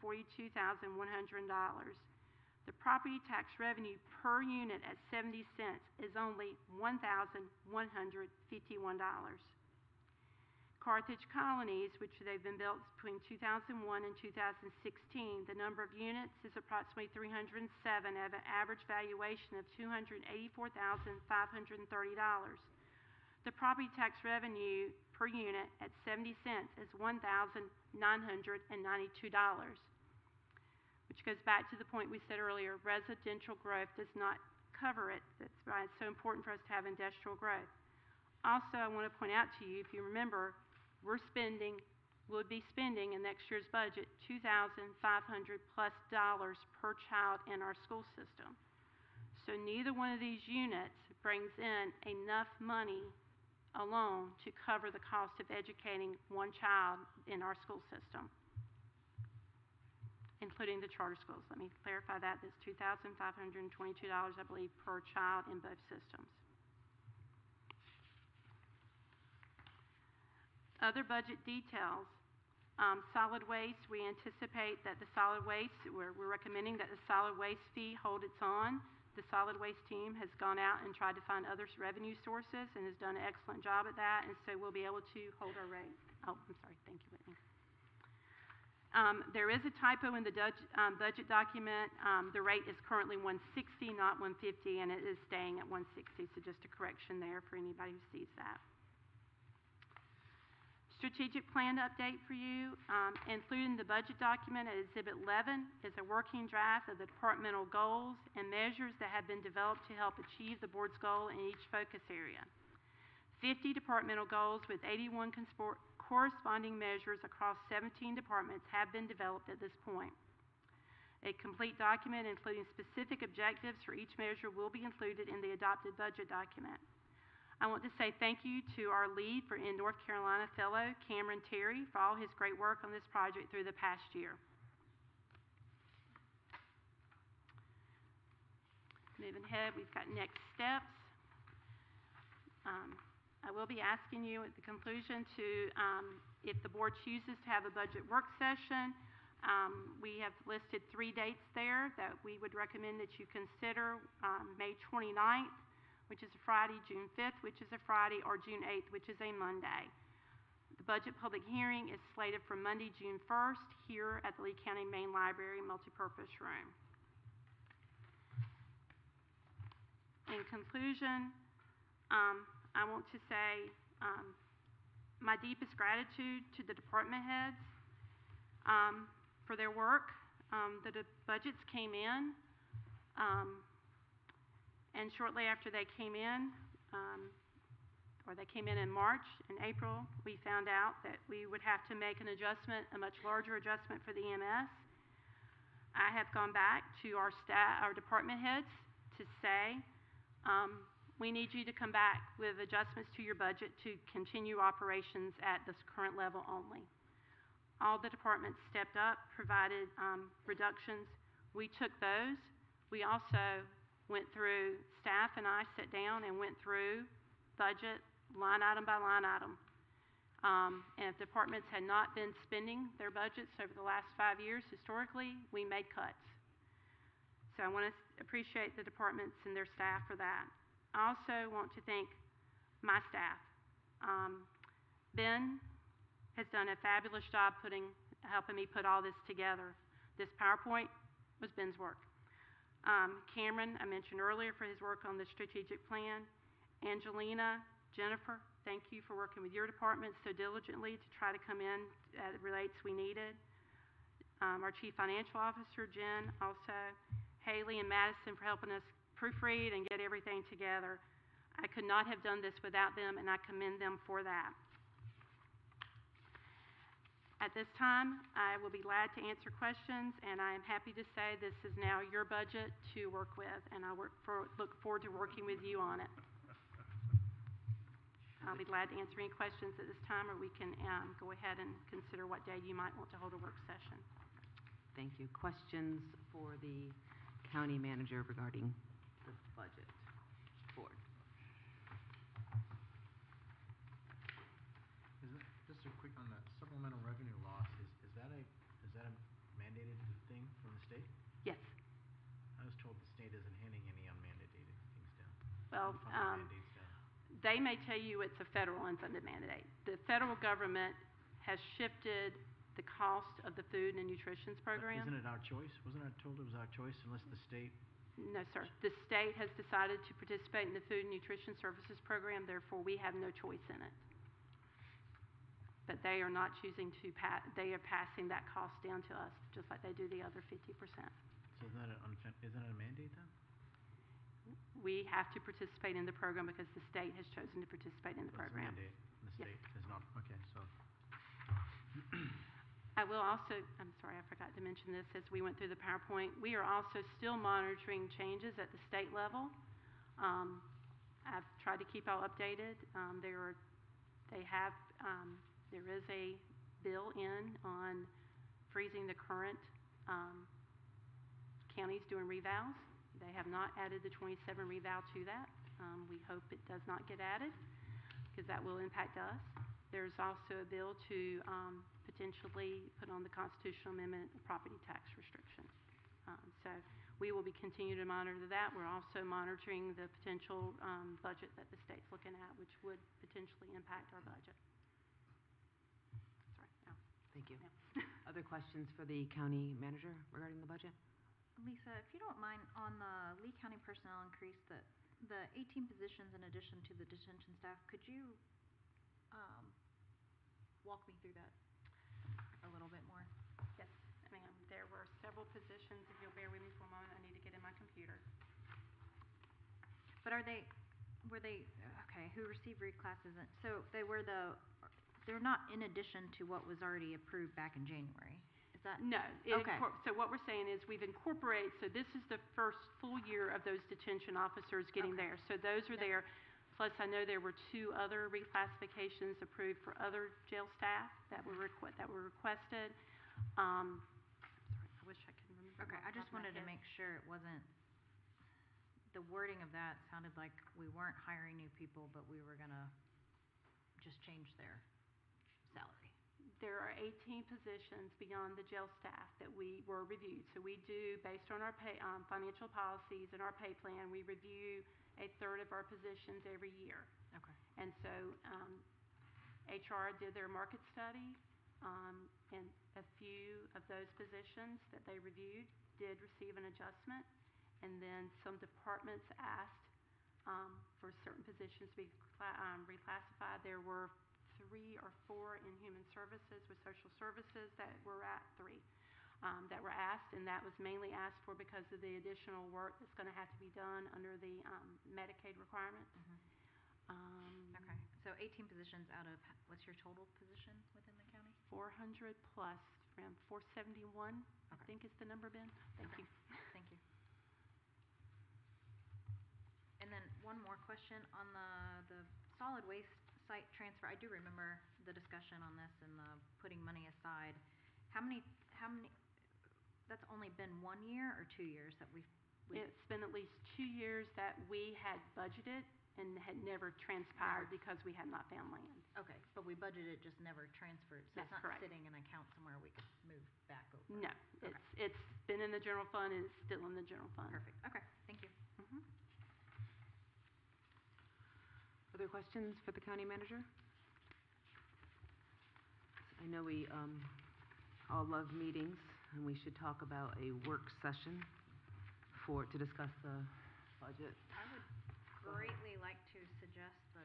The property tax revenue per unit at 70 cents is only $1,151. Carthage Colonies, which they've been built between 2001 and 2016, the number of units is approximately 307 at an average valuation of $284,530. The property tax revenue per unit at 70 cents is $1,992. Which goes back to the point we said earlier, residential growth does not cover it. That's why it's so important for us to have industrial growth. Also, I want to point out to you, if you remember, would be spending in next year's budget $2,500+ per child in our school system. So neither one of these units brings in enough money alone to cover the cost of educating one child in our school system. including the charter schools. Let me clarify that. That's $2,522, I believe, per child in both systems. Other budget details. Solid waste, we anticipate that the solid waste, we're recommending that the solid waste fee hold its own. The solid waste team has gone out and tried to find other revenue sources and has done an excellent job at that, and so we'll be able to hold our rate. Oh, I'm sorry. Thank you, Whitney. There is a typo in the budget document. The rate is currently 160, not 150, and it is staying at 160, so just a correction there for anybody who sees that. Strategic plan update for you, including the budget document at Exhibit 11 is a working draft of the departmental goals and measures that have been developed to help achieve the board's goal in each focus area. 50 departmental goals with 81 corresponding measures across 17 departments have been developed at this point. A complete document including specific objectives for each measure will be included in the adopted budget document. I want to say thank you to our lead in North Carolina fellow, Cameron Terry, for all his great work on this project through the past year. Moving ahead, we've got next steps. I will be asking you at the conclusion to, if the board chooses to have a budget work session, we have listed 3 dates there that we would recommend that you consider. May 29th, which is a Friday, June 5th, which is a Friday, or June 8th, which is a Monday. The budget public hearing is slated for Monday, June 1st, here at the Lee County Main Library Multipurpose Room. In conclusion, I want to say my deepest gratitude to the department heads for their work. The budgets came in, and shortly after they came in, or they came in March and April, we found out that we would have to make an adjustment, a much larger adjustment for the EMS. I have gone back to our staff, our department heads, to say, we need you to come back with adjustments to your budget to continue operations at this current level only. All the departments stepped up, provided reductions. We took those. We also went through, staff and I sat down and went through budget line item by line item. And if departments had not been spending their budgets over the last 5 years, historically, we made cuts. So I want to appreciate the departments and their staff for that. I also want to thank my staff. Ben has done a fabulous job helping me put all this together. This PowerPoint was Ben's work. Cameron, I mentioned earlier, for his work on the strategic plan. Angelina, Jennifer, thank you for working with your department so diligently to try to come in at the rates we needed. Our Chief Financial Officer, Jen, also. Haley and Madison for helping us proofread and get everything together. I could not have done this without them, and I commend them for that. At this time, I will be glad to answer questions, and I am happy to say this is now your budget to work with, and I look forward to working with you on it. I'll be glad to answer any questions at this time, or we can go ahead and consider what day you might want to hold a work session. Thank you. Questions for the county manager regarding the budget board? Just a quick on the supplemental revenue loss, is that a mandated thing from the state? Yes. I was told the state isn't handing any unmandated things down. Well, Mandates down. they may tell you it's a federal unfunded mandate. The federal government has shifted the cost of the food and nutrition program. Isn't it our choice? Wasn't I told it was our choice unless the state? No, sir. The state has decided to participate in the food and nutrition services program, therefore we have no choice in it. But they are not choosing to they are passing that cost down to us, just like they do the other 50%. So isn't that a mandate then? We have to participate in the program because the state has chosen to participate in the program. It's a mandate, and the state is not. Okay, so. I will also, I'm sorry, I forgot to mention this as we went through the PowerPoint. We are also still monitoring changes at the state level. I've tried to keep all updated. There is a bill on freezing the current Counties doing revals. They have not added the 27 reval to that. We hope it does not get added, because that will impact us. There's also a bill to potentially put on the constitutional amendment of property tax restriction. So we will be continuing to monitor that. We're also monitoring the potential budget that the state's looking at, which would potentially impact our budget. Sorry. No. Thank you. Yeah. Other questions for the county manager regarding the budget? Lisa, if you don't mind, on the Lee County personnel increase, the 18 positions in addition to the detention staff, could you walk me through that a little bit more? Yes, ma'am. There were several positions. If you'll bear with me for a moment, I need to get in my computer. But were they, okay, who received reclasses? So they're not in addition to what was already approved back in January? Is that? No. Okay. So what we're saying is we've incorporated, so this is the first full year of those detention officers getting there. So those are there. Plus, I know there were 2 other reclassifications approved for other jail staff that were requested. Sorry, I wish I could remember. Okay, I just wanted to make sure it wasn't, the wording of that sounded like we weren't hiring new people, but we were gonna just change their salary. There are 18 positions beyond the jail staff that we were reviewed. So we do, based on our pay, financial policies and our pay plan, we review 1/3 of our positions every year. Okay. And so HR did their market study, and a few of those positions that they reviewed did receive an adjustment. And then some departments asked for certain positions to be reclassified. There were 3 or 4 in human services with social services that were at 3 that were asked, and that was mainly asked for because of the additional work that's going to have to be done under the Medicaid requirements. Okay, so 18 positions out of, what's your total position within the county? 400 plus, around 471, I think is the number, Ben. Thank you. Thank you. And then one more question on the solid waste site transfer. I do remember the discussion on this and the putting money aside. How many, that's only been 1 year or 2 years that we've It's been at least 2 years that we had budgeted and had never transpired because we had not found land. Okay, but we budgeted, just never transferred, so That's it's not correct. sitting in an account somewhere we could move back over? No, it's been in the general fund and it's still in the general fund. Perfect, okay, thank you. Other questions for the county manager? I know we all love meetings, and we should talk about a work session to discuss the budget. I would greatly like to suggest the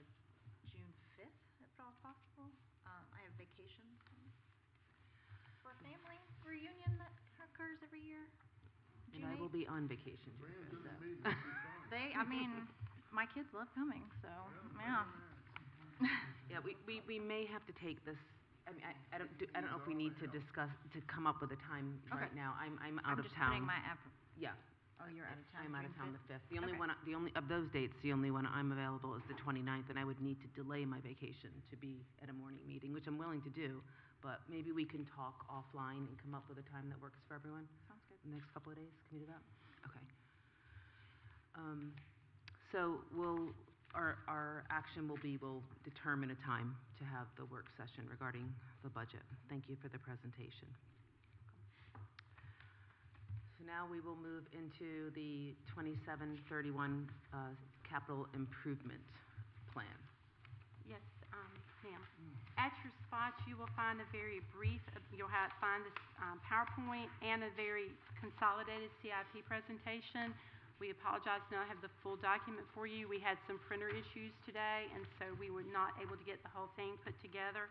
June 5th, if at all possible. I have vacation for a family reunion that occurs every year. And I will be on vacation. June 5th, so. My kids love coming, so, yeah. Yeah, we may have to take this, I mean, I don't know if we need to discuss, to come up with a time right now. I'm out of town. I'm just putting my Yeah. Oh, you're out of town. I'm out of June town 5th? the 5th. The only of those dates, the only one I'm available is the 29th, and I would need to delay my vacation to be at a morning meeting, which I'm willing to do, but maybe we can talk offline and come up with a time that works for everyone. Sounds good. In the next couple of days, can we do that? Okay. So our action will be, we'll determine a time to have the work session regarding the budget. Thank you for the presentation. So now we will move into the 2731 capital improvement plan. Yes, ma'am. At your spots, you will find a very brief, find this PowerPoint and a very consolidated CIP presentation. We apologize to not have the full document for you. We had some printer issues today, and so we were not able to get the whole thing put together.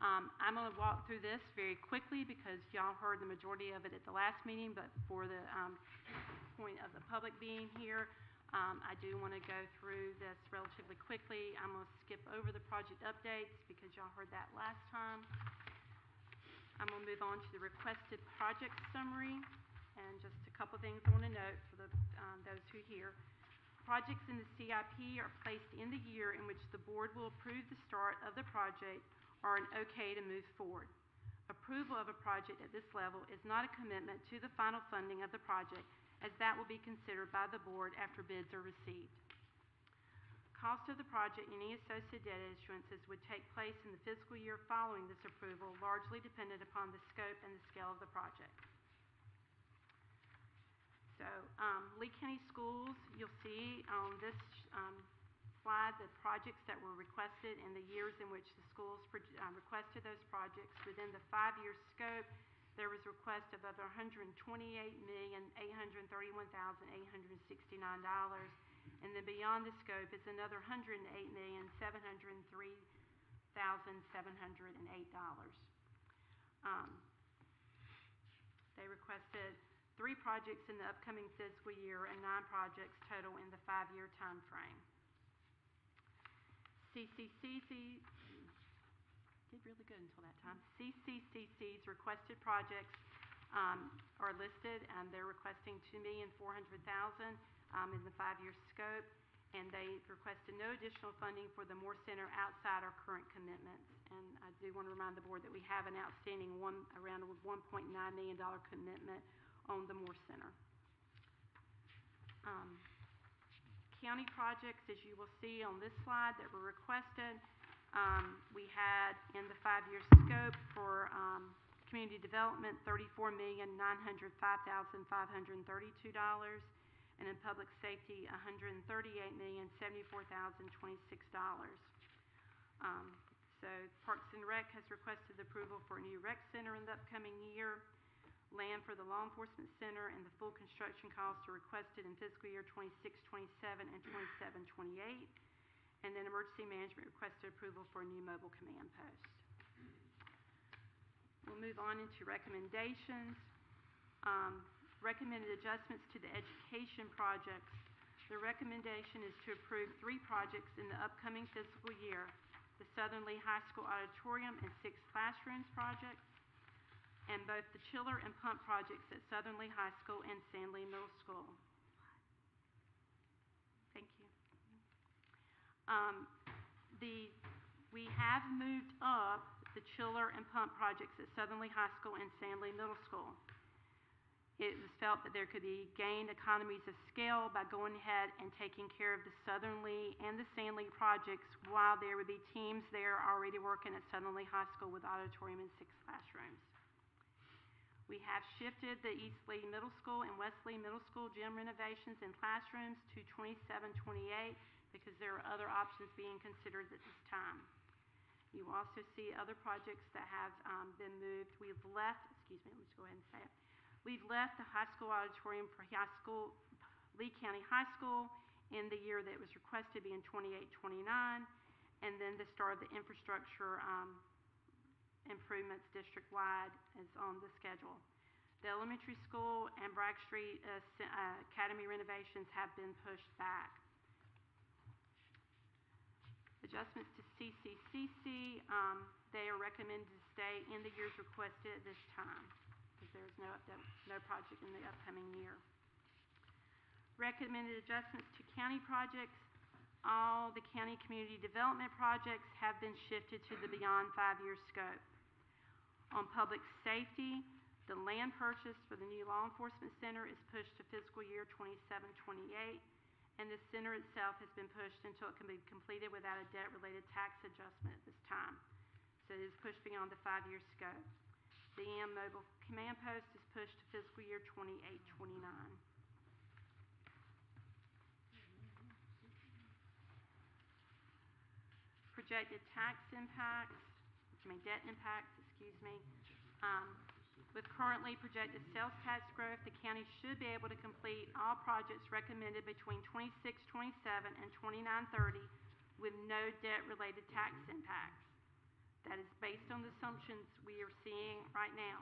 I'm going to walk through this very quickly because y'all heard the majority of it at the last meeting, but for the point of the public being here, I do want to go through this relatively quickly. I'm going to skip over the project updates because y'all heard that last time. I'm going to move on to the requested project summary. And just a couple things I want to note for those who hear. Projects in the CIP are placed in the year in which the board will approve the start of the project or an okay to move forward. Approval of a project at this level is not a commitment to the final funding of the project, as that will be considered by the board after bids are received. Cost of the project and any associated debt issuances would take place in the fiscal year following this approval, largely dependent upon the scope and the scale of the project. So, Lee County Schools, you'll see on this slide the projects that were requested and the years in which the schools requested those projects. Within the 5-year scope, there was a request of over $128,831,869. And then beyond the scope is another $108,703,708. They requested 3 projects in the upcoming fiscal year and 9 projects total in the 5-year time frame. CCCC did really good until that time. CCCC's requested projects are listed, and they're requesting $2,400,000 in the 5-year scope, and they requested no additional funding for the Moore Center outside our current commitments. And I do want to remind the board that we have an outstanding around $1.9 million commitment on the Moore Center. County projects, as you will see on this slide, that were requested. We had in the 5-year scope for community development $34,905,532, and in public safety $138,074,026. So Parks and Rec has requested approval for a new rec center in the upcoming year. Land for the Law Enforcement Center and the full construction costs are requested in fiscal year 26-27 and 27-28. And then Emergency Management requested approval for a new mobile command post. We'll move on into recommendations. Recommended adjustments to the education projects. The recommendation is to approve 3 projects in the upcoming fiscal year: the Southern Lee High School auditorium and 6 classrooms projects, and both the chiller and pump projects at Southern Lee High School and Sandley Middle School. Thank you. We have moved up the chiller and pump projects at Southern Lee High School and Sandley Middle School. It was felt that there could be gained economies of scale by going ahead and taking care of the Southern Lee and the Sandley projects while there would be teams there already working at Southern Lee High School with auditorium and 6 classrooms. We have shifted the East Lee Middle School and West Lee Middle School gym renovations and classrooms to 27-28 because there are other options being considered at this time. You will also see other projects that have been moved. We've left, excuse me, let's go ahead and say it. We've left the high school auditorium for Lee County High School in the year that it was requested to be in 28-29, and then the start of the infrastructure improvements district-wide is on the schedule. The elementary school and Bragg Street Academy renovations have been pushed back. Adjustments to CCCC, they are recommended to stay in the years requested at this time because there is no project in the upcoming year. Recommended adjustments to county projects. All the county community development projects have been shifted to the beyond 5-year scope. On public safety, the land purchase for the new law enforcement center is pushed to fiscal year 27-28, and the center itself has been pushed until it can be completed without a debt-related tax adjustment at this time. So it is pushed beyond the 5-year scope. The EM mobile command post is pushed to fiscal year 28-29. Projected debt impacts, excuse me. With currently projected sales tax growth, the county should be able to complete all projects recommended between 26-27 and 29-30 with no debt-related tax impacts. That is based on the assumptions we are seeing right now.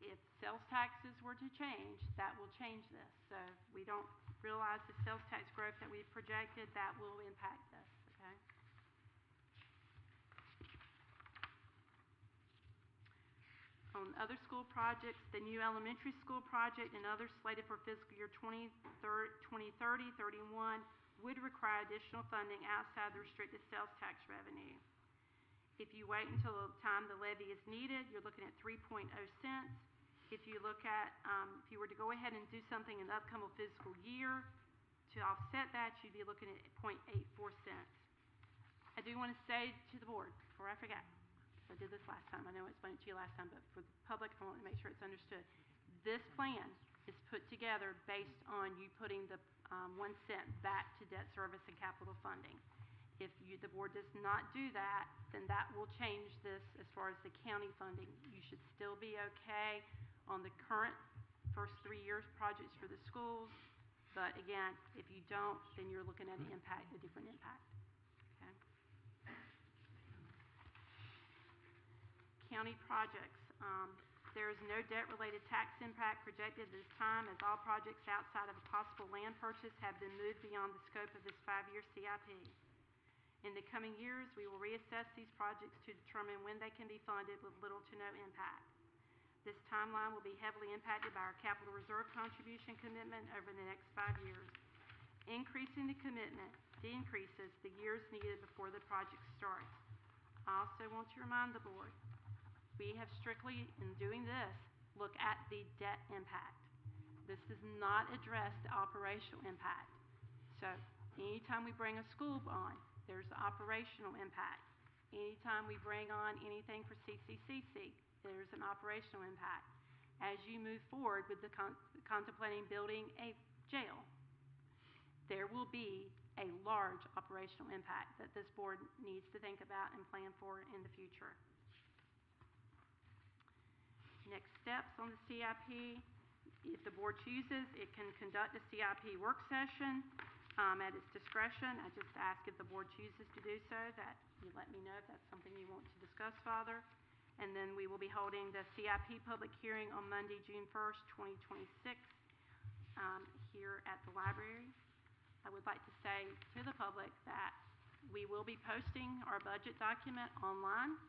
If sales taxes were to change, that will change this. So if we don't realize the sales tax growth that we've projected, that will impact this, okay? On other school projects, the new elementary school project and others slated for fiscal year 2030-31 would require additional funding outside the restricted sales tax revenue. If you wait until the time the levy is needed, you're looking at 3.0 cents. If you look at, if you were to go ahead and do something in the upcoming fiscal year to offset that, you'd be looking at 0.84 cents. I do want to say to the board, before I forget, I did this last time, I know I explained it to you last time, but for the public, I want to make sure it's understood. This plan is put together based on you putting the 1 cent back to debt service and capital funding. If the board does not do that, then that will change this as far as the county funding. You should still be okay on the current first 3 years projects for the schools, but again, if you don't, then you're looking at an impact, a different impact, okay? County projects, there is no debt-related tax impact projected at this time, as all projects outside of a possible land purchase have been moved beyond the scope of this 5-year CIP. In the coming years, we will reassess these projects to determine when they can be funded with little to no impact. This timeline will be heavily impacted by our capital reserve contribution commitment over the next 5 years. Increasing the commitment decreases the years needed before the project starts. I also want to remind the board, we have strictly, in doing this, look at the debt impact. This does not address the operational impact. So anytime we bring a school on, there's the operational impact. Anytime we bring on anything for CCCC, there's an operational impact. As you move forward with the contemplating building a jail, there will be a large operational impact that this board needs to think about and plan for in the future. Next steps on the CIP, if the board chooses, it can conduct a CIP work session at its discretion. I just ask if the board chooses to do so, that you let me know if that's something you want to discuss further. And then we will be holding the CIP public hearing on Monday, June 1st, 2026, here at the library. I would like to say to the public that we will be posting our budget document online.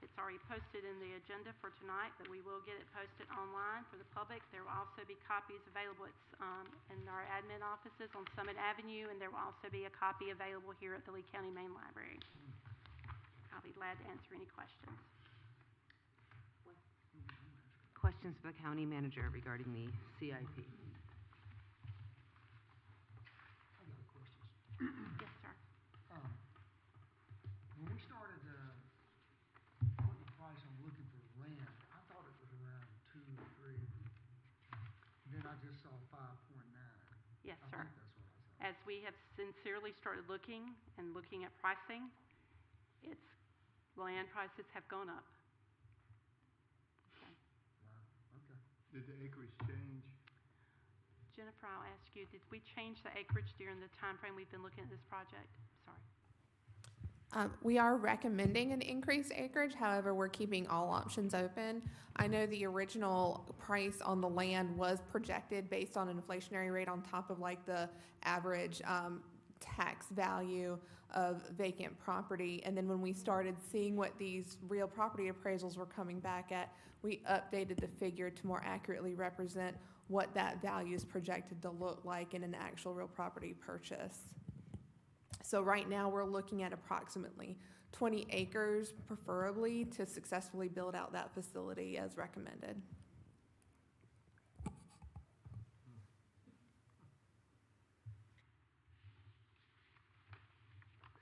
It's already posted in the agenda for tonight, but we will get it posted online for the public. There will also be copies available in our admin offices on Summit Avenue, and there will also be a copy available here at the Lee County Main Library. I'll be glad to answer any questions. Questions for the county manager regarding the CIP? I got questions. Yes, sir. When we started putting the price on looking for land, I thought it was around 2 or 3. Then I just saw 5.9. Yes, I sir. think that's what I saw. As we have sincerely started looking at pricing, land prices have gone up. Okay. Wow, okay. Did the acreage change? Jennifer, I'll ask you, did we change the acreage during the time frame we've been looking at this project? Sorry. We are recommending an increased acreage, however, we're keeping all options open. I know the original price on the land was projected based on an inflationary rate on top of like the average tax value of vacant property. And then when we started seeing what these real property appraisals were coming back at, we updated the figure to more accurately represent what that value is projected to look like in an actual real property purchase. So right now, we're looking at approximately 20 acres, preferably, to successfully build out that facility as recommended.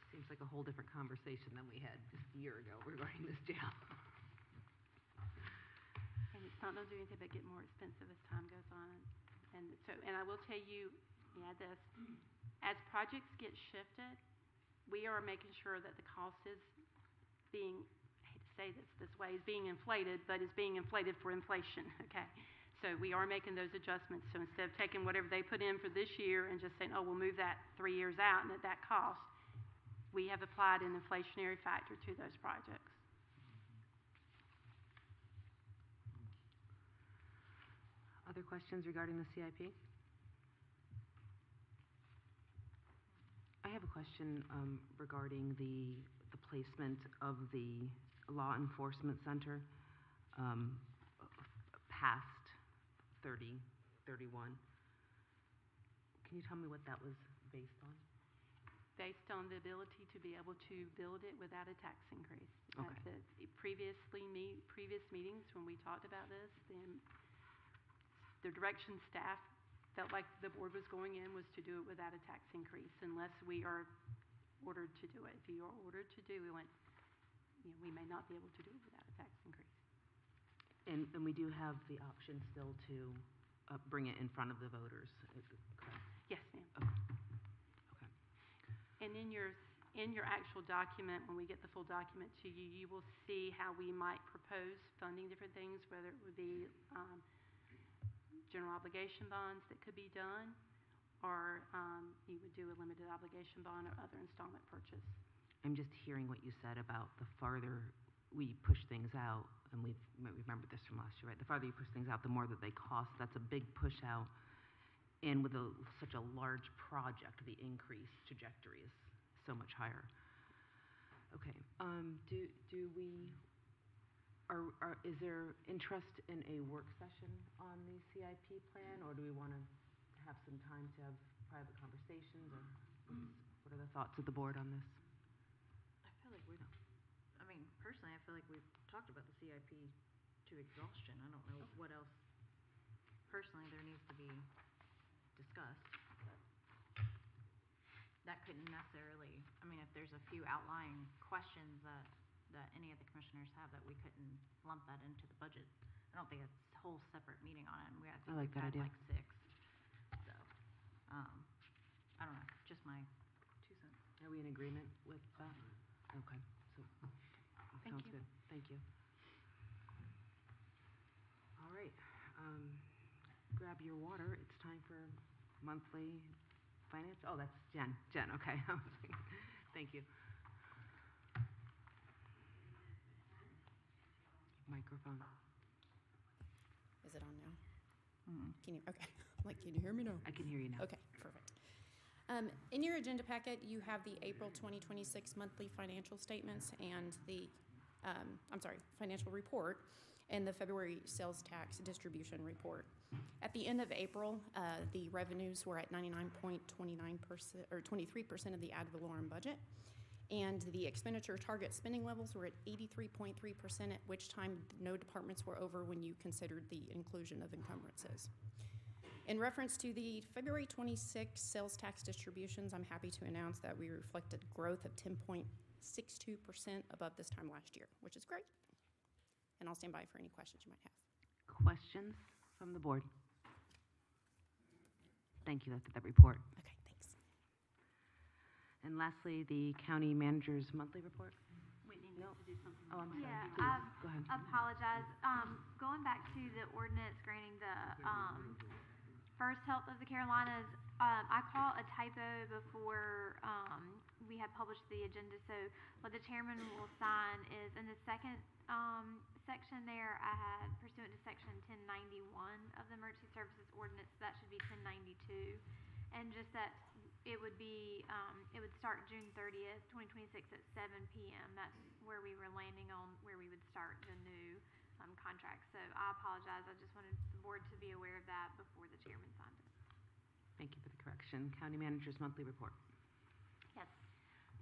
Seems like a whole different conversation than we had just a year ago regarding this jail. And it's not going to do anything but get more expensive as time goes on. And I will tell you, this, as projects get shifted, we are making sure that the cost is being, I hate to say this way, is being inflated, but is being inflated for inflation, okay? So we are making those adjustments. So instead of taking whatever they put in for this year and just saying, oh, we'll move that 3 years out and at that cost, we have applied an inflationary factor to those projects. Other questions regarding the CIP? I have a question regarding the placement of the law enforcement center past 3031. Can you tell me what that was based on? based on the ability to be able to build it without a tax increase. Okay. At the previous meetings, when we talked about this, then the direction staff felt like the board was going in was to do it without a tax increase unless we are ordered to do it. If you are ordered to do, we may not be able to do it without a tax increase. And we do have the option still to bring it in front of the voters, correct? Yes, ma'am. Okay. And in your actual document, when we get the full document to you, you will see how we might propose funding different things, whether it would be general obligation bonds that could be done, or you would do a limited obligation bond or other installment purchase. I'm just hearing what you said about the farther we push things out, and we remember this from last year, right? The farther you push things out, the more that they cost. That's a big push out. And with such a large project, the increase trajectory is so much higher. Okay. Is there interest in a work session on the CIP plan, or do we want to have some time to have private conversations, or what are the thoughts of the board on this? I feel like personally, I feel like we've talked about the CIP to exhaustion. I don't know what else personally there needs to be discussed. But that couldn't necessarily, if there's a few outlying questions that any of the commissioners have, that we couldn't lump that into the budget. I don't think it's a whole separate meeting on it, and I think I like we've that had idea. like 6. So, I don't know, just my 2 cents. Are we in agreement with that? Okay, so, sounds you. good, thank you. All right, grab your water, it's time for monthly finance, oh, that's Jen, okay. Thank you. Microphone. Is it on now? Can you, okay, can you hear me now? I can hear you now. Okay, perfect. In your agenda packet, you have the April 2026 monthly financial statements and the, financial report, and the February sales tax distribution report. At the end of April, the revenues were at 99.29% or 23% of the ad valorem budget, and the expenditure target spending levels were at 83.3%, at which time no departments were over when you considered the inclusion of encumbrances. In reference to the February 26 sales tax distributions, I'm happy to announce that we reflected growth of 10.62% above this time last year, which is great. And I'll stand by for any questions you might have. Questions from the board? Thank you, that's that report. Okay, thanks. And lastly, the county manager's monthly report? Whitney needs to do something. Oh, I'm sorry. Yeah, Please, go ahead. apologize. Going back to the ordinance granting the First Health of the Carolinas, I caught a typo before we had published the agenda. So what the chairman will sign is in the second section there, I had pursuant to section 1091 of the Emergency Services Ordinance. That should be 1092, and just that it would be it would start June 30th, 2026 at 7 p.m. That's where we were landing on where we would start the new contract. So I apologize. I just wanted the board to be aware of that before the chairman signed it. Thank you for the correction. County manager's monthly report. Yes.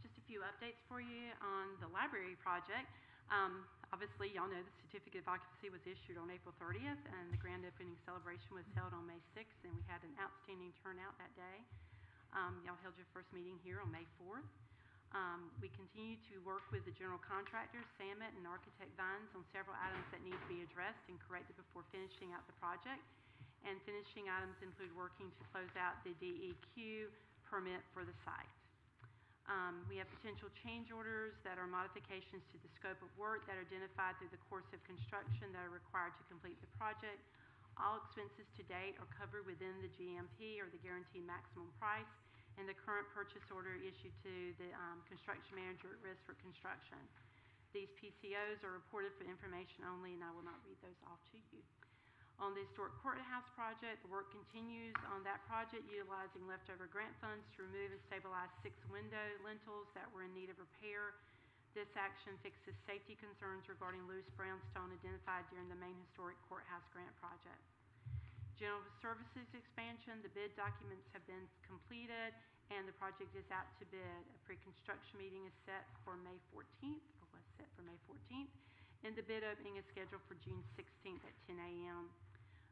Just a few updates for you on the library project. Obviously, y'all know the certificate of occupancy was issued on April 30th, and the grand opening celebration was held on May 6th, and we had an outstanding turnout that day. Y'all held your first meeting here on May 4th. We continue to work with the general contractors, Samet and Architect Vines, on several items that need to be addressed and corrected before finishing out the project. And finishing items include working to close out the DEQ permit for the site. We have potential change orders that are modifications to the scope of work that are identified through the course of construction that are required to complete the project. All expenses to date are covered within the GMP, or the guaranteed maximum price, and the current purchase order issued to the construction manager at risk for construction. These PCOs are reported for information only, and I will not read those off to you. On the historic courthouse project, the work continues on that project, utilizing leftover grant funds to remove and stabilize 6 window lintels that were in need of repair. This action fixes safety concerns regarding loose brownstone identified during the main historic courthouse grant project. General services expansion, the bid documents have been completed, and the project is out to bid. A pre-construction meeting is set for May 14th, or was set for May 14th, and the bid opening is scheduled for June 16th at 10 a.m.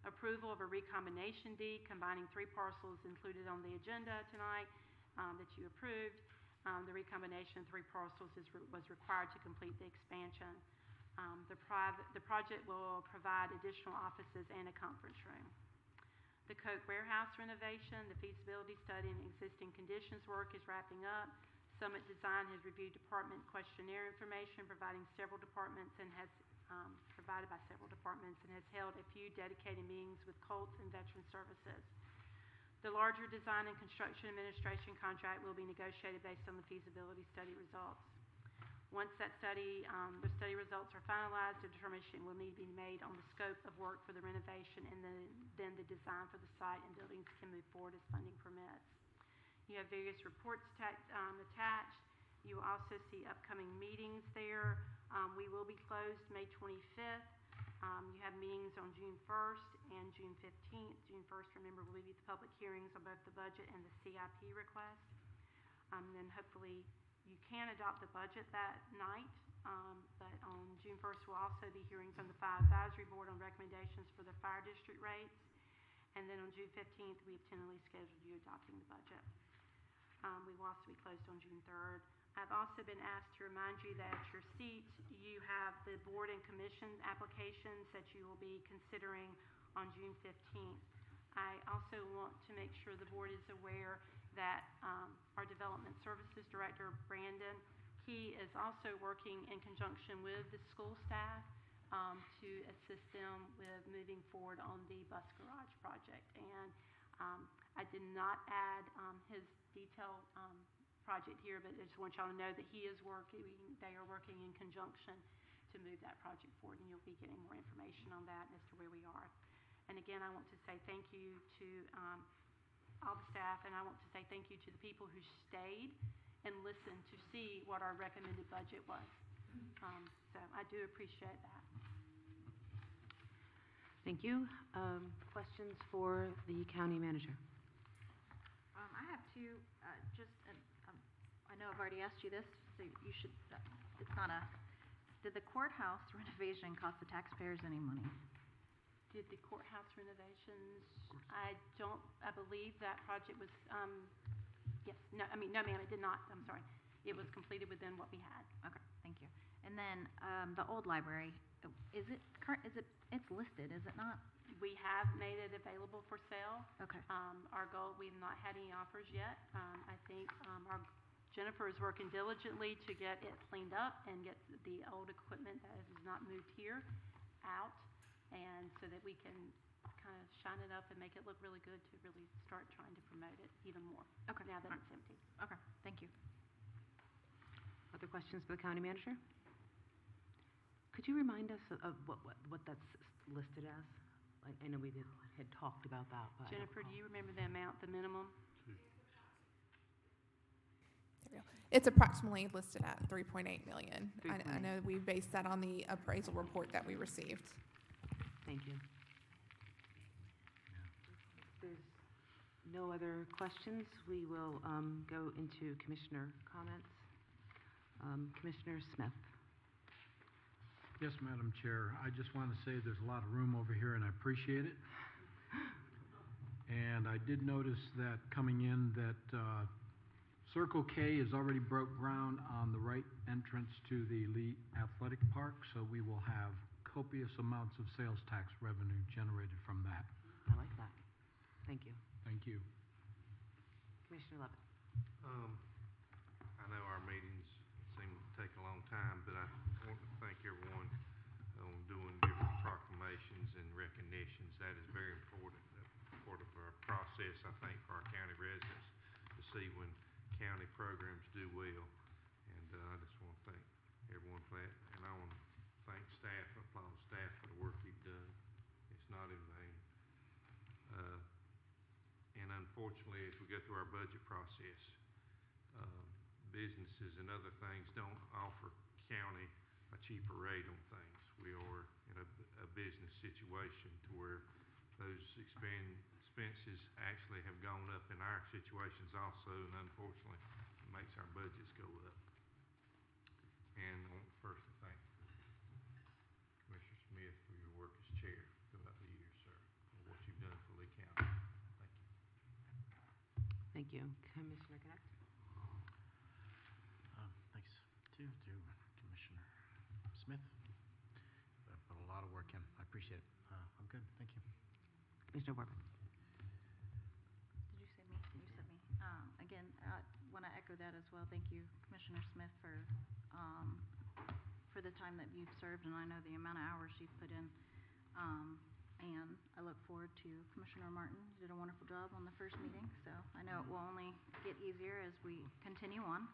Approval of a recombination deed combining 3 parcels included on the agenda tonight that you approved. The recombination of 3 parcels was required to complete the expansion. The project will provide additional offices and a conference room. The Coke Warehouse renovation, the feasibility study and existing conditions work is wrapping up. Summit Design has reviewed department questionnaire information providing several departments and has provided by several departments and has held a few dedicated meetings with Colts and Veteran Services. The larger design and construction administration contract will be negotiated based on the feasibility study results. Once the study results are finalized, a determination will need to be made on the scope of work for the renovation, and then the design for the site and buildings can move forward as funding permits. You have various reports attached. You will also see upcoming meetings there. We will be closed May 25th. You have meetings on June 1st and June 15th. June 1st, remember, will be the public hearings on both the budget and the CIP request. Then hopefully you can adopt the budget that night, but on June 1st, we'll also be hearing from the Fire Advisory Board on recommendations for the fire district rates. And then on June 15th, we have tentatively scheduled you adopting the budget. We will also be closed on June 3rd. I've also been asked to remind you that at your seat, you have the board and commission applications that you will be considering on June 15th. I also want to make sure the board is aware that our Development Services Director, Brandon, he is also working in conjunction with the school staff to assist them with moving forward on the bus garage project. And I did not add his detailed project here, but I just want y'all to know that they are working in conjunction to move that project forward, and you'll be getting more information on that as to where we are. And again, I want to say thank you to all the staff, and I want to say thank you to the people who stayed and listened to see what our recommended budget was. So I do appreciate that. Thank you. Questions for the county manager? I have two, I know I've already asked you this, so you should, did the courthouse renovation cost the taxpayers any money? Did the courthouse renovations, I believe that project was, yes, no, no ma'am, it did not, I'm sorry. It was completed within what we had. Okay, thank you. And then, the old library, it's listed, is it not? We have made it available for sale. Okay. Our goal, we've not had any offers yet. I think Jennifer is working diligently to get it cleaned up and get the old equipment that has not moved here out, and so that we can kind of shine it up and make it look really good to really start trying to promote it even more. Okay. Now that it's empty. Okay, thank you. Other questions for the county manager? Could you remind us of what that's listed as? I know we had talked about that, but Jennifer, do you remember the amount, the minimum? It's approximately listed at 3.8 million. I know we based that on the appraisal report that we received. Thank you. If there's no other questions, we will go into commissioner comments. Commissioner Smith. Yes, Madam Chair. I just want to say there's a lot of room over here, and I appreciate it. And I did notice that coming in that Circle K has already broke ground on the right entrance to the Lee Athletic Park, so we will have copious amounts of sales tax revenue generated from that. I like that. Thank you. Thank you. Commissioner Levitt. I know our meetings seem to take a long time, but I want to thank everyone on doing different proclamations and recognitions. That is very important, part of our process, I think, for our county residents to see when county programs do well. And I just want to thank everyone for that. And I want to thank staff, applaud staff for the work you've done. It's not in vain. And unfortunately, as we go through our budget process, businesses and other things don't offer county a cheaper rate on things. We are in a business situation to where those expenses expenses actually have gone up in our situations also, and unfortunately, it makes our budgets go up. And I want first to thank Commissioner Smith for your work as chair throughout the years, sir, and what you've done for Lee County. Thank you. Thank you. Commissioner Connect? Thanks to Commissioner Smith. Put a lot of work in. I appreciate it. I'm good. Thank you. Commissioner Warburg? Did you say me? You said me. Again, I want to echo that as well. Thank you, Commissioner Smith, for the time that you've served, and I know the amount of hours you've put in. And I look forward to Commissioner Martin. You did a wonderful job on the first meeting, so I know it will only get easier as we continue on.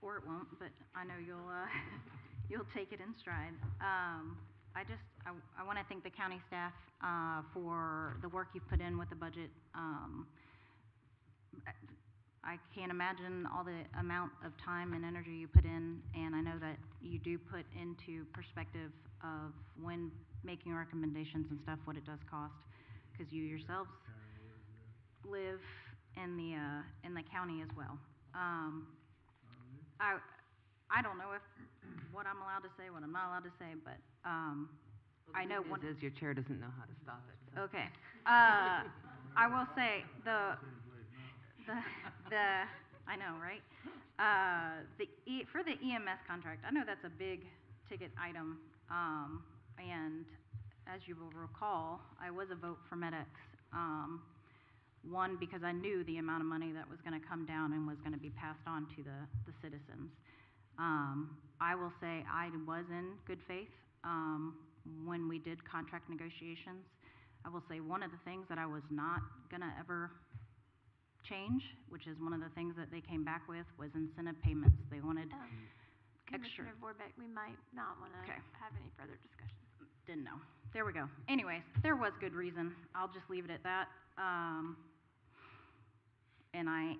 Or it won't, but I know you'll you'll take it in stride. I want to thank the county staff for the work you've put in with the budget. I can't imagine all the amount of time and energy you put in, and I know that you do put into perspective of when making recommendations and stuff, what it does cost, because you yourselves live in the county as well. I don't know if what I'm allowed to say, what I'm not allowed to say, but I know one. Is your chair doesn't know how to stop it. So. Okay. I will say the I know, right? For the EMS contract, I know that's a big ticket item, and as you will recall, I was a vote for MedX. One, because I knew the amount of money that was going to come down and was going to be passed on to the citizens. I will say I was in good faith when we did contract negotiations. I will say one of the things that I was not going to ever change, which is one of the things that they came back with, was incentive payments. They wanted extra. Commissioner Vorbeck, we might not want to have any further discussion. Didn't know. There we go. Anyways, there was good reason. I'll just leave it at that. And I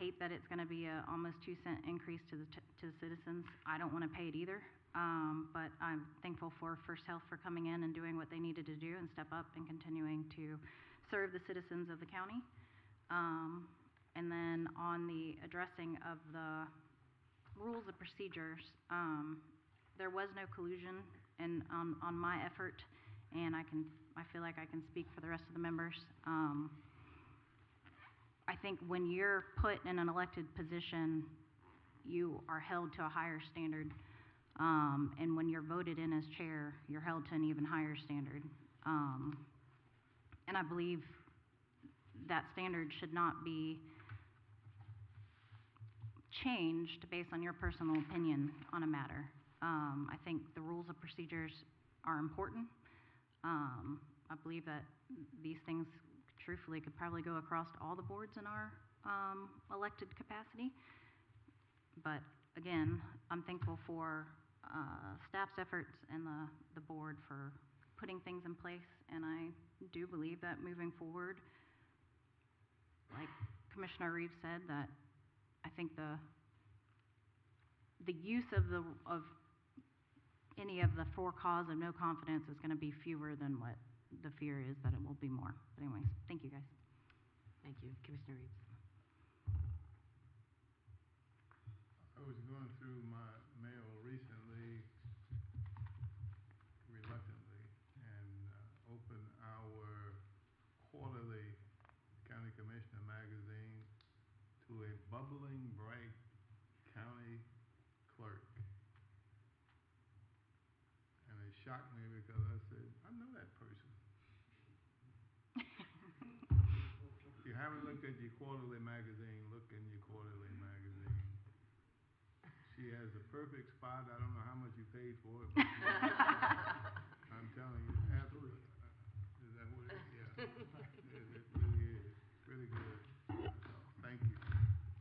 hate that it's going to be a almost 2-cent increase to the citizens. I don't want to pay it either. But I'm thankful for First Health for coming in and doing what they needed to do and step up and continuing to serve the citizens of the county. And then on the addressing of the rules of procedures, there was no collusion on my effort, and I feel like I can speak for the rest of the members. I think when you're put in an elected position, you are held to a higher standard. And when you're voted in as chair, you're held to an even higher standard. And I believe that standard should not be changed based on your personal opinion on a matter. I think the rules of procedures are important. I believe that these things truthfully could probably go across all the boards in our elected capacity. But again, I'm thankful for staff's efforts and the board for putting things in place, and I do believe that moving forward, like Commissioner Reeves said, that I think the use of any of the for cause of no confidence is going to be fewer than what the fear is that it will be more. But anyways, thank you guys. Thank you. Commissioner Reeves. I was going through my mail recently, reluctantly, and opened our quarterly County Commissioner magazine to a bubbling, bright county clerk. And it shocked me because I said, I know that person. If you haven't looked at your quarterly magazine, look in your quarterly magazine. She has a perfect spot. I don't know how much you paid for it, but I'm telling you, absolutely. Is that what it is? Yeah. It really is. Really good. So, thank you.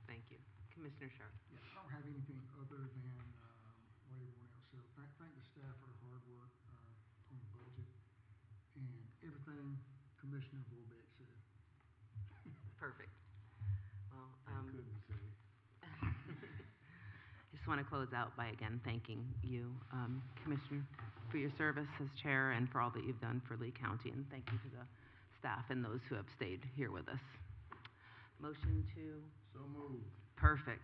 Thank you. Commissioner Sharp. Yeah, I don't have anything other than what everyone else said. Thank the staff for the hard work on the budget and everything Commissioner Vorbeck said. Perfect. Well, Couldn't say. just want to close out by again thanking you, Commissioner, for your service as chair and for all that you've done for Lee County, and thank you to the staff and those who have stayed here with us. Motion to, So moved. perfect.